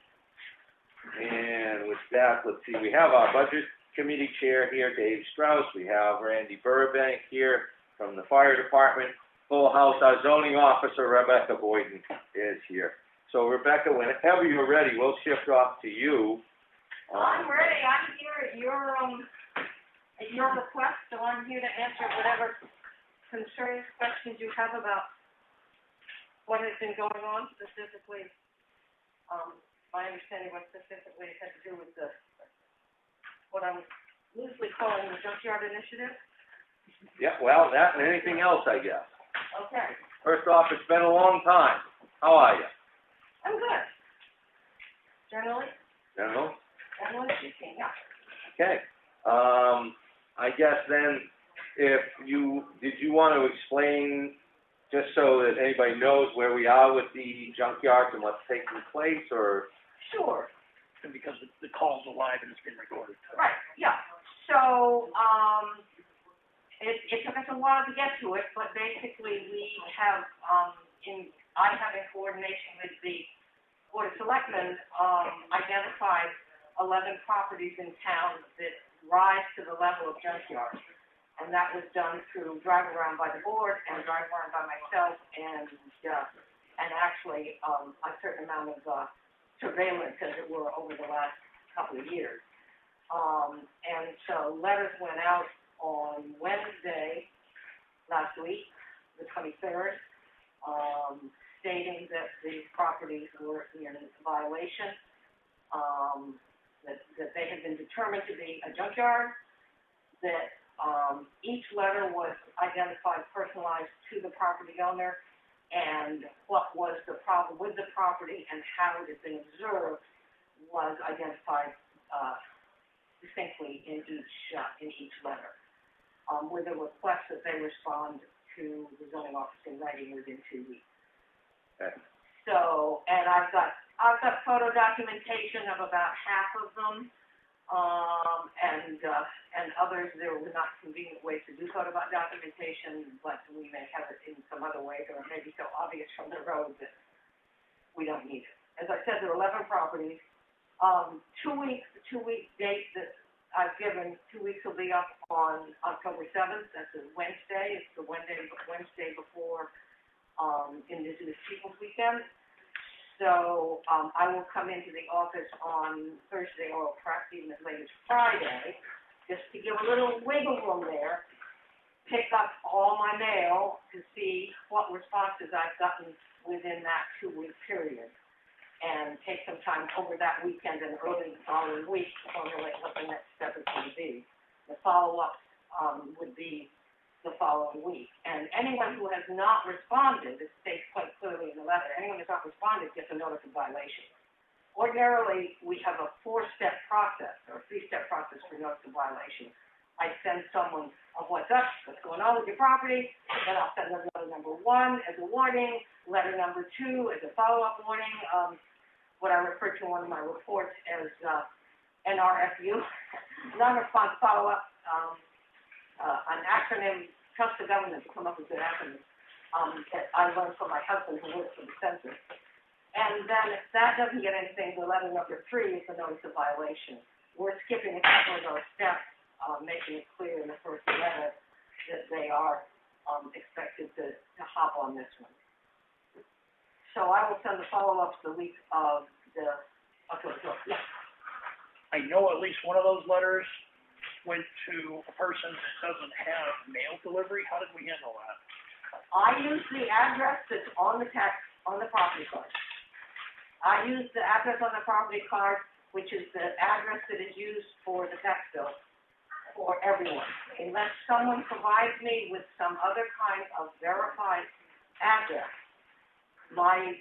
C: And with that, let's see, we have our budget committee chair here, Dave Strauss. We have Randy Burbank here from the fire department. Full house, our zoning officer, Rebecca Boyden, is here. So Rebecca, whenever you're ready, we'll shift off to you.
H: I'm ready, I'm here at your request, so I'm here to answer whatever concerns, questions you have about what has been going on specifically. My understanding what specifically it had to do with what I'm loosely calling the junkyard initiative.
C: Yeah, well, that and anything else, I guess.
H: Okay,
C: First off, it's been a long time. How are you?
H: I'm good. Generally speaking, yeah.
C: Okay. I guess then, did you want to explain, just so that anybody knows where we are with the junkyards and what's taking place, or?
H: Sure.
B: and because the call's alive and it's been recorded.
H: Right, yeah. So, it took us a while to get to it, but basically we have, I have in coordination with the Board of Selectmen, identified 11 properties in town that rise to the level of junkyard. And that was done through drive around by the board and drive around by myself and actually, a certain amount of, surveillance, as it were, over the last couple of years. And so letters went out on Wednesday last week, the 23rd, stating that these properties were in violation, that they had been determined to be a junkyard, that each letter was identified, personalized to the property owner, and what was the problem with the property and how it had been observed was identified distinctly in each letter, with a request that they respond to the zoning office in writing within 2 weeks.
C: Okay.
H: So, and I've got photo documentation of about half of them, and others, there were not convenient ways to do photo documentation, but we may have it in some other way, or it may be so obvious from the road that we don't need it. As I said, there are 11 properties. 2 weeks, the 2-week date that I've given, 2 weeks will be up on October 7th, that's a Wednesday, it's the Wednesday before, Indigenous Peoples Weekend. So, I will come into the office on Thursday, or perhaps even as late as Friday, just to give a little wiggle room there, pick up all my mail to see what responses I've gotten within that 2-week period, and take some time over that weekend and early the following week to formulate what the next step is going to be. The follow-up, would be the following week. And anyone who has not responded, it states quite clearly in the letter, anyone who has not responded gets a notice of violation. Ordinarily, we have a 4-step process, or a 3-step process for notice of violation. I send someone of what's up, what's going on with your property, then I'll send them letter number 1 as a warning, letter number 2 as a follow-up warning, what I refer to in one of my reports as NRFU, non-response follow-up, an acronym, trust the government to come up with good acronyms, that I learned from my husband who works for the census. And then if that doesn't get anything, the letter number 3 is the notice of violation. We're skipping a couple of those steps, making it clear in the first letter that they are expected to hop on this one. So I will send the follow-ups the week of the October 12th. Yeah.
B: I know at least one of those letters went to a person that doesn't have mail delivery. How did we handle that?
H: I use the address that's on the property card. I use the address on the property card, which is the address that is used for the tax bill for everyone. Unless someone provides me with some other kind of verified address, my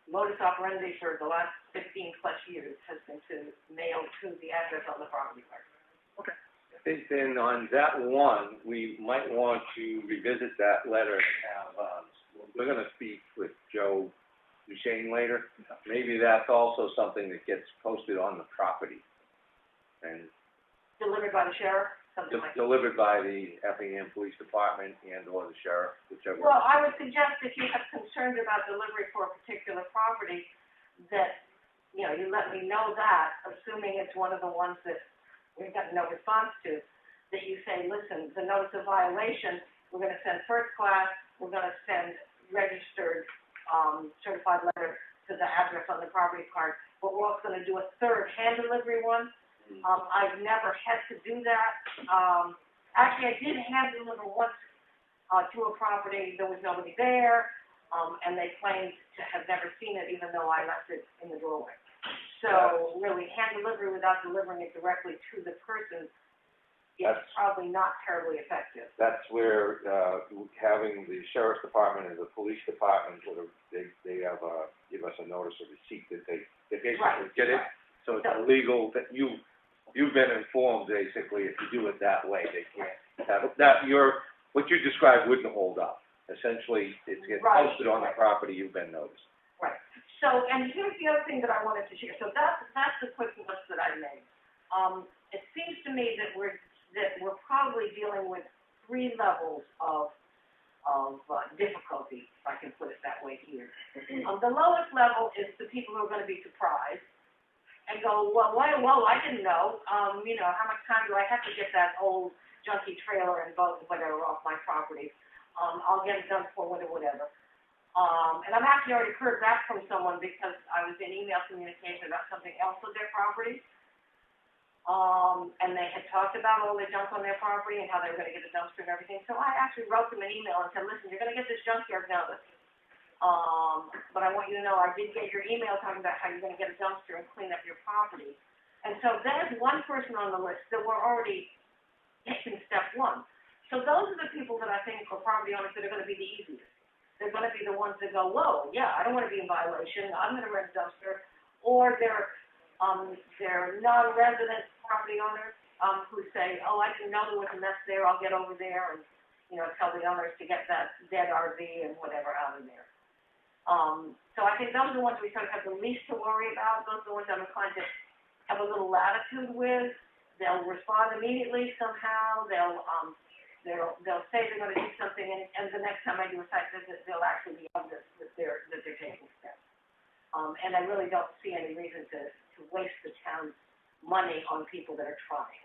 H: modus operandi for the last 15+ years has been to mail to the address on the property card.
B: Okay.
C: Then on that one, we might want to revisit that letter and have, we're gonna speak with Joe Duchesne later. Maybe that's also something that gets posted on the property and
H: Delivered by the sheriff, something like that.
C: delivered by the Effingham Police Department and or the sheriff, whichever.
H: Well, I would suggest if you have concerns about delivery for a particular property, that, you know, you let me know that, assuming it's one of the ones that we've got no response to, that you say, listen, the notice of violation, we're gonna send first class, we're gonna send registered, certified letter to the address on the property card, but we're also gonna do a third hand delivery one. I've never had to do that. Actually, I did hand deliver once, to a property, there was nobody there, and they claimed to have never seen it, even though I left it in the doorway. So, really, hand delivery without delivering it directly to the person is probably not terribly effective.
C: That's where, having the sheriff's department and the police department, sort of, they have, give us a notice of receipt that they basically get it. So it's illegal that you've been informed, basically, if you do it that way, they can't have it. What you described wouldn't hold up. Essentially, it gets posted on the property, you've been noticed.
H: Right. So, and here's the other thing that I wanted to share. So that's the quick list that I made. It seems to me that we're probably dealing with 3 levels of difficulty, if I can put it that way here. The lowest level is the people who are going to be surprised and go, well, I didn't know. How much time do I have to get that old junky trailer and boat and whatever off my property? I'll get it done for whatever. And I've actually already heard back from someone because I was in email communication about something else with their property. And they had talked about all the junk on their property and how they were going to get a dumpster and everything. So I actually wrote them an email and said, listen, you're going to get this junkyard notice. But I want you to know I did get your email talking about how you're going to get a dumpster and clean up your property. And so there's one person on the list that we're already taking step 1. So those are the people that I think are property owners that are going to be the easiest. They're going to be the ones that go, whoa, yeah, I don't want to be in violation. I'm going to rent a dumpster. Or they're non-resident property owners who say, oh, I didn't know there was a mess there. I'll get over there and, tell the owners to get that dead RV and whatever out of there. So I think those are the ones we sort of have the least to worry about. Those are the ones I'm inclined to have a little latitude with. They'll respond immediately somehow. They'll say they're going to do something, and the next time I do a site visit, they'll actually be obvious that they're taking steps. And I really don't see any reason to waste the town's money on people that are trying,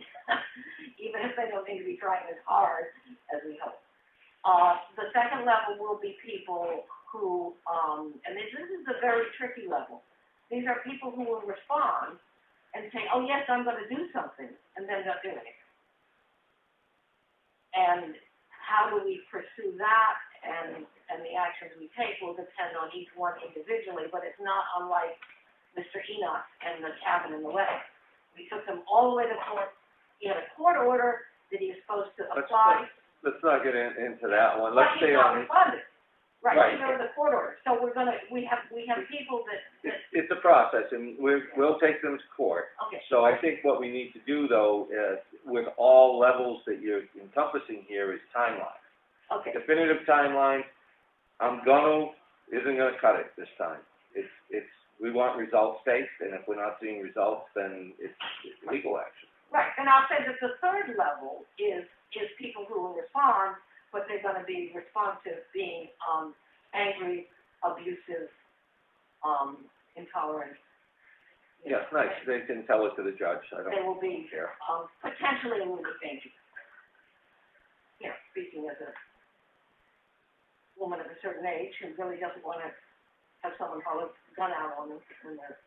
H: even if they don't need to be trying as hard as we hope. The second level will be people who, and this is a very tricky level. These are people who will respond and say, oh, yes, I'm going to do something, and then don't do anything. And how do we pursue that, and the actions we take will depend on each one individually, but it's not unlike Mr. Enoch and the cabin in the way. We took them all the way to court. He had a court order that he was supposed to apply.
C: Let's not get into that one. Let's stay
H: on. Right, there was a court order. So we have people that.
C: It's a process, and we'll take them to court.
H: Okay.
C: So I think what we need to do, though, with all levels that you're encompassing here, is timeline.
H: Okay.
C: Definitive timeline. Isn't gonna cut it this time. We want results based, and if we're not seeing results, then it's legal action.
H: Right, and I'll say that the third level is people who will respond, but they're going to be responsive, being angry, abusive, intolerant.
C: Yes, nice. They can tell it to the judge.
H: They will be potentially a little bit dangerous. Speaking as a woman of a certain age who really doesn't want to have someone haul a gun out on them when they're,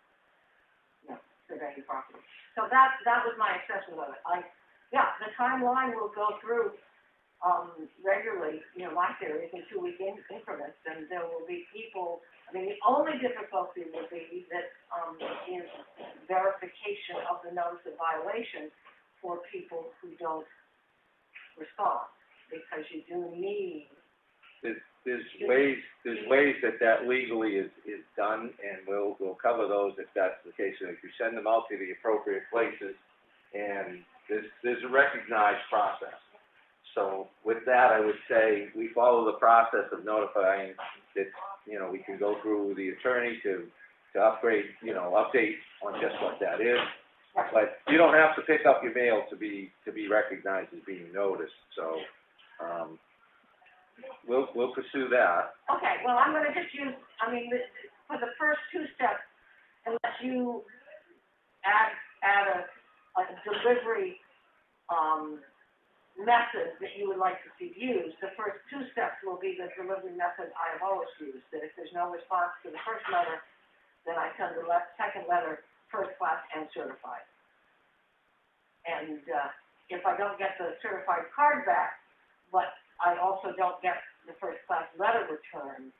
H: surveying property. So that was my assessment of it. The timeline will go through regularly, my theory is in 2-week increments, and there will be people. The only difficulty will be that is verification of the notice of violation for people who don't respond, because you do need.
C: There's ways that legally is done, and we'll cover those if that's the case. And if you send them out to the appropriate places, and there's a recognized process. So with that, I would say we follow the process of notifying that, we can go through the attorney to upgrade, update on just what that is. But you don't have to pick up your mail to be recognized as being noticed. So, we'll pursue that.
H: Okay, well, I'm going to just use, for the first 2 steps, unless you add a delivery method that you would like to see used, the first 2 steps will be the delivery method I have always used, that if there's no response to the first letter, then I send the second letter first class and certified. And if I don't get the certified card back, but I also don't get the first class letter returned,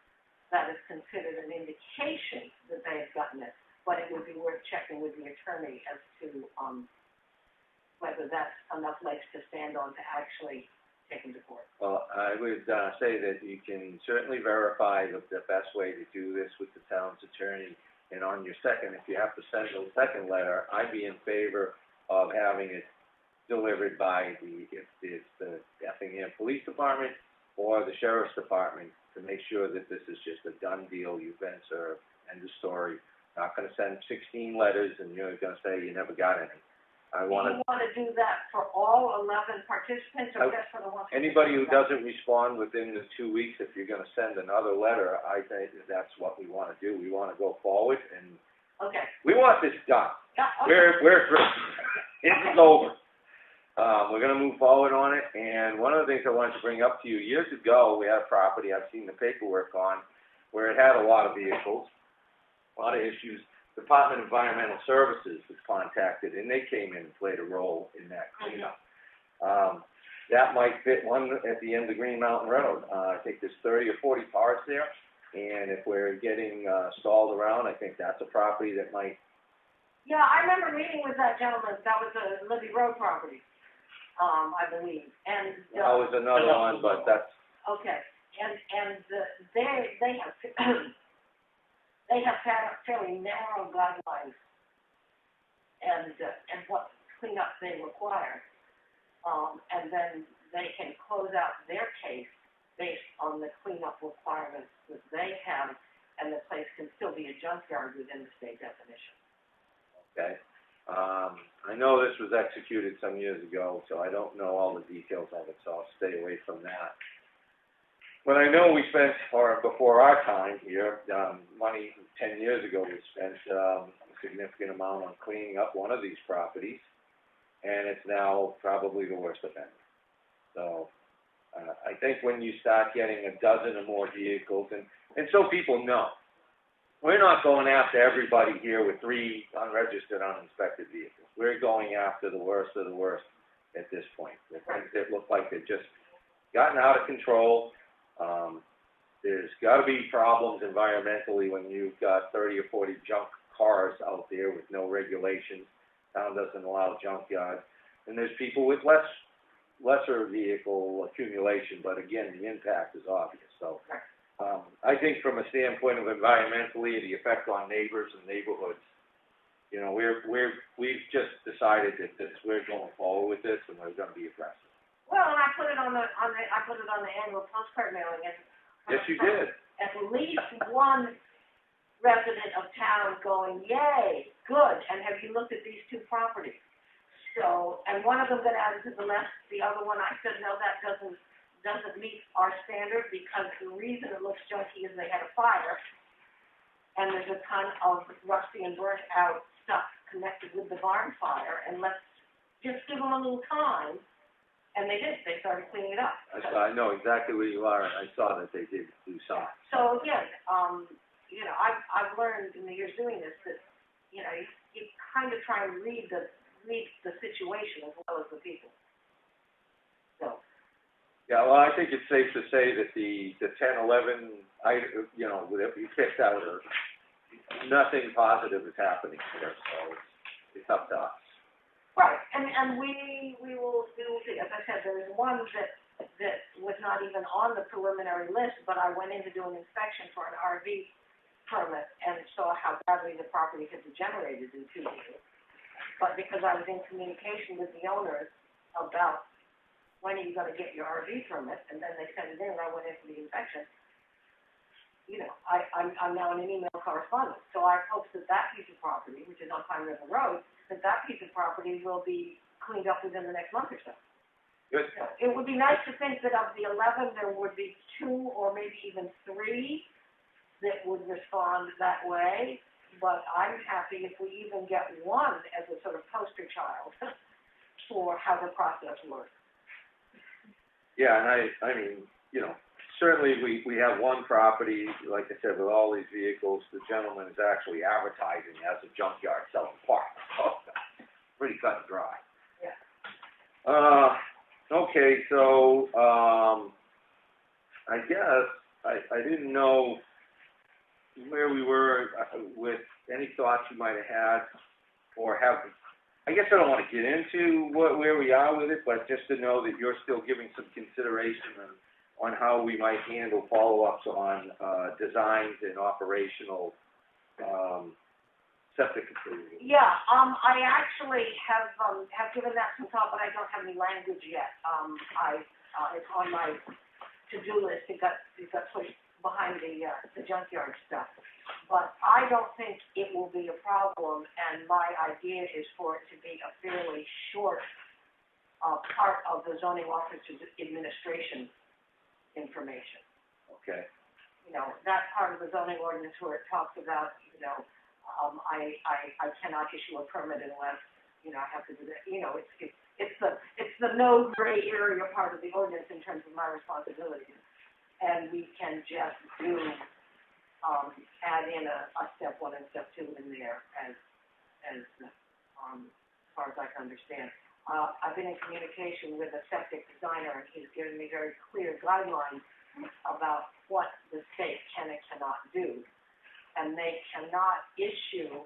H: that is considered an indication that they have gotten it, but it would be worth checking with the attorney as to whether that's enough legs to stand on to actually take them to court. Well,
C: I would say that you can certainly verify the best way to do this with the town's attorney, and on your second, if you have to send the second letter, I'd be in favor of having it delivered by if it's the Effingham Police Department or the Sheriff's Department, to make sure that this is just a done deal, you've been served, end of story. Not gonna send 16 letters and you're gonna say you never got any. I
H: Do
C: wanna,
H: you wanna do that for all 11 participants, or just for the ones?
C: anybody who doesn't respond within the 2 weeks, if you're gonna send another letter, I think that's what we wanna do. We wanna go forward and
H: Okay.
C: we want this done.
H: Yeah, okay.
C: We're through. It's over. We're gonna move forward on it, and one of the things I wanted to bring up to you, years ago, we had a property I've seen the paperwork on, where it had a lot of vehicles, a lot of issues. Department of Environmental Services was contacted, and they came in and played a role in that cleanup. That might fit one at the end of Green Mountain Road. I think there's 30 or 40 cars there, and if we're getting stalled around, I think that's a property that might.
H: Yeah, I remember meeting with that gentleman. That was a Libby Road property, I believe, and.
C: That was another one, but that's.
H: Okay, and they have they have had fairly narrow guidelines and what cleanup they require, and then they can close out their case based on the cleanup requirements that they have, and the place can still be a junkyard within the state definition.
C: Okay. I know this was executed some years ago, so I don't know all the details of it, so I'll stay away from that. But I know we spent, or before our time here, money 10 years ago, we spent a significant amount on cleaning up one of these properties, and it's now probably the worst offender. So I think when you start getting a dozen or more vehicles, and so people know, we're not going after everybody here with 3 unregistered, uninspected vehicles. We're going after the worst of the worst at this point. The things that look like they've just gotten out of control. There's got to be problems environmentally when you've got 30 or 40 junk cars out there with no regulations. Town doesn't allow junkyards. And there's people with lesser vehicle accumulation, but again, the impact is obvious. So I think from a standpoint of environmentally, the effect on neighbors and neighborhoods, you know, we've just decided that we're going forward with this, and we're going to be aggressive.
H: Well, and I put it on the annual postcard mailing, and
C: yes, you did.
H: At least one resident of town going, yay, good, and have you looked at these 2 properties? So, and one of them got added to the list, the other one I said, no, that doesn't meet our standard, because the reason it looks junky is they had a fire, and there's a ton of rusty and burnt out stuff connected with the barn fire, and let's just give them a little time. And they did. They started cleaning it up.
C: I know exactly where you are, and I saw that they did do something.
H: So again, you know, I've learned in the years doing this that, you know, you kind of try and read the situation as well as the people. So. Yeah,
C: well, I think it's safe to say that the 10, 11, you know, that we picked out, nothing positive is happening here, so it's up to us.
H: Right, and we will see. As I said, there's one that was not even on the preliminary list, but I went in to do an inspection for an RV permit and saw how badly the property had degenerated in 2 years. But because I was in communication with the owners about when are you going to get your RV permit, and then they sent it in, and I went in for the inspection, you know, I'm now in an email correspondence. So I hope that piece of property, which is on Pine River Road, that piece of property will be cleaned up within the next month or so.
C: Good.
H: It would be nice to think that of the 11, there would be 2 or maybe even 3 that would respond that way, but I'm happy if we even get one as a sort of poster child for how the process works.
C: Yeah, and I mean, you know, certainly we have one property, like I said, with all these vehicles, the gentleman is actually advertising as a junkyard selling parts. Pretty cut and dry.
H: Yeah.
C: Okay, so, I guess I didn't know where we were with any thoughts you might have had, or have. I guess I don't want to get into where we are with it, but just to know that you're still giving some consideration on how we might handle follow-ups on designs and operational septic facilities.
H: Yeah, I actually have given that some thought, but I don't have any language yet. It's on my to-do list. It got pushed behind the junkyard stuff. But I don't think it will be a problem, and my idea is for it to be a fairly short, part of the zoning officer's administration information.
C: Okay.
H: You know, that part of the zoning ordinance where it talks about, you know, I cannot issue a permit unless, you know, I have to do that. You know, it's the no gray area part of the ordinance in terms of my responsibilities. And we can just do, add in a step 1 and step 2 in there as far as I can understand. I've been in communication with a septic designer, and he's given me very clear guidelines about what the state can and cannot do. And they cannot issue,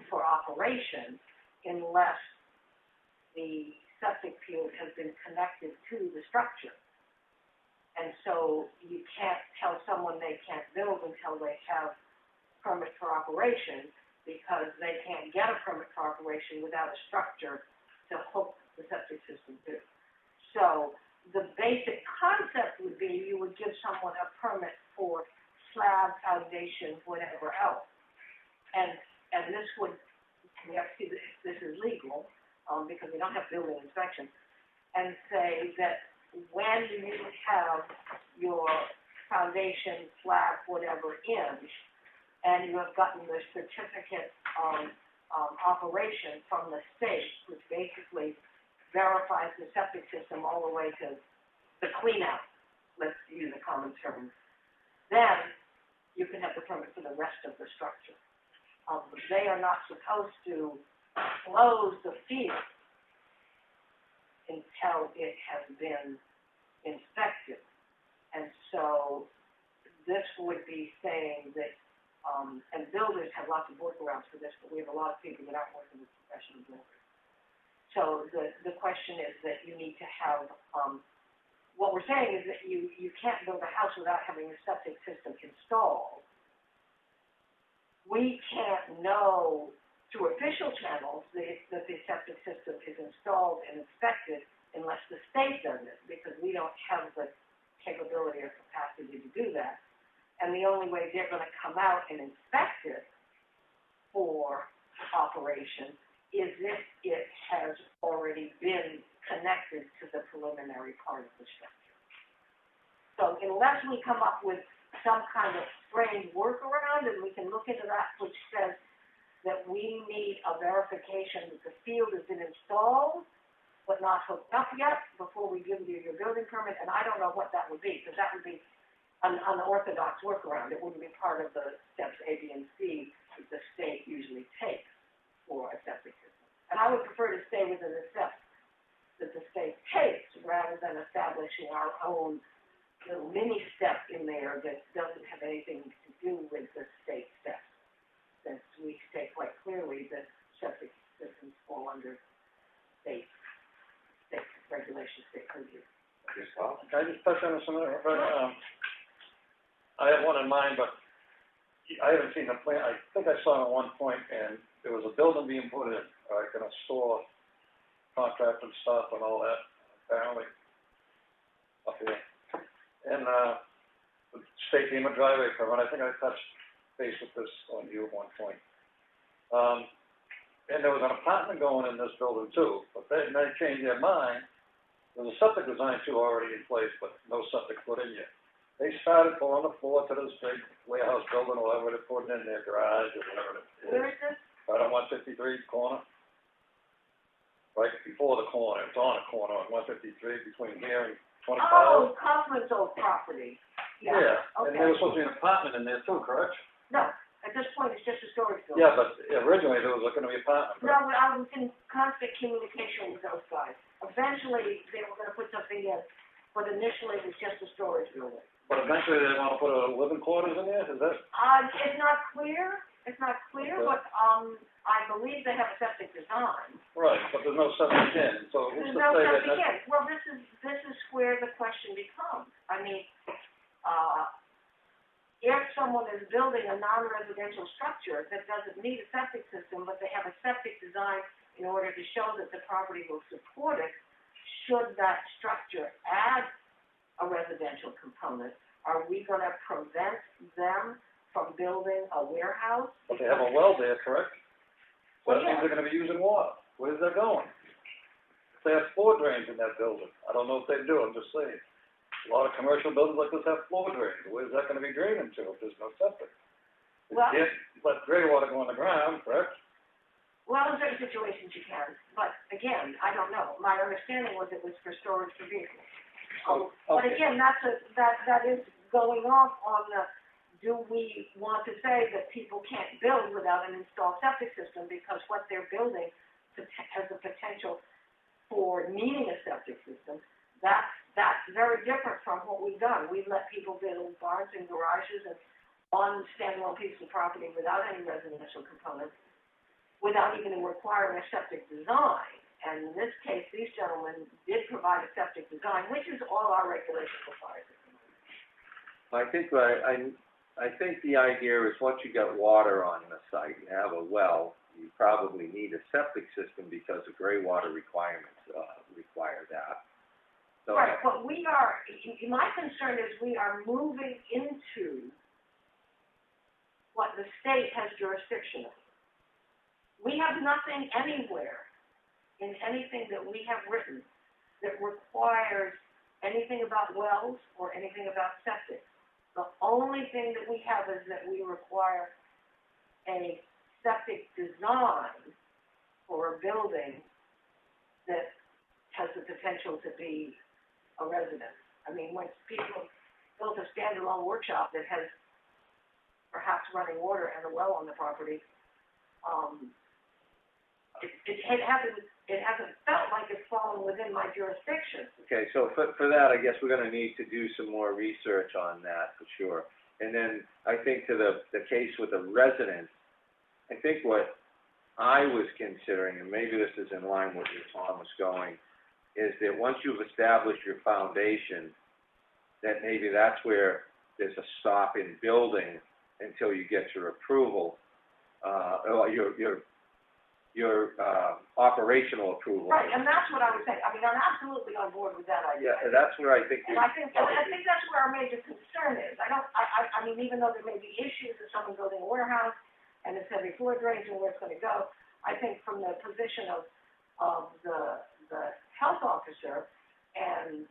H: for operation unless the septic field has been connected to the structure. And so you can't tell someone they can't build until they have permit for operation, because they can't get a permit for operation without a structure to hook the septic system to. So the basic concept would be you would give someone a permit for slab, foundation, whatever else. And this would, we have to see if this is legal, because we don't have building inspection, and say that when you have your foundation, slab, whatever in, and you have gotten the certificate of operation from the state, which basically verifies the septic system all the way to the clean out, let's use a common term, then you can have the permit for the rest of the structure. They are not supposed to close the field until it has been inspected. And so this would be saying that, and builders have lots of workarounds for this, but we have a lot of people that aren't working with professional builders. So the question is that you need to have, what we're saying is that you can't build a house without having a septic system installed. We can't know through official channels that the septic system is installed and inspected unless the state does it, because we don't have the capability or capacity to do that. And the only way they're going to come out and inspect it for operation is if it has already been connected to the preliminary part of the structure. So unless we come up with some kind of strange workaround, and we can look into that, which says that we need a verification that the field has been installed but not hooked up yet before we give you your building permit, and I don't know what that would be, because that would be an unorthodox workaround. It wouldn't be part of the steps A, B, and C that the state usually takes for a septic system. And I would prefer to stay within the steps that the state takes rather than establishing our own little mini step in there that doesn't have anything to do with the state steps, since we state quite clearly that septic systems fall under state regulations, state purview.
C: Yourself?
G: Can I just touch on this a minute? I have one in mind, but I haven't seen the plan. I think I saw it at one point, and there was a building being put in, like in a store, contract and stuff and all that, apparently, up here. And, the state gave a driveway permit. I think I touched base with this on you at one point. And there was an apartment going in this building too, but they changed their mind. There was a septic design too already in place, but no septic put in yet. They started pouring the floor to this big warehouse building, or whatever they're putting in their garage or whatever it is.
H: Where is this?
G: Right on 153 corner. Right before the corner. It's on a corner on 153 between here and 25.
H: Oh, Kaufman's old property.
G: Yeah.
H: Okay.
G: And there was supposed to be an apartment in there too, correct?
H: No, at this point, it's just a storage building.
G: Yeah, but originally there was going to be an apartment.
H: No, I was in constant communication with those guys. Eventually, they were gonna put something in, but initially it was just a storage building.
G: But eventually they want to put a living quarters in there, is that?
H: It's not clear,
G: Okay.
H: but, I believe they have a septic design.
G: Right, but there's no septic in, so who's
H: There's
G: to
H: no
G: say that
H: septic
G: that's...
H: in. Well, this is where the question becomes. I mean, if someone is building a non-residential structure that doesn't need a septic system, but they have a septic design in order to show that the property will support it, should that structure add a residential component, are we gonna prevent them from building a warehouse?
E: But they have a well there, correct? So
H: Well,
E: that means
H: yeah.
E: they're gonna be using water. Where's that going? If they have floor drains in that building, I don't know if they do, I'm just saying. A lot of commercial buildings like this have floor drains. Where's that gonna be draining to if there's no septic? You
H: Well-
E: can't let gray water go on the ground, correct?
H: Well, in certain situations you can, but again, I don't know. My understanding was it was for storage for vehicles. But again, that is going off on the, do we want to say that people can't build without an installed septic system because what they're building has the potential for needing a septic system? That's very different from what we've done. We've let people build barns and garages and on standalone pieces of property without any residential components, without even requiring a septic design. And in this case, these gentlemen did provide a septic design, which is all our regulation requires.
C: I think the idea is once you got water on the site, you have a well, you probably need a septic system because the gray water requirements, require that. So,
H: Right, but we are, my concern is we are moving into what the state has jurisdiction of. We have nothing anywhere in anything that we have written that requires anything about wells or anything about septic. The only thing that we have is that we require a septic design for a building that has the potential to be a residence. I mean, when people built a standalone workshop that has perhaps running water and a well on the property, it hasn't felt like it's fallen within my jurisdiction.
C: okay, so for that, I guess we're gonna need to do some more research on that for sure. And then I think to the case with the residents, I think what I was considering, and maybe this is in line with where Tom was going, is that once you've established your foundation, that maybe that's where there's a stop in building until you get your approval, or your operational approval.
H: Right, and that's what I was saying. I mean, I'm absolutely on board with that idea.
C: Yeah, that's where I think.
H: And I think that's where our major concern is. I mean, even though there may be issues of someone building a warehouse and it's heavy floor drains and where it's gonna go, I think from the position of the health officer and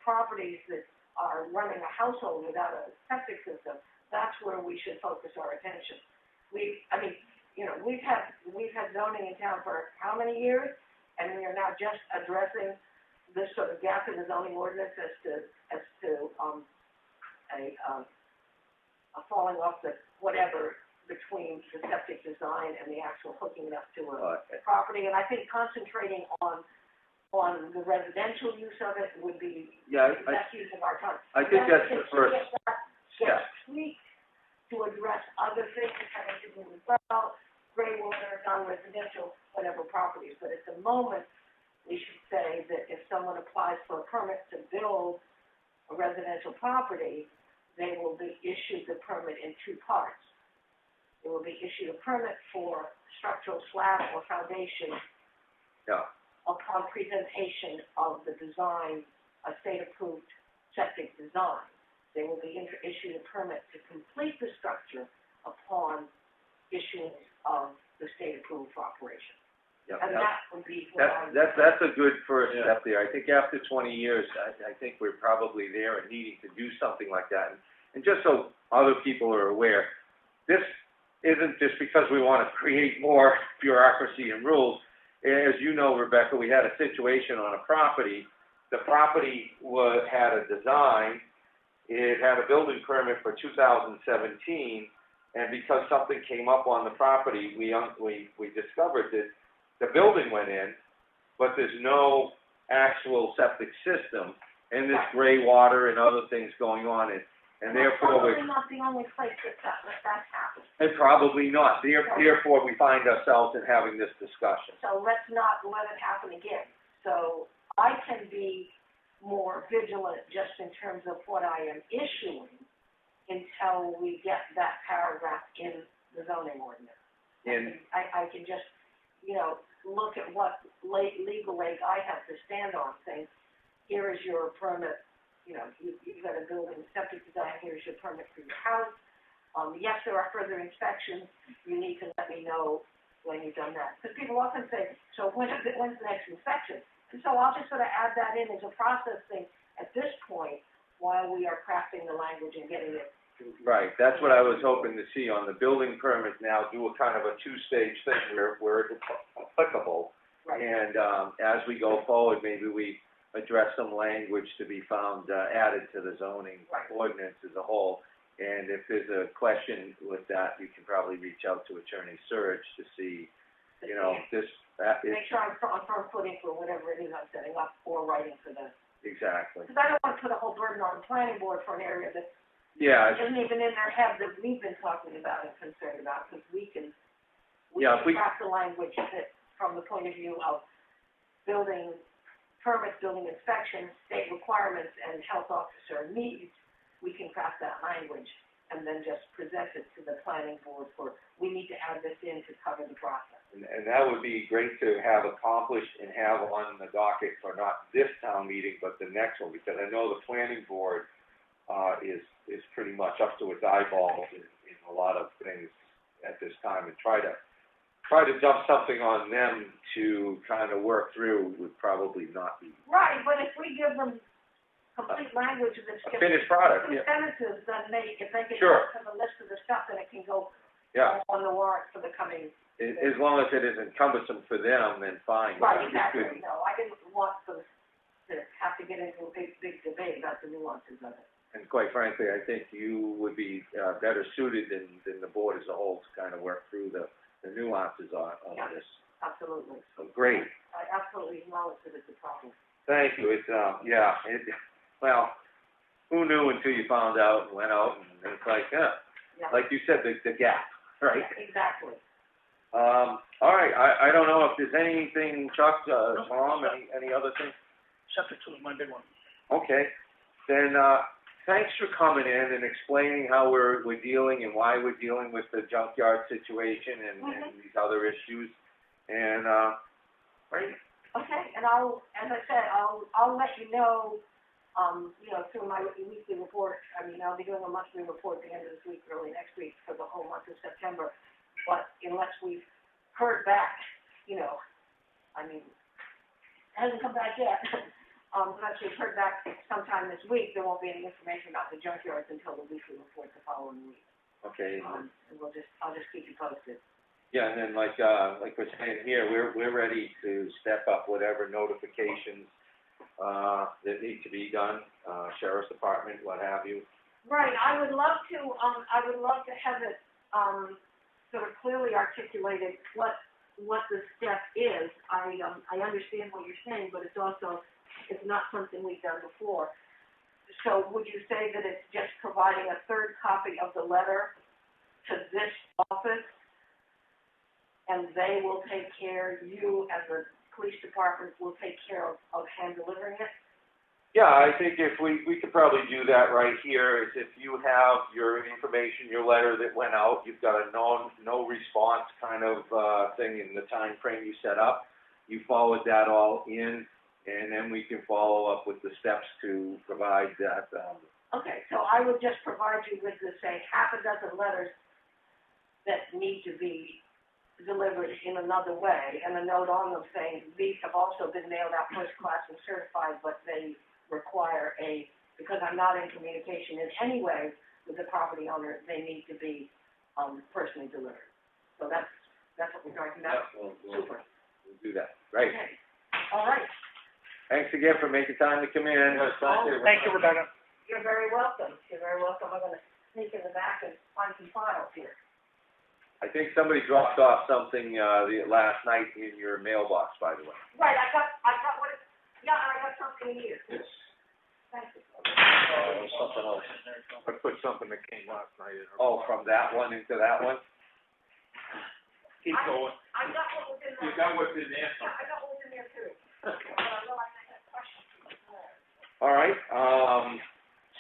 H: properties that are running a household without a septic system, that's where we should focus our attention. We've had zoning in town for how many years? And we are now just addressing this sort of gap in the zoning ordinance as to a falling off the whatever between the septic design and the actual hooking it up to a property. And I think concentrating on the residential use of it would be the best use of our time.
C: I think that's the first
H: Get tweaked to address other things having to do with well, gray water, non-residential, whatever properties. But at the moment, we should say that if someone applies for a permit to build a residential property, they will be issued the permit in two parts. They will be issued a permit for structural slab or foundation upon presentation of the design, a state-approved septic design. They will be issued a permit to complete the structure upon issuance of the state-approved operation.
C: Yep.
H: And that would be what
C: That's a good first step there. I think after 20 years, I think we're probably there and needing to do something like that. And just so other people are aware, this isn't just because we want to create more bureaucracy and rules. As you know, Rebecca, we had a situation on a property. The property had a design. It had a building permit for 2017, and because something came up on the property, we discovered that the building went in, but there's no actual septic system, and there's gray water and other things going on, and therefore
H: we're probably not the only place that happens.
C: And probably not. Therefore, we find ourselves in having this discussion.
H: So let's not let it happen again. So I can be more vigilant just in terms of what I am issuing until we get that paragraph in the zoning ordinance.
C: And
H: I can just, look at what legal aid I have to stand on, saying, here is your permit you've got a building, septic design, here's your permit for your house. Yes, there are further inspections, you need to let me know when you've done that. Because people often say, so when's the next inspection? And so I'll just sort of add that in as a process thing at this point while we are crafting the language and getting it.
C: Right, that's what I was hoping to see on the building permit now, do a kind of a two-stage thing where it's applicable.
H: Right.
C: And, as we go forward, maybe we address some language to be found, added to the zoning ordinance as a whole. And if there's a question with that, you can probably reach out to Attorney Surge to see,
H: Make sure I'm firm footing for whatever it is I'm setting up or writing for the.
C: Exactly.
H: Because I don't want to put a whole burden on the planning board for an area that
C: Yeah.
H: isn't even in their head that we've been talking about and concerned about, because we can craft the language that, from the point of view of building permits, building inspections, state requirements, and health officer needs, we can craft that language and then just present it to the planning board for, we need to add this in to cover the process.
C: And that would be great to have accomplished and have on the docket for not this town meeting, but the next one, because I know the planning board, is pretty much up to its eyeballs in a lot of things at this time, and try to dump something on them to kind of work through would probably not be.
H: Right, but if we give them complete language that's just
C: Finished product,
H: two
C: yeah.
H: sentences, then if they can
C: Sure.
H: go to the list of the stuff, then it can go
C: Yeah.
H: on the warrant for the coming.
C: As long as it isn't cumbersome for them, then fine.
H: Right,
C: It's
H: exactly,
C: good.
H: no, I didn't want to have to get into a big debate about the nuances of it.
C: And quite frankly, I think you would be, better suited than the board as a whole to kind of work through the nuances on
H: Yeah.
C: this.
H: Absolutely.
C: So, great.
H: I absolutely acknowledge that it's a problem.
C: Thank you. It's, well, who knew until you found out and went out, and it's like,
H: Yeah.
C: like you said, the gap, right?
H: Yeah, exactly.
C: All right, I don't know if there's anything, Chuck, Tom, any other things?
B: Septic was my big one.
C: Okay, then, thanks for coming in and explaining how we're dealing and why we're dealing with the junkyard situation and these other issues, and, right?
H: Okay, and as I said, I'll let you know, through my weekly report. I mean, I'll be doing a monthly report at the end of this week, early next week, for the whole month of September. But unless we've heard back, it hasn't come back yet. Unless we've heard back sometime this week, there won't be any information about the junkyards until the weekly report the following week.
C: Okay.
H: And I'll just keep you posted.
C: Yeah, and then like we're saying here, we're ready to step up whatever notifications, that need to be done, sheriff's department, what have you.
H: Right, I would love to have it, sort of clearly articulated what the step is. I understand what you're saying, but it's not something we've done before. So would you say that it's just providing a third copy of the letter to this office, and they will take care, you as the police department will take care of hand delivering it?
C: Yeah, I think if we could probably do that right here, is if you have your information, your letter that went out, you've got a no response kind of, thing in the time frame you set up, you forward that all in, and then we can follow up with the steps to provide that,
H: Okay, so I would just provide you with, say, half a dozen letters that need to be delivered in another way, and a note on them saying, these have also been mailed out first class and certified, but they require because I'm not in communication in any way with the property owner, they need to be, personally delivered. So that's what we're talking about?
C: we'll
H: Super.
C: do that, right?
H: Okay, all right.
C: Thanks again for making time to come in.
B: Thank you, Rebecca.
H: You're very welcome. You're very welcome. I'm gonna sneak in the back and find some files here.
C: I think somebody dropped off something, last night in your mailbox, by the way.
H: Right, I got what it, yeah, I got something here. Thank you.
C: Something else.
G: I put something that came last night in her.
C: Oh, from that one into that one?
G: Keep going.
H: I got what was in there.
G: You got what's in there.
H: Yeah, I got what was in there too. But I realized I had questions.
C: All right,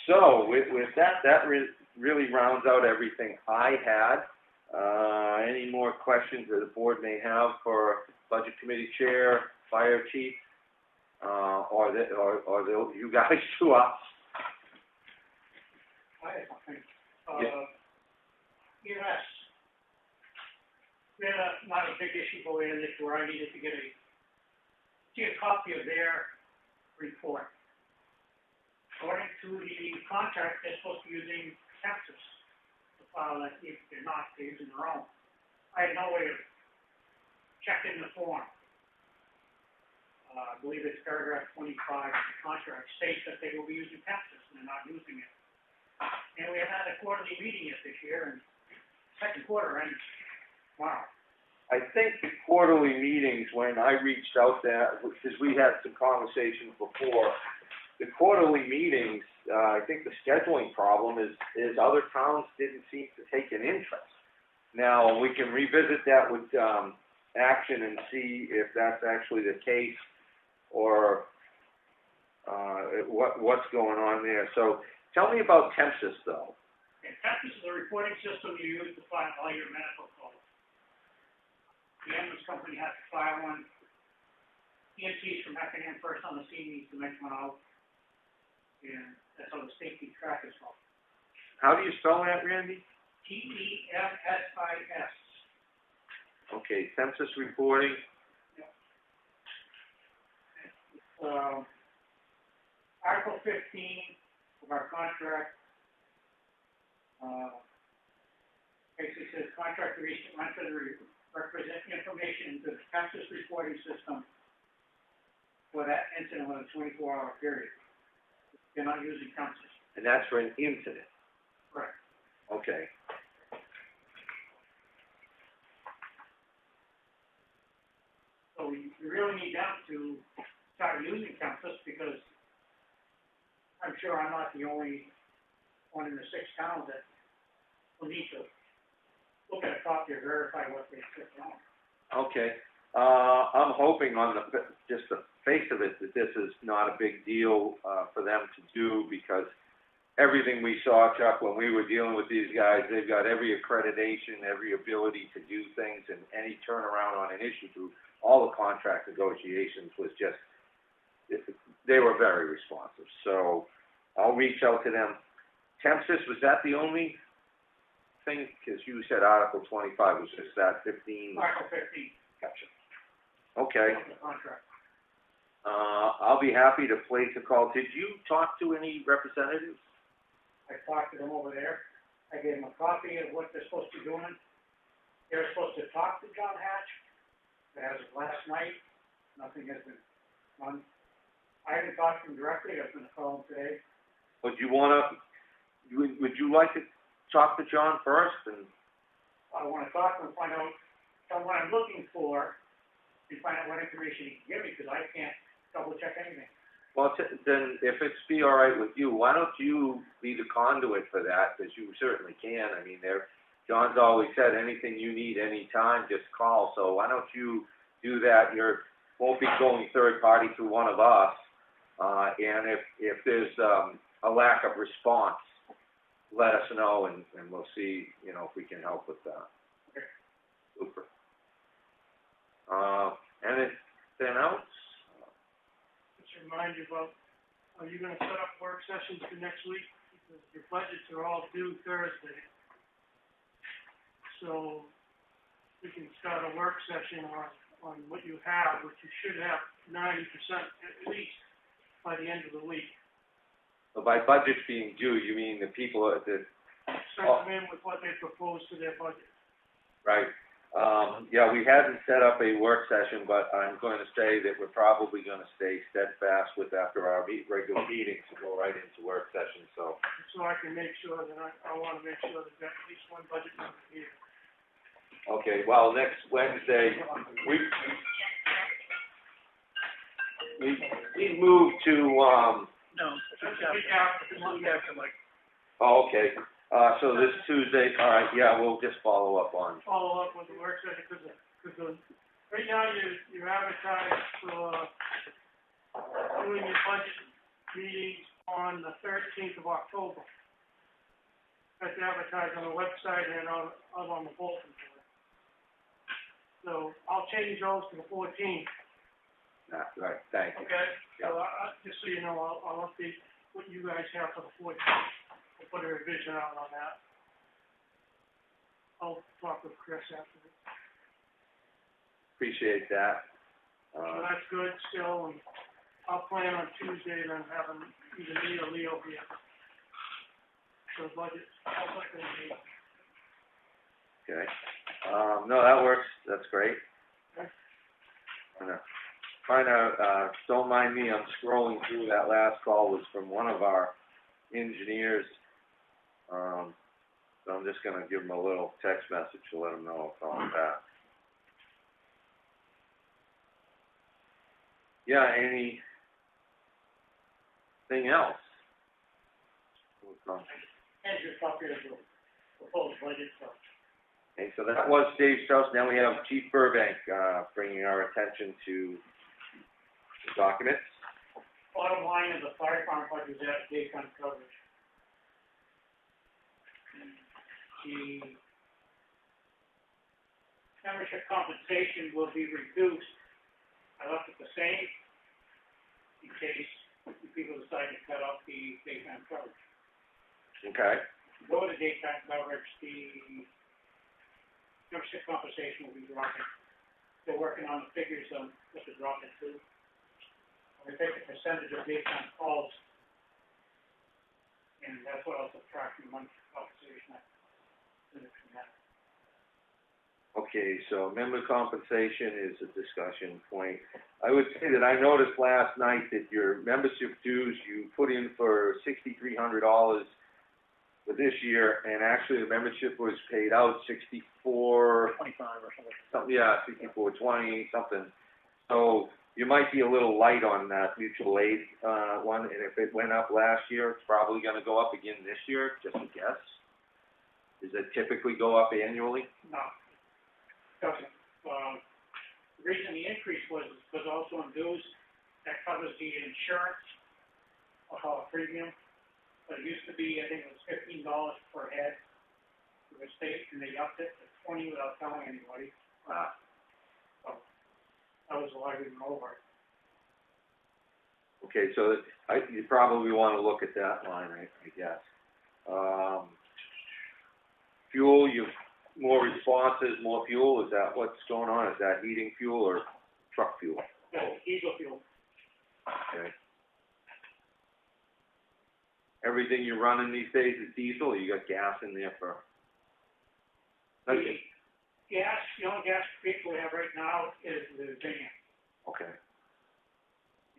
C: so with that really rounds out everything I had. Any more questions that the board may have for Budget Committee Chair, Fire Chief, or you guys to us?
B: I have something.
C: Yeah.
B: EMS. We had not a big issue going in this where I needed to get a copy of their report. According to the contract, they're supposed to be using Texas to file that. If they're not, they're using their own. I had no way of checking the form. I believe it's paragraph 25 of the contract states that they will be using Texas and they're not using it. And we have had a quarterly meeting yet this year, and second quarter ends tomorrow.
C: I think the quarterly meetings, when I reached out there, because we had some conversations before, the quarterly meetings, I think the scheduling problem is other towns didn't seem to take an interest. Now, we can revisit that with, Action and see if that's actually the case, or, what's going on there. So, tell me about Tempsys, though.
B: Okay, Texas is a reporting system you use to file all your medical codes. The ambulance company has to file one. EMTs from Effingham first on the scene needs to make one out. And that's how the state keeps track is called.
C: How do you spell that, Randy?
B: TEMSIS.
C: Okay, Tempsys reporting.
B: Article 15 of our contract, basically says contractor represent information into the Texas reporting system for that incident within a 24-hour period. They're not using Texas.
C: And that's for an incident.
B: Correct.
C: Okay.
B: So you really need them to start using Texas, because I'm sure I'm not the only one in the 6 towns that will need to look at a copy or verify what they put on.
C: Okay. I'm hoping on just the face of it that this is not a big deal for them to do, because everything we saw, Chuck, when we were dealing with these guys, they've got every accreditation, every ability to do things, and any turnaround on an issue through all the contract negotiations was just, they were very responsive. So I'll reach out to them. Tempsys, was that the only thing? Because you said Article 25 was just that 15.
B: Article 15.
C: Gotcha. Okay.
B: Of the contract.
C: I'll be happy to place a call. Did you talk to any representatives?
B: I talked to them over there. I gave them a copy of what they're supposed to be doing. They're supposed to talk to John Hatch. As of last night, nothing has been done. I haven't talked to him directly. I was going to call him today.
C: Would you would you like to talk to John first? And
B: I want to talk to him, find out what I'm looking for, and find out what information he can give me, because I can't double check anything.
C: well, then if it's be all right with you, why don't you be the conduit for that? Because you certainly can. I mean, John's always said anything you need anytime, just call. So why don't you do that? You won't be going third party through one of us. And if there's a lack of response, let us know, and we'll see, if we can help with that.
B: Okay.
C: Super. Anything else?
F: Just remind you about, are you gonna set up work sessions for next week? Because your budgets are all due Thursday. So we can start a work session on what you have, which you should have 90% at least by the end of the week.
C: So by budgets being due, you mean the people that,
F: Send them in with what they propose to their budget.
C: right? Yeah, we hadn't set up a work session, but I'm going to say that we're probably going to stay steadfast with after our regular meetings to go right into work session, so.
F: So I can make sure that I wanna make sure that there's at least one budget number here.
C: Okay, well, next Wednesday, we moved to,
B: No,
C: oh, okay, so this Tuesday, all right, yeah, we'll just follow up on.
F: Follow up with the work session, because right now you're advertised for doing your budget meetings on the 13th of October. That's advertised on the website and out on the bulletin board. So I'll change those to the 14th.
C: Right, thank you.
F: Okay, so just so you know, I'll update what you guys have for the 14th. to put a revision out on that. I'll talk with Chris after.
C: Appreciate that.
F: So that's good still, and I'll plan on Tuesday then having either me or Leo here. So budget, I'll let them meet.
C: Okay. No, that works. That's great.
F: Okay.
C: I'm gonna find out, don't mind me, I'm scrolling through. That last call was from one of our engineers. So I'm just gonna give him a little text message to let him know I'll call him back. Yeah, anything else?
B: And your copy of the proposed budget, so.
C: Okay, so that was Dave Strauss. Now we have Chief Burbank, bringing our attention to the documents.
B: Bottom line is the fire department budget is at daytime coverage. The membership compensation will be reduced. I left it the same in case people decide to cut off the daytime coverage.
C: Okay.
B: Go to daytime coverage, the membership compensation will be dropping. They're working on the figures on what to drop it to. We take a percentage of daytime calls, and that's what I'll subtract from monthly compensation. From that.
C: Okay, so member compensation is a discussion point. I would say that I noticed last night that your membership dues, you put in for $6,300 for this year, and actually the membership was paid out $64.25 or something. Yeah, $64.20 something. So you might be a little light on that mutual aid one, and if it went up last year, it's probably going to go up again this year. Just a guess. Does it typically go up annually?
B: No. Doesn't. The reason the increase was because also in dues, that covers the insurance of our premium. But it used to be, I think it was $15 per head for the state, and they upped it to $20 without telling anybody. So that was why we went over it.
C: Okay, so you probably want to look at that line, I guess. Fuel, you more responses, more fuel. Is that what's going on? Is that heating fuel or truck fuel?
B: Yeah, diesel fuel.
C: Okay. Everything you're running these days is diesel, or you got gas in there for?
B: The gas, the only gas vehicle we have right now is the van.
C: Okay.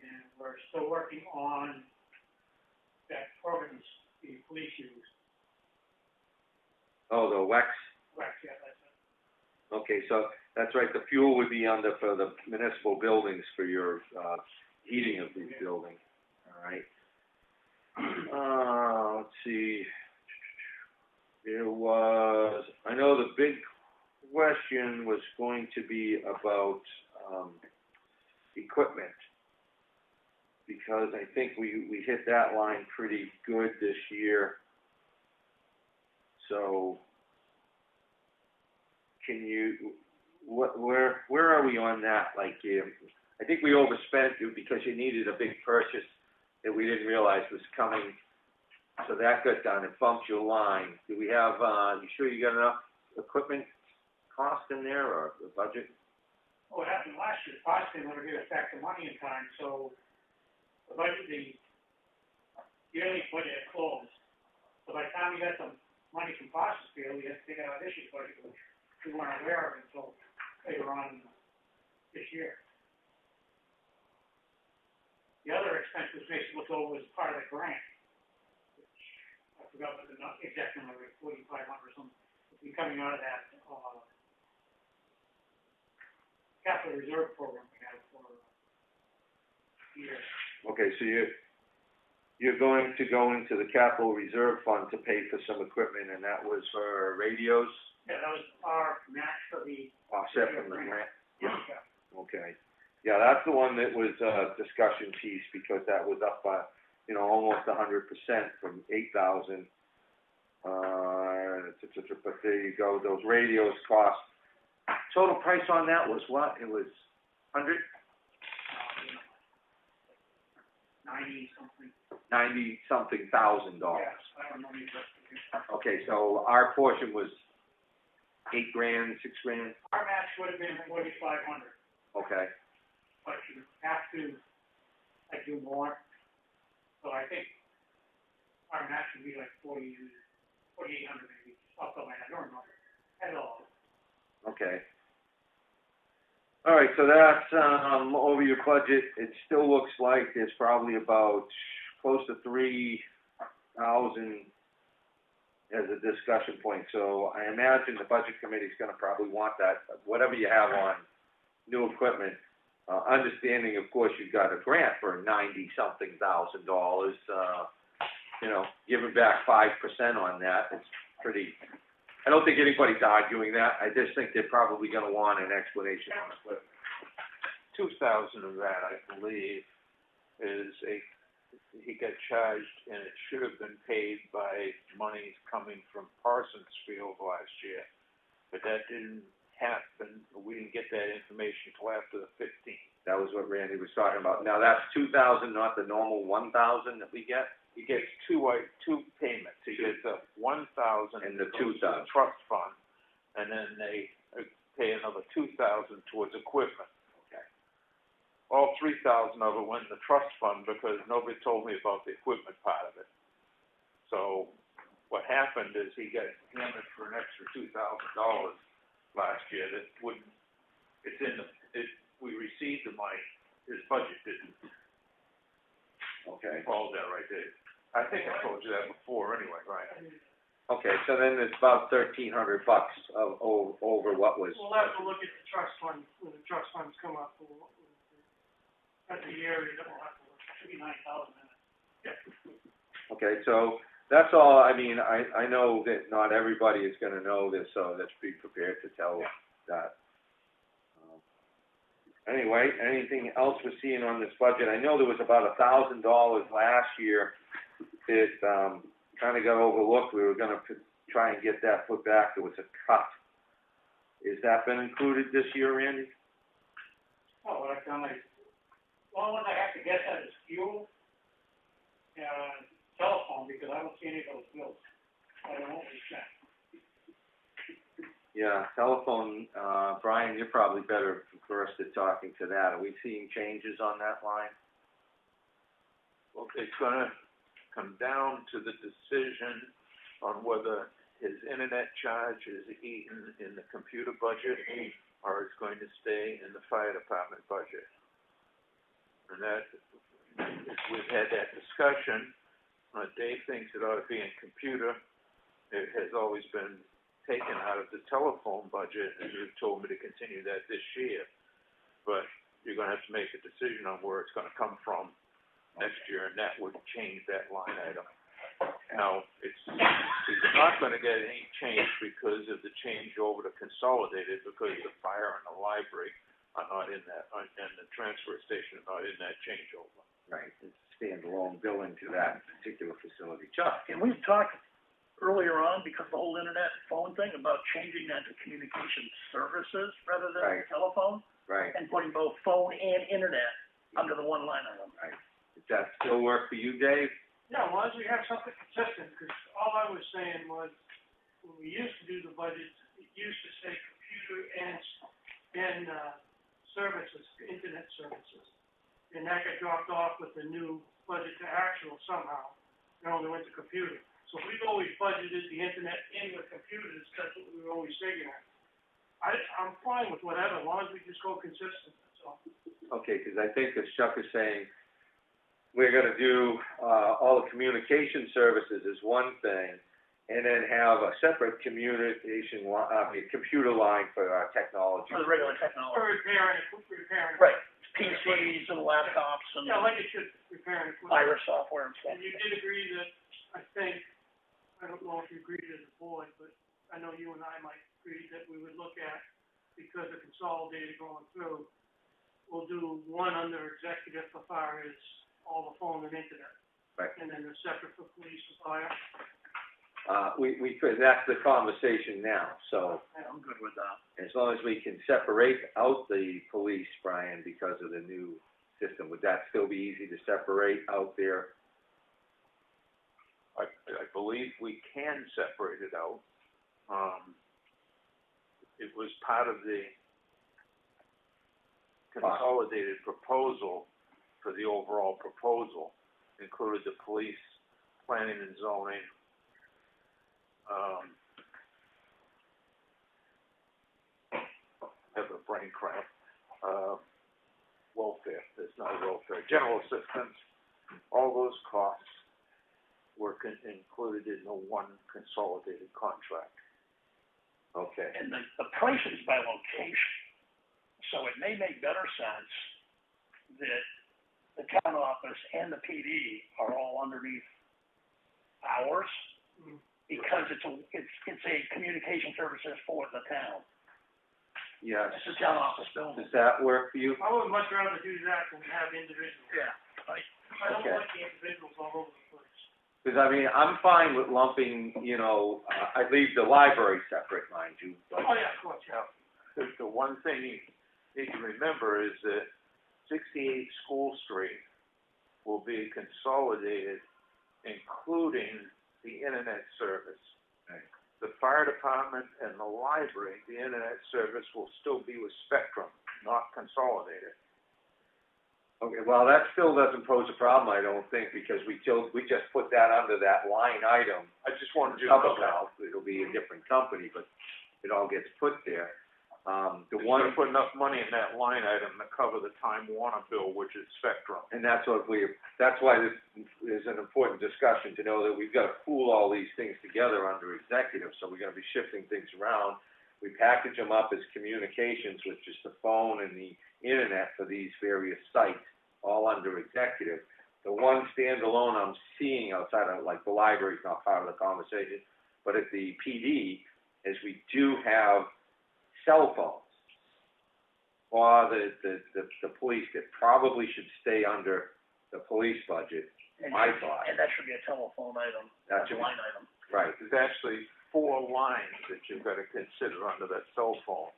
B: And we're still working on that program the police use.
C: Oh, the WEX.
B: Right, yeah, that's it.
C: Okay, so that's right. The fuel would be under for the municipal buildings for your heating of these buildings. All right. Let's see. There was, I know the big question was going to be about equipment, because I think we hit that line pretty good this year. So, can you, where are we on that? Like, I think we overspent you because you needed a big purchase that we didn't realize was coming. So that got done. It bumped your line. Do we have, you sure you got enough equipment cost in there, or the budget?
B: Oh, what happened last year, cost didn't want to give us back the money in time, so the budget, the yearly budget closed. So by the time we got the money from Fosterfield, we had to take out this year's budget, which we weren't aware of until later on this year. The other expense was basically looked over as part of the grant, which I forgot what the exact number was, 4,500 or something. It'd be coming out of that capital reserve program we had for years.
C: Okay, so you're going to go into the capital reserve fund to pay for some equipment, and that was for radios?
B: Yeah, that was our match for the
C: Offset from the grant?
B: Yeah.
C: Okay. Yeah, that's the one that was a discussion piece, because that was up by, almost 100% from 8,000. But there you go. Those radios cost. Total price on that was what? It was 100?
B: 90-something.
C: $90-something thousand.
B: Yes, I don't know the exact figure.
C: Okay, so our portion was $8 grand, $6 grand?
B: Our match would have been 4,500,
C: Okay,
B: but you have to, do more. So I think our match would be like 4,800 maybe, off the top of my head, I don't remember at all.
C: okay. All right, so that's, over your budget. It still looks like there's probably about close to 3,000 as a discussion point. So I imagine the budget committee's gonna probably want that, whatever you have on new equipment. Understanding, of course, you've got a grant for $90-something thousand. You know, giving back 5% on that, it's pretty, I don't think anybody's arguing that. I just think they're probably gonna want an explanation on it.
G: 2,000 of that, I believe, is he got charged, and it should have been paid by monies coming from Parsons Field last year. But that didn't happen. We didn't get that information till after the 15th.
C: That was what Randy was talking about. Now, that's 2,000, not the normal 1,000 that we get?
G: He gets two payments. He gets a 1,000
C: And the
G: that goes to
C: 2,000.
G: the trust fund, and then they pay another 2,000 towards equipment.
C: Okay.
G: All 3,000 of it went in the trust fund because nobody told me about the equipment part of it. So what happened is he got hammered for an extra $2,000 last year that wouldn't. It's in the. We received the money. His budget didn't.
C: Okay.
G: All that right there. I think I told you that before anyway, right?
C: Okay, so then it's about $1,300 over what was.
F: We'll have to look at the trust fund, when the trust funds come up, that's the area that we'll have to look, should be 9,000 in it. Yeah.
C: Okay, so that's all. I mean, I know that not everybody is gonna know this, so let's be prepared to tell that. Anyway, anything else we're seeing on this budget? I know there was about $1,000 last year that, kinda got overlooked. We were gonna try and get that put back. There was a cut. Is that been included this year, Randy?
B: Well, what I've done is, well, what I have to get at is fuel, telephone, because I don't see any of those bills. I don't know what we check.
C: Yeah, telephone, Brian, you're probably better versed at talking to that. Are we seeing changes on that line?
G: Well, it's gonna come down to the decision on whether his internet charge is eaten in the computer budget or it's going to stay in the fire department budget. And that, we've had that discussion. Dave thinks it ought to be in computer. It has always been taken out of the telephone budget, and you've told me to continue that this year. But you're gonna have to make a decision on where it's gonna come from next year, and that would change that line item. Now, he's not gonna get any change because of the change over to consolidated, because the fire and the library are not in that, and the transfer station are not in that changeover.
C: Right, it's standalone billing to that particular facility. Chuck?
B: And we've talked earlier on, because of the whole internet phone thing, about changing that to communication services rather than
C: Right.
B: telephone,
C: Right,
B: and putting both phone and internet under the one line item.
C: right. Does that still work for you, Dave?
F: Yeah, as long as we have something consistent, because all I was saying was, when we used to do the budgets, it used to say computer and services, internet services. And that got dropped off with the new budget to actual somehow, it only went to computer. So we've always budgeted the internet in the computers, that's what we were always figuring. I'm fine with whatever, as long as we just go consistent, that's all.
C: Okay, because I think as Chuck is saying, we're gonna do, all the communication services is one thing, and then have a separate computer line for our technology.
B: For the regular technology.
F: For repairing.
B: Right, PCs and laptops and
F: Yeah, like it should, repairing.
B: Iris software and stuff.
F: And you did agree that, I think, I don't know if you agreed as a board, but I know you and I might agree that we would look at, because of consolidated going through, we'll do one under executive for fire is all the phone and internet.
C: Right.
F: And then a separate for police and fire.
C: We could, that's the conversation now, so
B: Yeah, I'm good with that.
C: as long as we can separate out the police, Brian, because of the new system, would that still be easy to separate out there?
G: I believe we can separate it out. It was part of the consolidated proposal for the overall proposal, included the police, planning and zoning, have a brain cramp, welfare, there's no welfare, general assistance, all those costs were included in the one consolidated contract.
C: Okay.
B: And the pricing is by location. So it may make better sense that the town office and the PD are all underneath ours, because it's a communication services for the town.
C: Yes.
B: It's a town office building.
C: Does that work for you?
F: I would much rather do that than have individuals.
B: Yeah.
F: I don't
C: Okay.
F: like the individuals all over the place.
C: Because, I mean, I'm fine with lumping, you know, I'd leave the library separate, mind you, but.
F: Oh, yeah, of course, yeah.
G: The one thing you need to remember is that 68 School Street will be consolidated, including the internet service.
C: Right.
G: The fire department and the library, the internet service will still be with Spectrum, not consolidated.
C: Okay, well, that still doesn't pose a problem, I don't think, because we just put that under that line item.
G: I just wanted you to know that.
C: Somehow, it'll be a different company, but it all gets put there. The
G: We're
C: one,
G: gonna put enough money in that line item to cover the Time Warner bill, which is Spectrum.
C: and that's why this is an important discussion, to know that we've got to pool all these things together under executive, so we're gonna be shifting things around. We package them up as communications, which is the phone and the internet for these various sites, all under executive. The one standalone I'm seeing outside of, like, the library's not part of the conversation, but at the PD, is we do have cell phones, or the police, that probably should stay under the police budget, my thought.
B: And that should be a telephone item,
C: That
B: a
C: should be-
B: line item.
C: Right,
G: There's actually 4 lines that you've got to consider under that cell phone.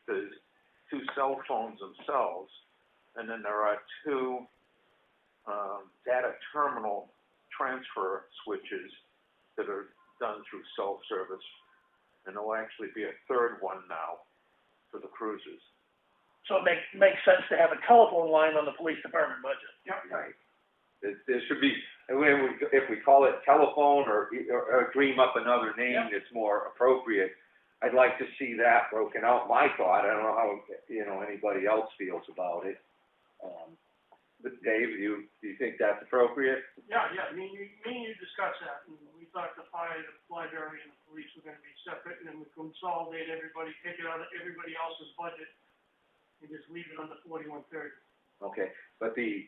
G: There's 2 cell phones themselves, and then there are 2 data terminal transfer switches that are done through self-service, and there'll actually be a 3rd one now for the cruisers.
B: So it makes sense to have a telephone line on the police department budget.
C: right. There should be, if we call it telephone or dream up another name that's more appropriate, I'd like to see that broken out, my thought. I don't know how, you know, anybody else feels about it. But Dave, do you think that's appropriate?
F: Yeah, me and you discussed that, and we thought the fire, the library, and the police were gonna be separate, and then we consolidate everybody, take it out of everybody else's budget, and just leave it under 4130.
C: Okay, but the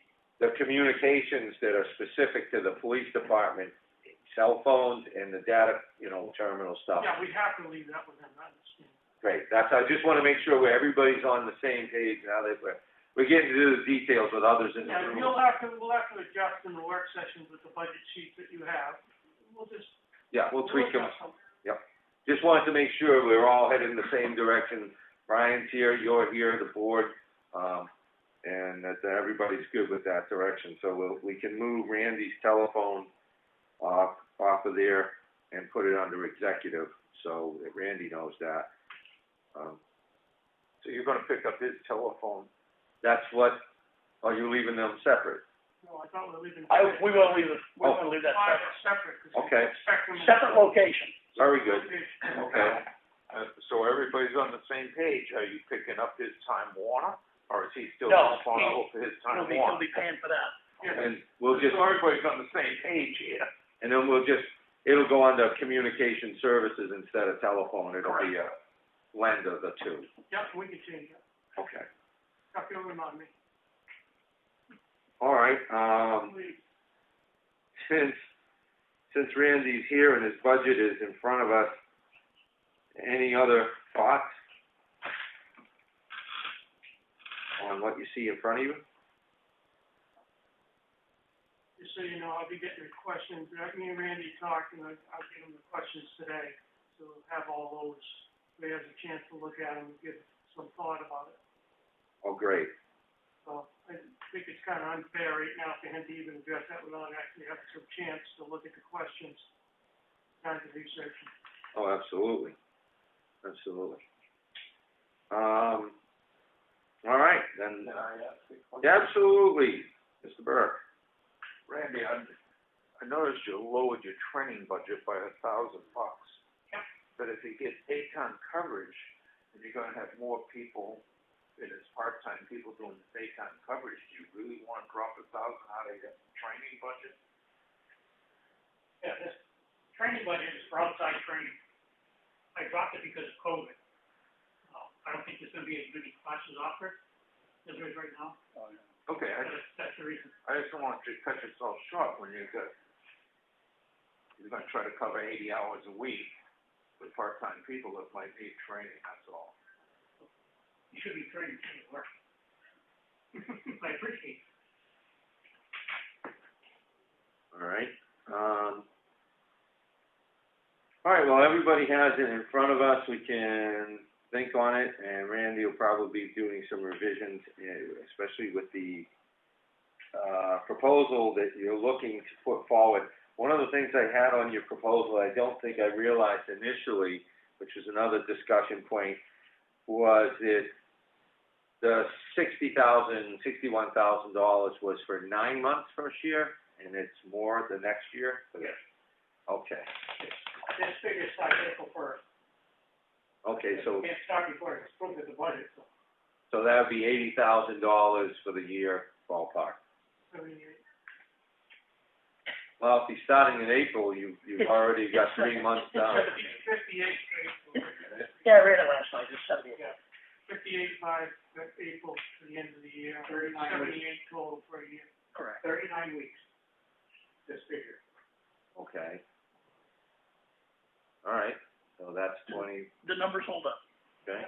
C: communications that are specific to the police department, cell phones and the data, you know, terminal stuff.
F: Yeah, we have to leave that with them, I understand.
C: Great, I just wanna make sure everybody's on the same page now that we're getting into the details with others in the
F: Yeah,
C: room.
F: we'll have to adjust in the work sessions with the budget sheets that you have. We'll just.
C: Yeah, we'll tweak them.
F: adjust them.
C: Just wanted to make sure we're all headed in the same direction. Brian's here, you're here, the board, and that everybody's good with that direction. So we can move Randy's telephone off of there and put it under executive, so that Randy knows that.
G: So you're gonna pick up his telephone.
C: That's what, are you leaving them separate?
F: No, I thought we were leaving.
B: We wanna leave it, we wanna leave that
F: Fire
B: separate.
F: separate. 'cause
C: Okay.
F: Spectrum.
B: Separate location.
C: Very good, okay.
G: So everybody's on the same page. Are you picking up his Time Warner, or is he still
B: No,
G: responsible for his Time
B: He'll
G: Warner?
B: be paying for that.
C: And we'll just,
G: So everybody's on the same page here.
C: and then it'll go under communication services instead of telephone. It'll be a blend of the two.
F: Yeah, we can change that.
C: Okay.
F: Chuck, you'll remind me.
C: All right,
F: Please.
C: since Randy's here and his budget is in front of us, any other thoughts on what you see in front of you?
F: Just so you know, I'll be getting the questions, me and Randy talked, and I'll get him the questions today, so we'll have all those, so he has a chance to look at them and give some thought about it.
C: Oh, great.
F: So, I think it's kind of unfair right now for him to even address that without actually having some chance to look at the questions, time to research.
C: Oh, absolutely. Absolutely. All right, then.
E: Can I ask a question?
C: Yeah, absolutely, Mr. Burke.
E: Randy, I noticed you lowered your training budget by $1,000.
B: Yep.
E: But if you get daytime coverage, and you're gonna have more people, and it's part-time people doing the daytime coverage, do you really wanna drop $1,000 out of your training budget?
B: Yeah, this training budget is for outside training. I dropped it because of COVID. I don't think there's gonna be as many classes offered as there is right now.
E: Okay,
B: That's the reason.
E: I just don't want you to cut yourself short when you're gonna try to cover 80 hours a week with part-time people that might need training, that's all.
B: You should be training to work. I appreciate it.
C: All right. All right, well, everybody has it in front of us. We can think on it, and Randy will probably be doing some revisions, especially with the proposal that you're looking to put forward. One of the things I had on your proposal, I don't think I realized initially, which is another discussion point, was that the $61,000 was for 9 months first year, and it's more the next year?
B: Yes.
C: Okay.
B: This figure starts April 1st.
C: Okay, so.
B: It can't start before it's approved with the budget, so.
C: So that would be $80,000 for the year ballpark.
F: 78.
C: Well, if you're starting in April, you've already got 3 months down.
F: 58 for April.
B: Yeah, I read it last night, it's 78.
F: Yeah. 58.5 for April to the end of the year. 78 total for a year.
B: Correct. 39 weeks. This figure.
C: Okay. All right, so that's 20,
B: The numbers hold up.
C: okay?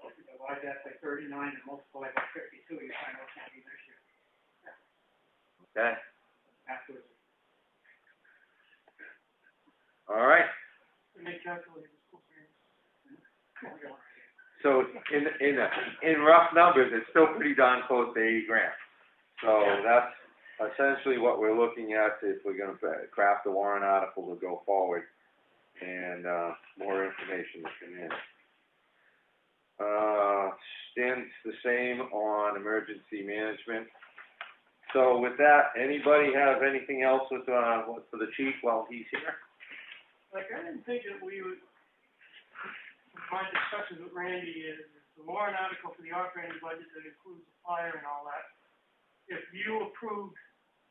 B: If you divide that by 39 and multiply by 52, you find out it's gonna be this year.
C: Okay,
B: Afterwards.
C: all right.
F: And they calculated the school payments.
C: So in rough numbers, it's still pretty darn close to 80 grand. So that's essentially what we're looking at if we're gonna craft a warrant article to go forward, and more information to come in. Stands the same on emergency management. So with that, anybody have anything else with for the chief while he's here?
F: Like, I didn't think that we would, my discussions with Randy is the warrant article for the operating budget that includes the fire and all that. If you approved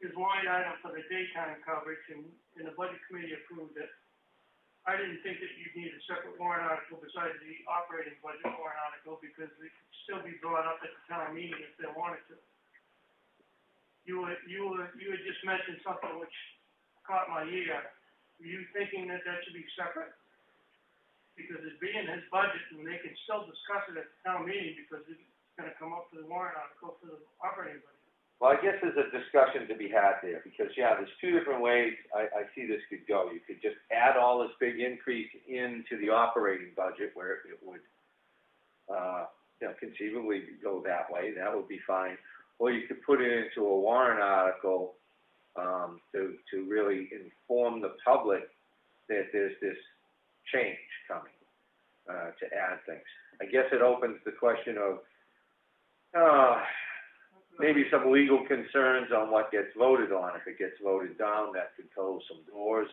F: his line item for the daytime coverage and the budget committee approved it, I didn't think that you'd need a separate warrant article besides the operating budget warrant article, because it could still be brought up at the town meeting if they wanted to. You had just mentioned something which caught my ear. Were you thinking that should be separate? Because it's being his budget, and they can still discuss it at the town meeting, because it's gonna come up for the warrant article for the operating budget.
C: Well, I guess there's a discussion to be had there, because, there's two different ways I see this could go. You could just add all this big increase into the operating budget, where it would, conceivably go that way. That would be fine. Or you could put it into a warrant article, to really inform the public that there's this change coming, to add things. I guess it opens the question of, maybe some legal concerns on what gets voted on. If it gets voted down, that could close some doors.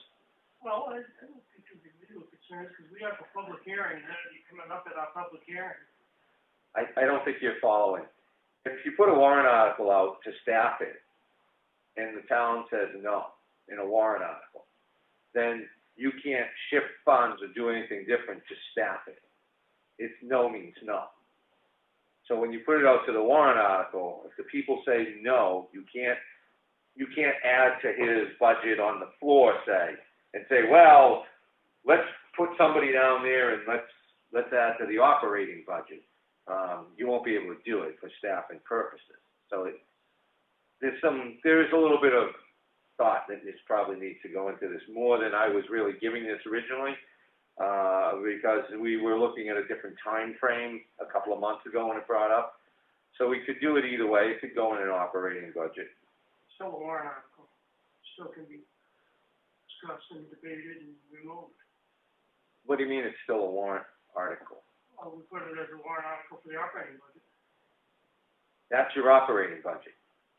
F: Well, I don't think there'd be legal concerns, because we have a public hearing, and that'd be coming up at our public hearing.
C: I don't think you're following. If you put a warrant article out to staff it, and the town says no in a warrant article, then you can't shift funds or do anything different to staff it. It's no means no. So when you put it out to the warrant article, if the people say no, you can't add to his budget on the floor, and say, well, let's put somebody down there and let's add to the operating budget. You won't be able to do it for staffing purposes. So there's a little bit of thought that this probably needs to go into this more than I was really giving this originally. Because we were looking at a different time frame a couple of months ago when it brought up. So we could do it either way, it could go in an operating budget.
F: Still a warrant article, still can be discussed and debated and removed.
C: What do you mean it's still a warrant article?
F: We put it as a warrant article for the operating budget.
C: That's your operating budget.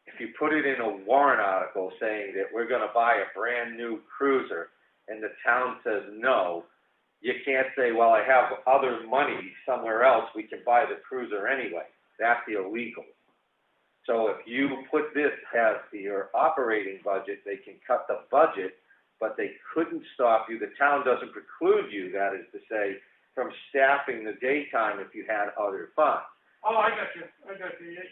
C: If you put it in a warrant article saying that we're gonna buy a brand new cruiser and the town says no, you can't say, well, I have other money somewhere else, we can buy the cruiser anyway. That's illegal. So if you put this as your operating budget, they can cut the budget, but they couldn't stop you. The town doesn't preclude you, that is to say, from staffing the daytime if you had other funds.
F: Oh, I got you,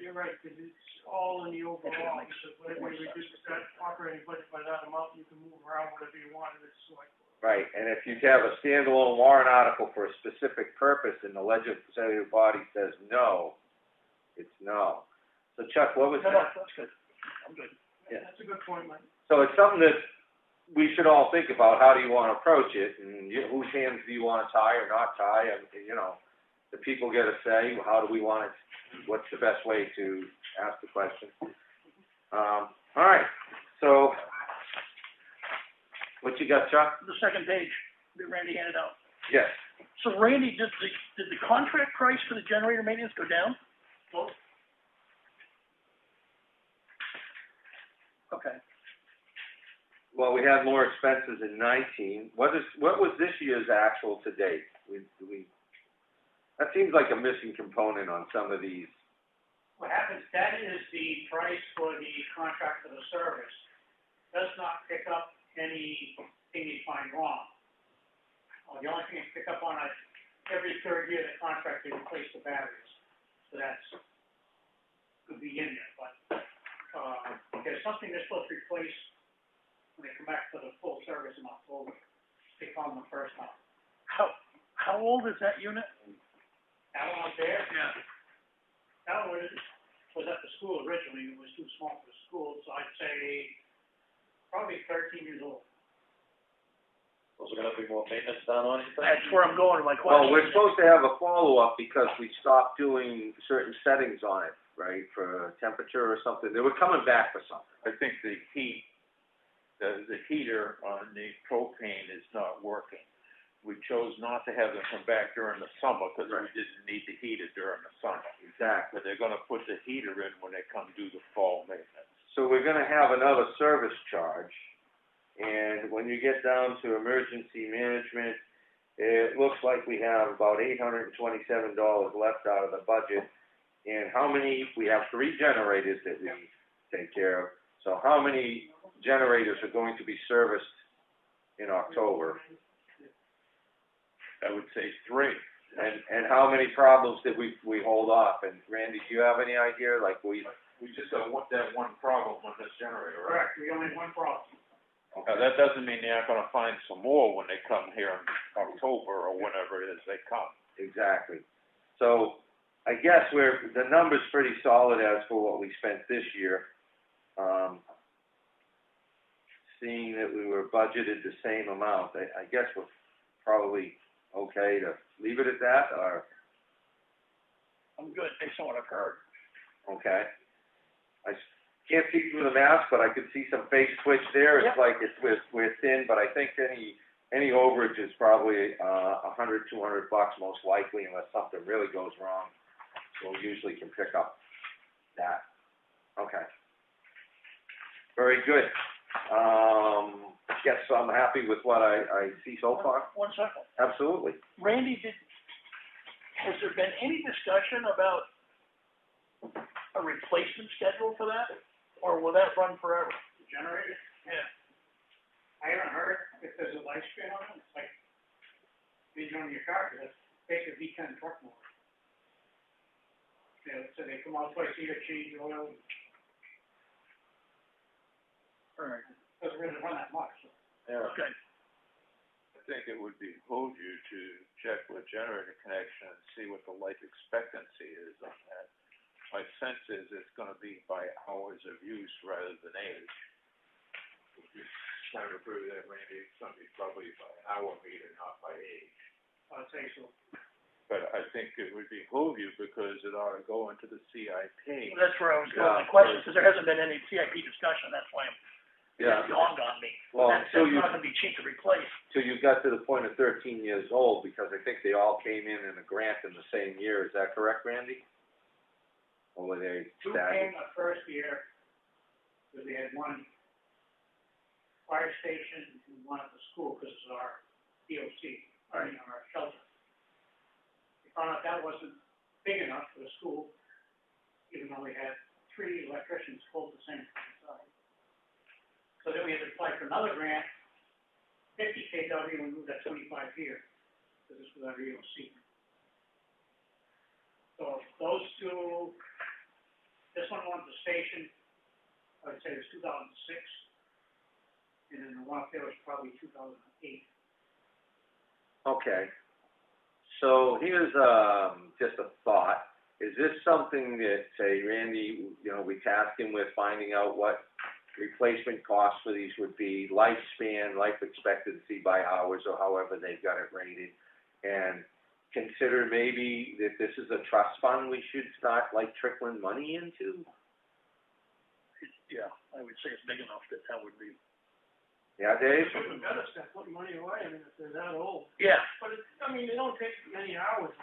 F: you're right, because it's all in the overall, so whenever we reduce that operating budget by that amount, you can move around whatever you want, and it's like.
C: Right, and if you have a standalone warrant article for a specific purpose and the legislative body says no, it's no. So Chuck, what was
B: No,
C: that?
B: that's good. I'm good.
C: Yeah.
F: That's a good point, Mike.
C: So it's something that we should all think about. How do you want to approach it, and whose hands do you want to tie or not tie? And, you know, the people get a say. How do we want it? What's the best way to ask the question? All right. So, what you got, Chuck?
B: The second page that Randy handed out.
C: Yes.
B: So Randy, did the contract price for the generator maintenance go down? No. Okay.
C: Well, we had more expenses in 19. What was this year's actual to date? That seems like a missing component on some of these.
I: What happens, that is the price for the contract for the service. Does not pick up anything you find wrong. The only thing you pick up on is every third year the contract, they replace the batteries. So that's, could be in there, but, there's something they're supposed to replace when they come back for the full service in October. They call them the first time.
B: How old is that unit?
I: That one up there?
B: Yeah.
I: That one was at the school originally. It was too small for the school, so I'd say probably 13 years old.
E: Was there gonna be more maintenance done on it?
B: That's where I'm going with my
C: Well,
B: question.
C: we're supposed to have a follow-up because we stopped doing certain settings on it, right, for temperature or something. They were coming back for something.
G: I think the heat, the heater on the propane is not working. We chose not to have them come back during the summer because we didn't need to heat it during the summer.
C: Exactly.
G: But they're gonna put the heater in when they come do the fall maintenance.
C: So we're gonna have another service charge, and when you get down to emergency management, it looks like we have about $827 left out of the budget. And how many, we have 3 generators that we take care of, so how many generators are going to be serviced in October?
G: I would say 3.
C: And how many problems did we hold off? And Randy, do you have any idea, like
G: We just got that one problem on this generator, right?
I: Correct, we only have one problem.
G: Now, that doesn't mean they aren't gonna find some more when they come here in October or whenever it is they come.
C: Exactly. So, I guess the number's pretty solid as for what we spent this year. Seeing that we were budgeted the same amount, I guess we're probably okay to leave it at that, or,
B: I'm good, based on what I've heard.
C: okay? I can't see through the mask, but I could see some face twitch there. It's like we're thin, but I think any overage is probably $100, $200 most likely, unless something really goes wrong. So we usually can pick up that. Okay. Very good. Yes, so I'm happy with what I see so far.
B: One second.
C: Absolutely.
B: Randy, has there been any discussion about a replacement schedule for that? Or will that run forever?
I: The generator,
B: Yeah.
I: I haven't heard if there's a lifespan on it. It's like being on your car, because it's basically V10 truck motor. You know, so they come out twice a year, change oil.
B: Alright.
I: Doesn't really run that much. So.
C: Yeah.
B: Okay.
G: I think it would behoove you to check with generator connection and see what the life expectancy is on that. My sense is it's gonna be by hours of use rather than age. If you kind of agree with that, Randy, it's gonna be probably by hour meter, not by age.
I: I'd say so.
G: But I think it would behoove you, because it ought to go into the CIP.
B: Well, that's where I was going with the question, because there hasn't been any CIP discussion, that's why
C: Yeah.
B: it dawned on me.
C: Well,
B: That's
C: until
B: not gonna be cheap to replace.
C: till you got to the point of 13 years old, because I think they all came in a grant in the same year, is that correct, Randy? Or were they
I: Two
C: staggered?
I: came the first year, because we had one fire station and one at the school, because it's our DOC, our shelter. We found out that wasn't big enough for the school, even though we had 3 electricians both the same size. So then we had to apply for another grant, 50 KW, and we moved that 25 here, because this was our EOC. So those two, this one went to the station, I would say it was 2006, and then the one up there was probably 2008.
C: Okay. So here's, just a thought. Is this something that, say, Randy, we task him with finding out what replacement costs for these would be, lifespan, life expectancy by hours, or however they've got it rated, and consider maybe that this is a trust fund we should start, like, trickling money into?
B: Yeah, I would say it's big enough that would be.
C: Yeah, Dave?
F: Even better start putting money away, I mean, if they're that old.
B: Yeah,
F: But it, I mean, they don't take many hours.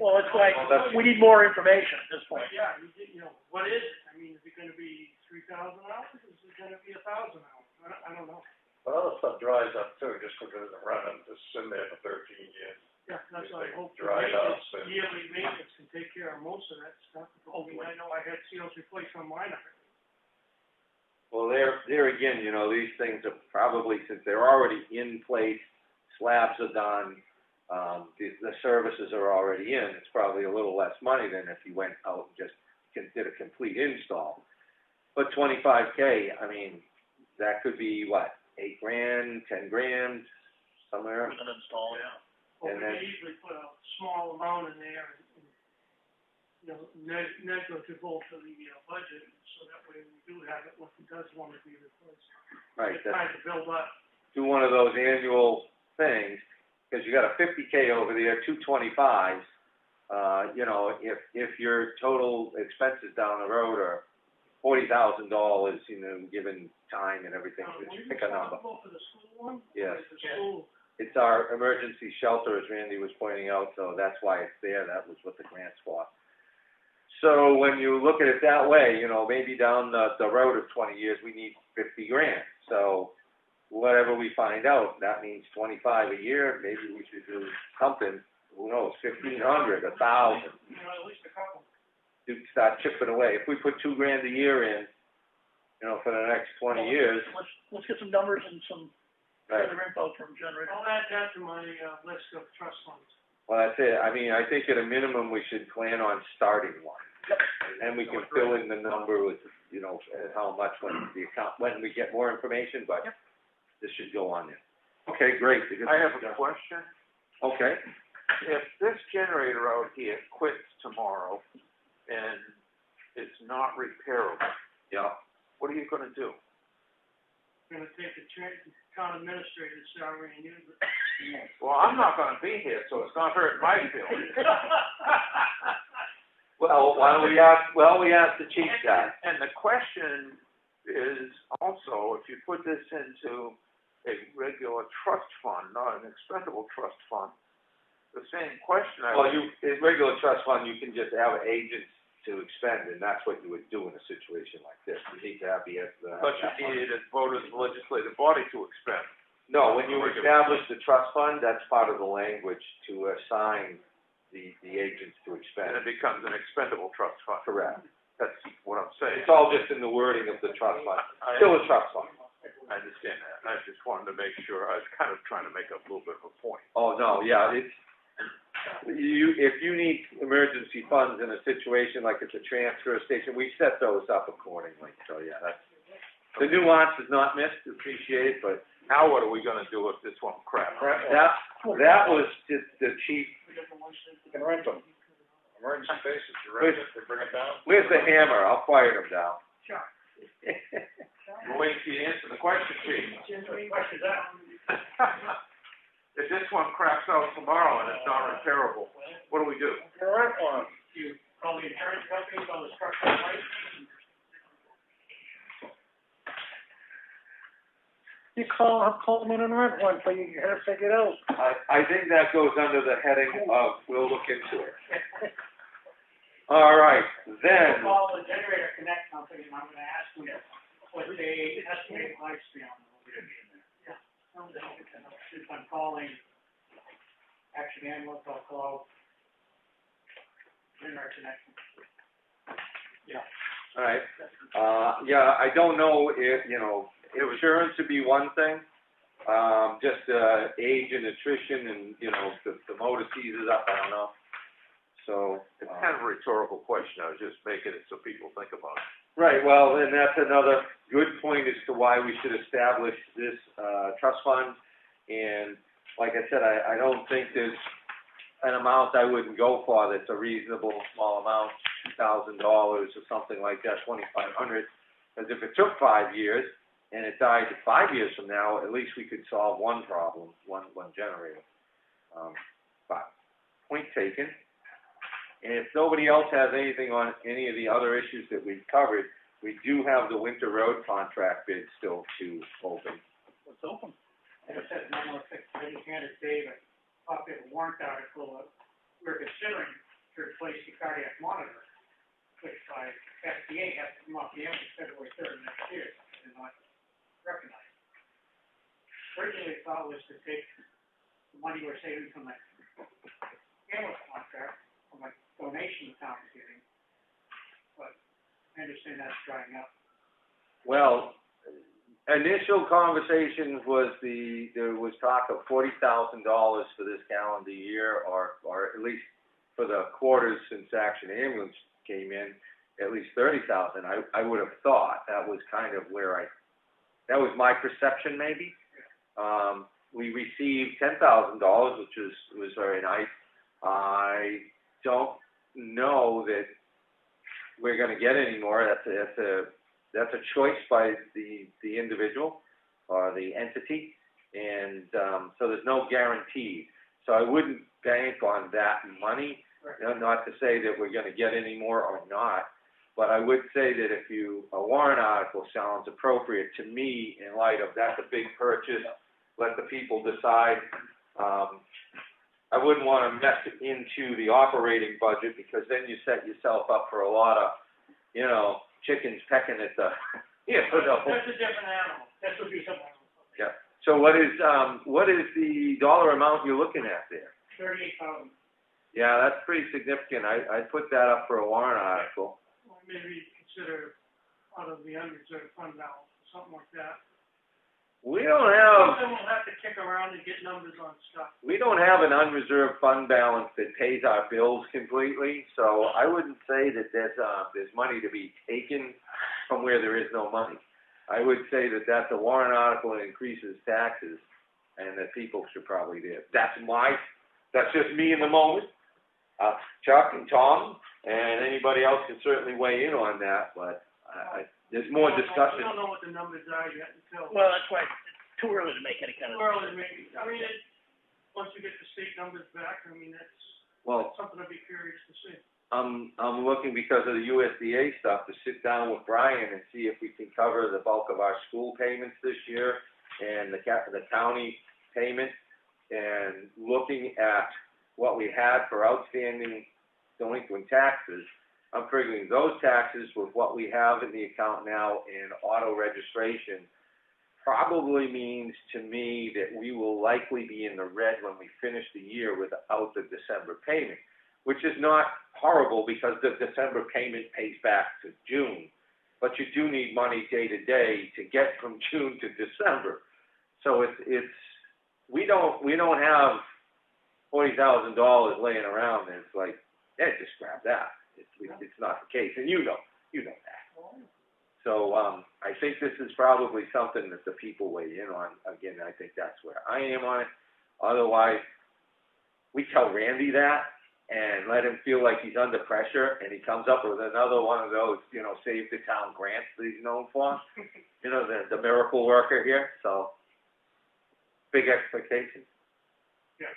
B: well, it's like, we need more information at this point.
F: But yeah, what is it? I mean, is it gonna be 3,000 hours? Is it gonna be 1,000 hours? I don't know.
E: But other stuff dries up too, just because it's running, just sitting there for 13 years.
F: Yeah, that's why I hope the
E: Dried up
F: maintenance,
E: and-
F: yearly maintenance can take care of most of that stuff. I mean, I know I had seals replaced on mine already.
C: Well, there again, these things are probably, since they're already in place, slabs are done, the services are already in, it's probably a little less money than if you went out and just did a complete install. But 25K, I mean, that could be what, 8 grand, 10 grand, somewhere?
B: With an install, yeah.
F: Well,
C: And
F: we
C: then-
F: can easily put a small amount in there and negligible to the budget, so that way we do have it when it does want to be replaced.
C: Right,
F: It's
C: that's,
F: time to build up.
C: do one of those annual things, because you got a 50K over there, 225s, if your total expenses down the road are $40,000, given time and everything,
F: Were
C: just
F: you
C: pick a number.
F: responsible for the school one?
C: Yes.
F: Or is the school,
C: It's our emergency shelter, as Randy was pointing out, so that's why it's there, that was what the grant's for. So when you look at it that way, maybe down the road of 20 years, we need 50 grand. So whatever we find out, that means 25 a year, maybe we should do something, who knows, 1,500, 1,000.
F: at least a couple.
C: To start chipping away. If we put $2 grand a year in, for the next 20 years,
B: Let's get some numbers and some
C: right.
B: further info from generator.
F: I'll add that to my, list of trust funds.
C: Well, that's it. I mean, I think at a minimum, we should plan on starting one.
B: Yep.
C: And we can fill in the number with, how much when we get more information, but this should go on there. Okay, great.
G: I have a question.
C: Okay.
G: If this generator out here quits tomorrow and it's not repairable,
C: Yeah.
G: what are you gonna do?
F: I'm gonna take the town administrator's salary and use it.
G: Well, I'm not gonna be here, so it's not hurting my feelings.
C: Well, we asked the chief that.
G: And the question is also, if you put this into a regular trust fund, not an expendable trust fund, the same question I
C: Well,
G: would...
C: in regular trust fund, you can just have agents to expend, and that's what you would do in a situation like this. You need to have the.
G: But you needed a vote of the legislative body to expend.
C: No, when you establish the trust fund, that's part of the language to assign the agents to expend.
G: And it becomes an expendable trust fund.
C: Correct.
G: That's what I'm saying.
C: It's all just in the wording of the trust fund. Still a trust fund.
G: I understand that. I just wanted to make sure, I was kind of trying to make a little bit of a point.
C: Oh, no, yeah, if you need emergency funds in a situation like it's a transfer station, we set those up accordingly. So, yeah, the nuance is not missed, appreciated, but
G: Now what are we gonna do if this one craps?
C: that was just the chief.
E: You can rent them. Emergency basis, you rent it, they bring it down.
C: Where's the hammer? I'll fire him down.
F: Sure.
G: We're waiting for you to answer the question, Chief.
B: Question's out.
E: if this one craps out tomorrow and it's not repairable, what do we do?
D: Rent one.
I: You call the insurance companies on the structural light.
D: You call them in and rent one, so you get it figured out.
C: I think that goes under the heading of, we'll look into it. All right, then,
I: Call the generator connect company, and I'm gonna ask them what they estimate lifespan will be. Yeah. If I'm calling Action Ambulance, I'll call generator connect. Yeah.
C: all right, yeah, I don't know if, insurance would be one thing, just, age and attrition and, the motor seizes up, I don't know. So.
E: It's kind of a rhetorical question, I was just making it so people think about it.
C: Right, well, and that's another good point as to why we should establish this, trust fund. And like I said, I don't think there's an amount I wouldn't go for that's a reasonable small amount, $2,000 or something like that, $2,500. Because if it took 5 years and it died 5 years from now, at least we could solve one problem, one generator. But point taken. And if nobody else has anything on any of the other issues that we've covered, we do have the winter road contract bid still to open.
I: It's open. As I said, I just handed Dave a copy of a warrant article that we're considering to replace the cardiac monitor, which by FDA has to come off the ambulance February 3rd next year, and not recognized. Originally, the thought was to take the money we're saving from the ambulance contract, from a donation the town is giving, but I understand that's drying up.
C: Well, initial conversations there was talk of $40,000 for this calendar year, or at least for the quarters since Action Ambulance came in, at least $30,000. I would have thought that was kind of that was my perception maybe. We received $10,000, which was very nice. I don't know that we're going to get any more. That's a choice by the individual or the entity, and so there's no guarantee. So I wouldn't bank on that money. Not to say that we're going to get any more or not, but I would say that if a warrant article sounds appropriate to me in light of that's a big purchase, let the people decide. I wouldn't want to mess it into the operating budget, because then you set yourself up for a lot of, chickens pecking at the,
I: That's a different animal. That would be something else.
C: Yeah. So what is the dollar amount you're looking at there?
I: 38,000.
C: Yeah, that's pretty significant. I put that up for a warrant article.
F: Well, maybe consider out of the unreserved fund balance, or something like that.
C: We don't have.
F: Then we'll have to kick around and get numbers on stuff.
C: We don't have an unreserved fund balance that pays our bills completely, so I wouldn't say that there's money to be taken from where there is no money. I would say that that's a warrant article that increases taxes, and that people should probably do. That's just me in the moment. Chuck and Tom and anybody else can certainly weigh in on that, but there's more discussion.
F: We don't know what the numbers are yet until.
B: Well, that's why it's too early to make any kind of.
F: Too early to make, once we get the state numbers back, that's something I'd be curious to see.
C: I'm looking, because of the USDA stuff, to sit down with Brian and see if we can cover the bulk of our school payments this year and the county payments, and looking at what we had for outstanding delinquent taxes. I'm figuring those taxes with what we have in the account now in auto registration probably means to me that we will likely be in the red when we finish the year without the December payment, which is not horrible because the December payment pays back to June. But you do need money day to day to get from June to December. So we don't have $40,000 laying around and it's like, just grab that. It's not the case, and you know that. So I think this is probably something that the people weigh in on. Again, I think that's where I am on it. Otherwise, we tell Randy that and let him feel like he's under pressure, and he comes up with another one of those, save the town grants that he's known for. The miracle worker here. So big expectations.
F: Yeah.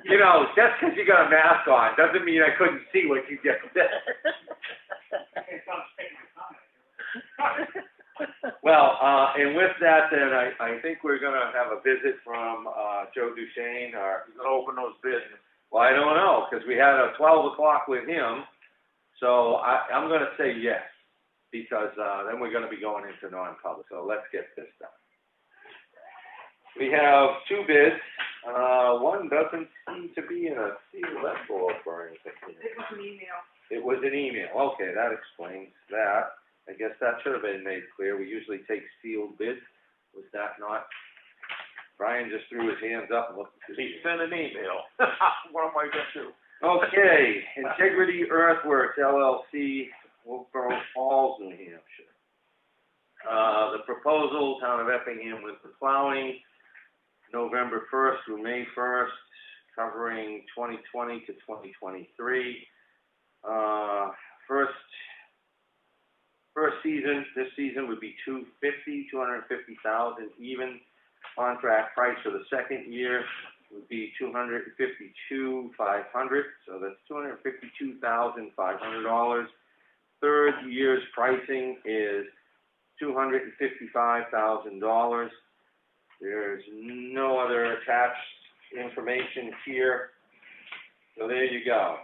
C: You know, just 'cause you got a mask on, doesn't mean I couldn't see what you just said.
I: Okay, so I'm taking my comment.
C: Well, and with that, then, I think we're gonna have a visit from, Joe Duchesne, our,
E: He's gonna open those bids.
C: well, I don't know, 'cause we had a 12 o'clock with him, so I'm gonna say yes, because, then we're gonna be going into non-public, so let's get this done. We have two bids, one doesn't seem to be in a sealed envelope or anything.
H: It was an email.
C: It was an email, okay, that explains that. I guess that should have been made clear, we usually take sealed bids, was that not? Brian just threw his hands up and looked at his.
E: He sent an email. What am I gonna do?
C: Okay, Integrity Earthworks LLC, Wolfboro Falls, New Hampshire. The proposal, Town of Effingham with the plowing, November 1st through May 1st, covering 2020 to 2023. First season, this season would be $250,000 even. Contract price for the second year would be $252,500, so that's $252,500. Third year's pricing is $255,000. There's no other attached information here, so there you go.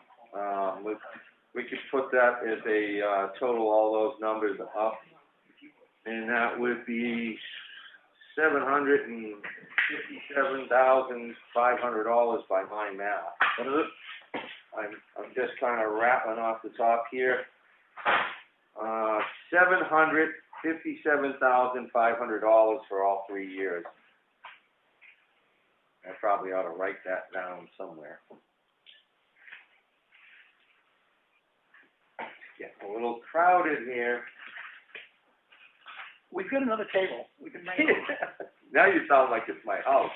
C: We could put that as a total, all those numbers up, and that would be $757,500 by my math. What is it? I'm just kind of rattling off the top here. $757,500 for all 3 years. I probably ought to write that down somewhere. Getting a little crowded here.
B: We've got another table, we can make it.
C: Now you sound like it's my house.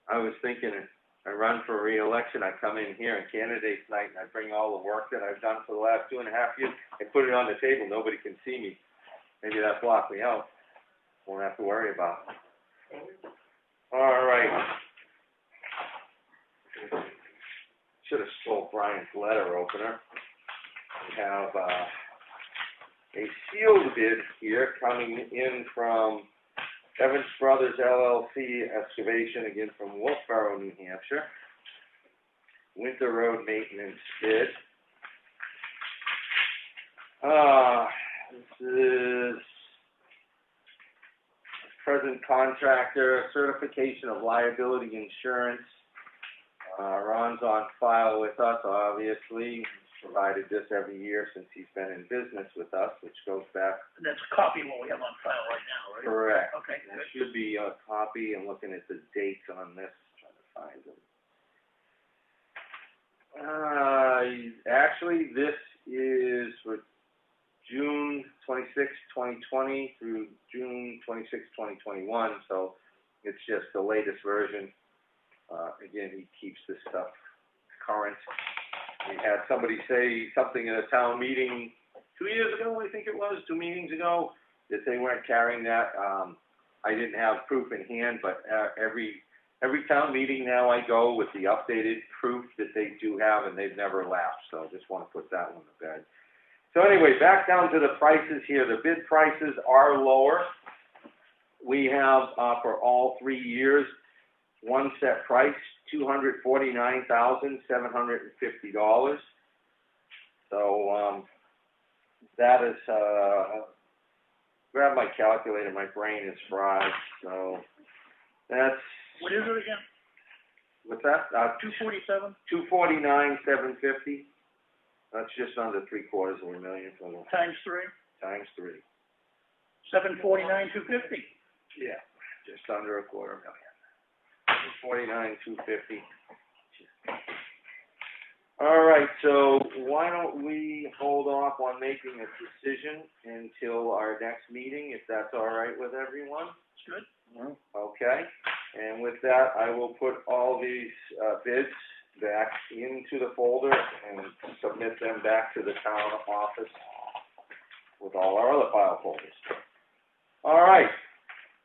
C: I was thinking, I run for re-election, I come in here on candidates night and I bring all the work that I've done for the last 2.5 years, I put it on the table, nobody can see me. Maybe that blocked me out. Won't have to worry about it. All right. Should have stole Brian's letter opener. We have a sealed bid here coming in from Evans Brothers LLC Excavation, again from Wolfboro, New Hampshire. Winter road maintenance bid. This is present contractor, certification of liability insurance. Ron's on file with us, obviously. He's provided this every year since he's been in business with us, which goes back.
B: And that's a copy of what we have on file right now, right?
C: Correct.
B: Okay,
C: There
B: good.
C: should be a copy. I'm looking at the dates on this, trying to find them. Actually, this is for June 26, 2020 through June 26, 2021, so it's just the latest version. Again, he keeps this stuff current. We had somebody say something in a town meeting 2 years ago, I think it was, 2 meetings ago, that they weren't carrying that. I didn't have proof in hand, but every town meeting now I go with the updated proof that they do have, and they've never lapsed, so I just want to put that one to bed. So anyway, back down to the prices here. The bid prices are lower. We have, for all 3 years, one set price, $249,750. So, that is, grab my calculator, my brain is fried, so that's.
B: What is it again?
C: What's that?
B: 247?
C: $249,750. That's just under $750,000 for the.
B: Times 3?
C: Times 3.
B: 749,250.
C: Yeah, just under $250,000. $249,250. All right, so why don't we hold off on making a decision until our next meeting, if that's all right with everyone?
B: It's good.
C: Okay, and with that, I will put all these bids back into the folder and submit them back to the town office with all our other file folders. All right,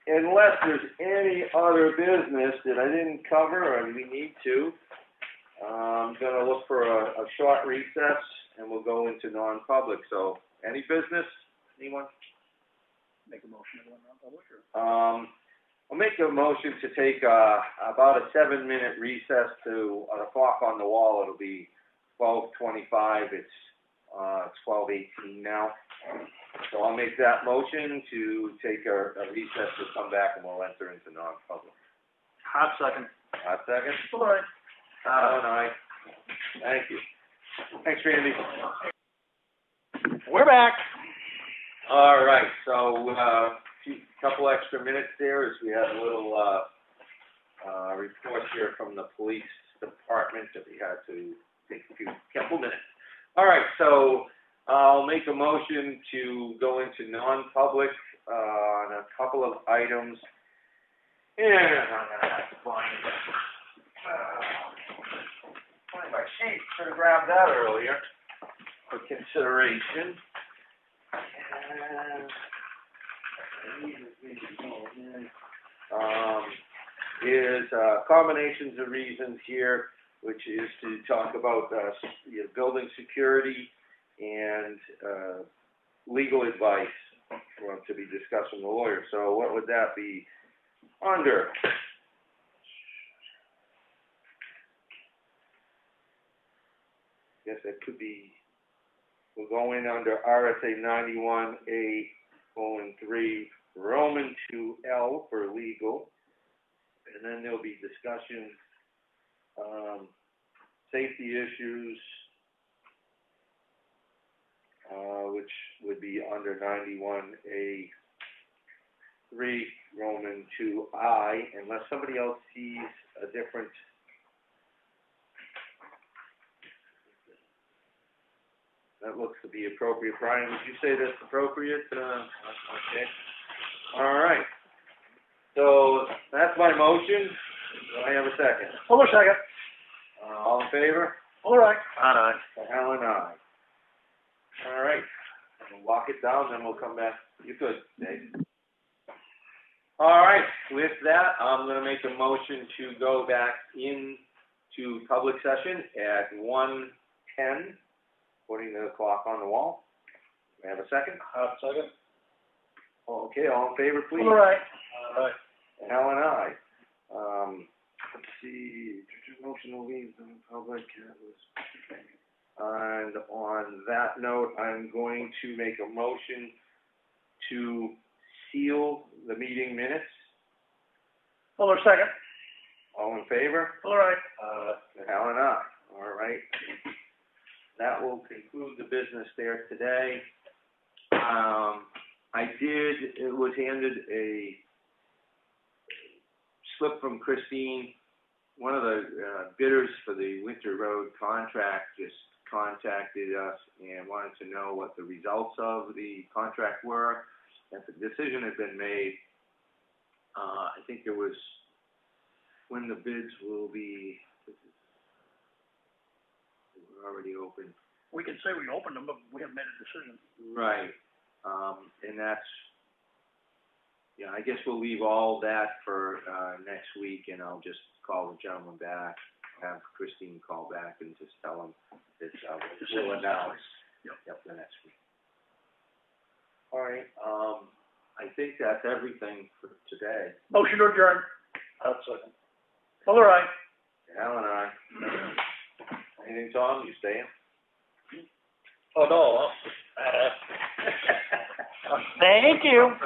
C: unless there's any other business that I didn't cover and we need to, I'm gonna look for a short recess and we'll go into non-public. So, any business, anyone?
E: Make a motion to go non-public, or?
C: I'll make a motion to take, about a 7-minute recess to, a clock on the wall, it'll be 12:25, it's 12:18 now. So I'll make that motion to take a recess, to come back and we'll enter into non-public.
B: Hot second.
C: Hot second?
B: All right.
C: Alan, aye. Thank you. Thanks, Randy.
B: We're back.
C: All right, so, couple extra minutes there as we had a little, report here from the police department that we had to take a couple minutes. All right, so I'll make a motion to go into non-public, on a couple of items. And I'm gonna have to find my sheet, should have grabbed that earlier for consideration. Is combinations of reasons here, which is to talk about building security and legal advice to be discussed from the lawyer. So what would that be under? I guess that could be, we'll go in under RSA 91A:3, Roman 2L for legal, and then there'll be discussion, safety issues, which would be under 91A:3, Roman 2I, unless somebody else sees a different. That looks to be appropriate. Brian, would you say that's appropriate? Okay. All right. So that's my motion. Do I have a second?
B: Hold on a second.
C: All in favor?
B: All right.
C: Aye. Alan, aye. All right. We'll lock it down, then we'll come back. You good, Dave? All right. With that, I'm going to make a motion to go back into public session at 1:10. According to the clock on the wall. May I have a second?
B: Second.
C: Okay, all in favor, please?
B: All right.
C: Alan, aye. Let's see, motion to leave the public. And on that note, I'm going to make a motion to seal the meeting minutes.
B: Hold on a second.
C: All in favor?
B: All right.
C: Alan, aye. All right. That will conclude the business there today. It was handed a slip from Christine. One of the bidders for the Winter Road contract just contacted us and wanted to know what the results of the contract were. That the decision had been made. I think it was when the bids will be. We're already open.
B: We can say we opened them, but we haven't made a decision.
C: Right. And that's, I guess we'll leave all that for next week, and I'll just call the gentleman back, have Christine call back and just tell him that we'll announce the next week. All right. I think that's everything for today.
B: Motion to adjourn. Second. All right.
C: Alan and I. Anything, Tom? You staying?
E: Oh, no.
B: Thank you.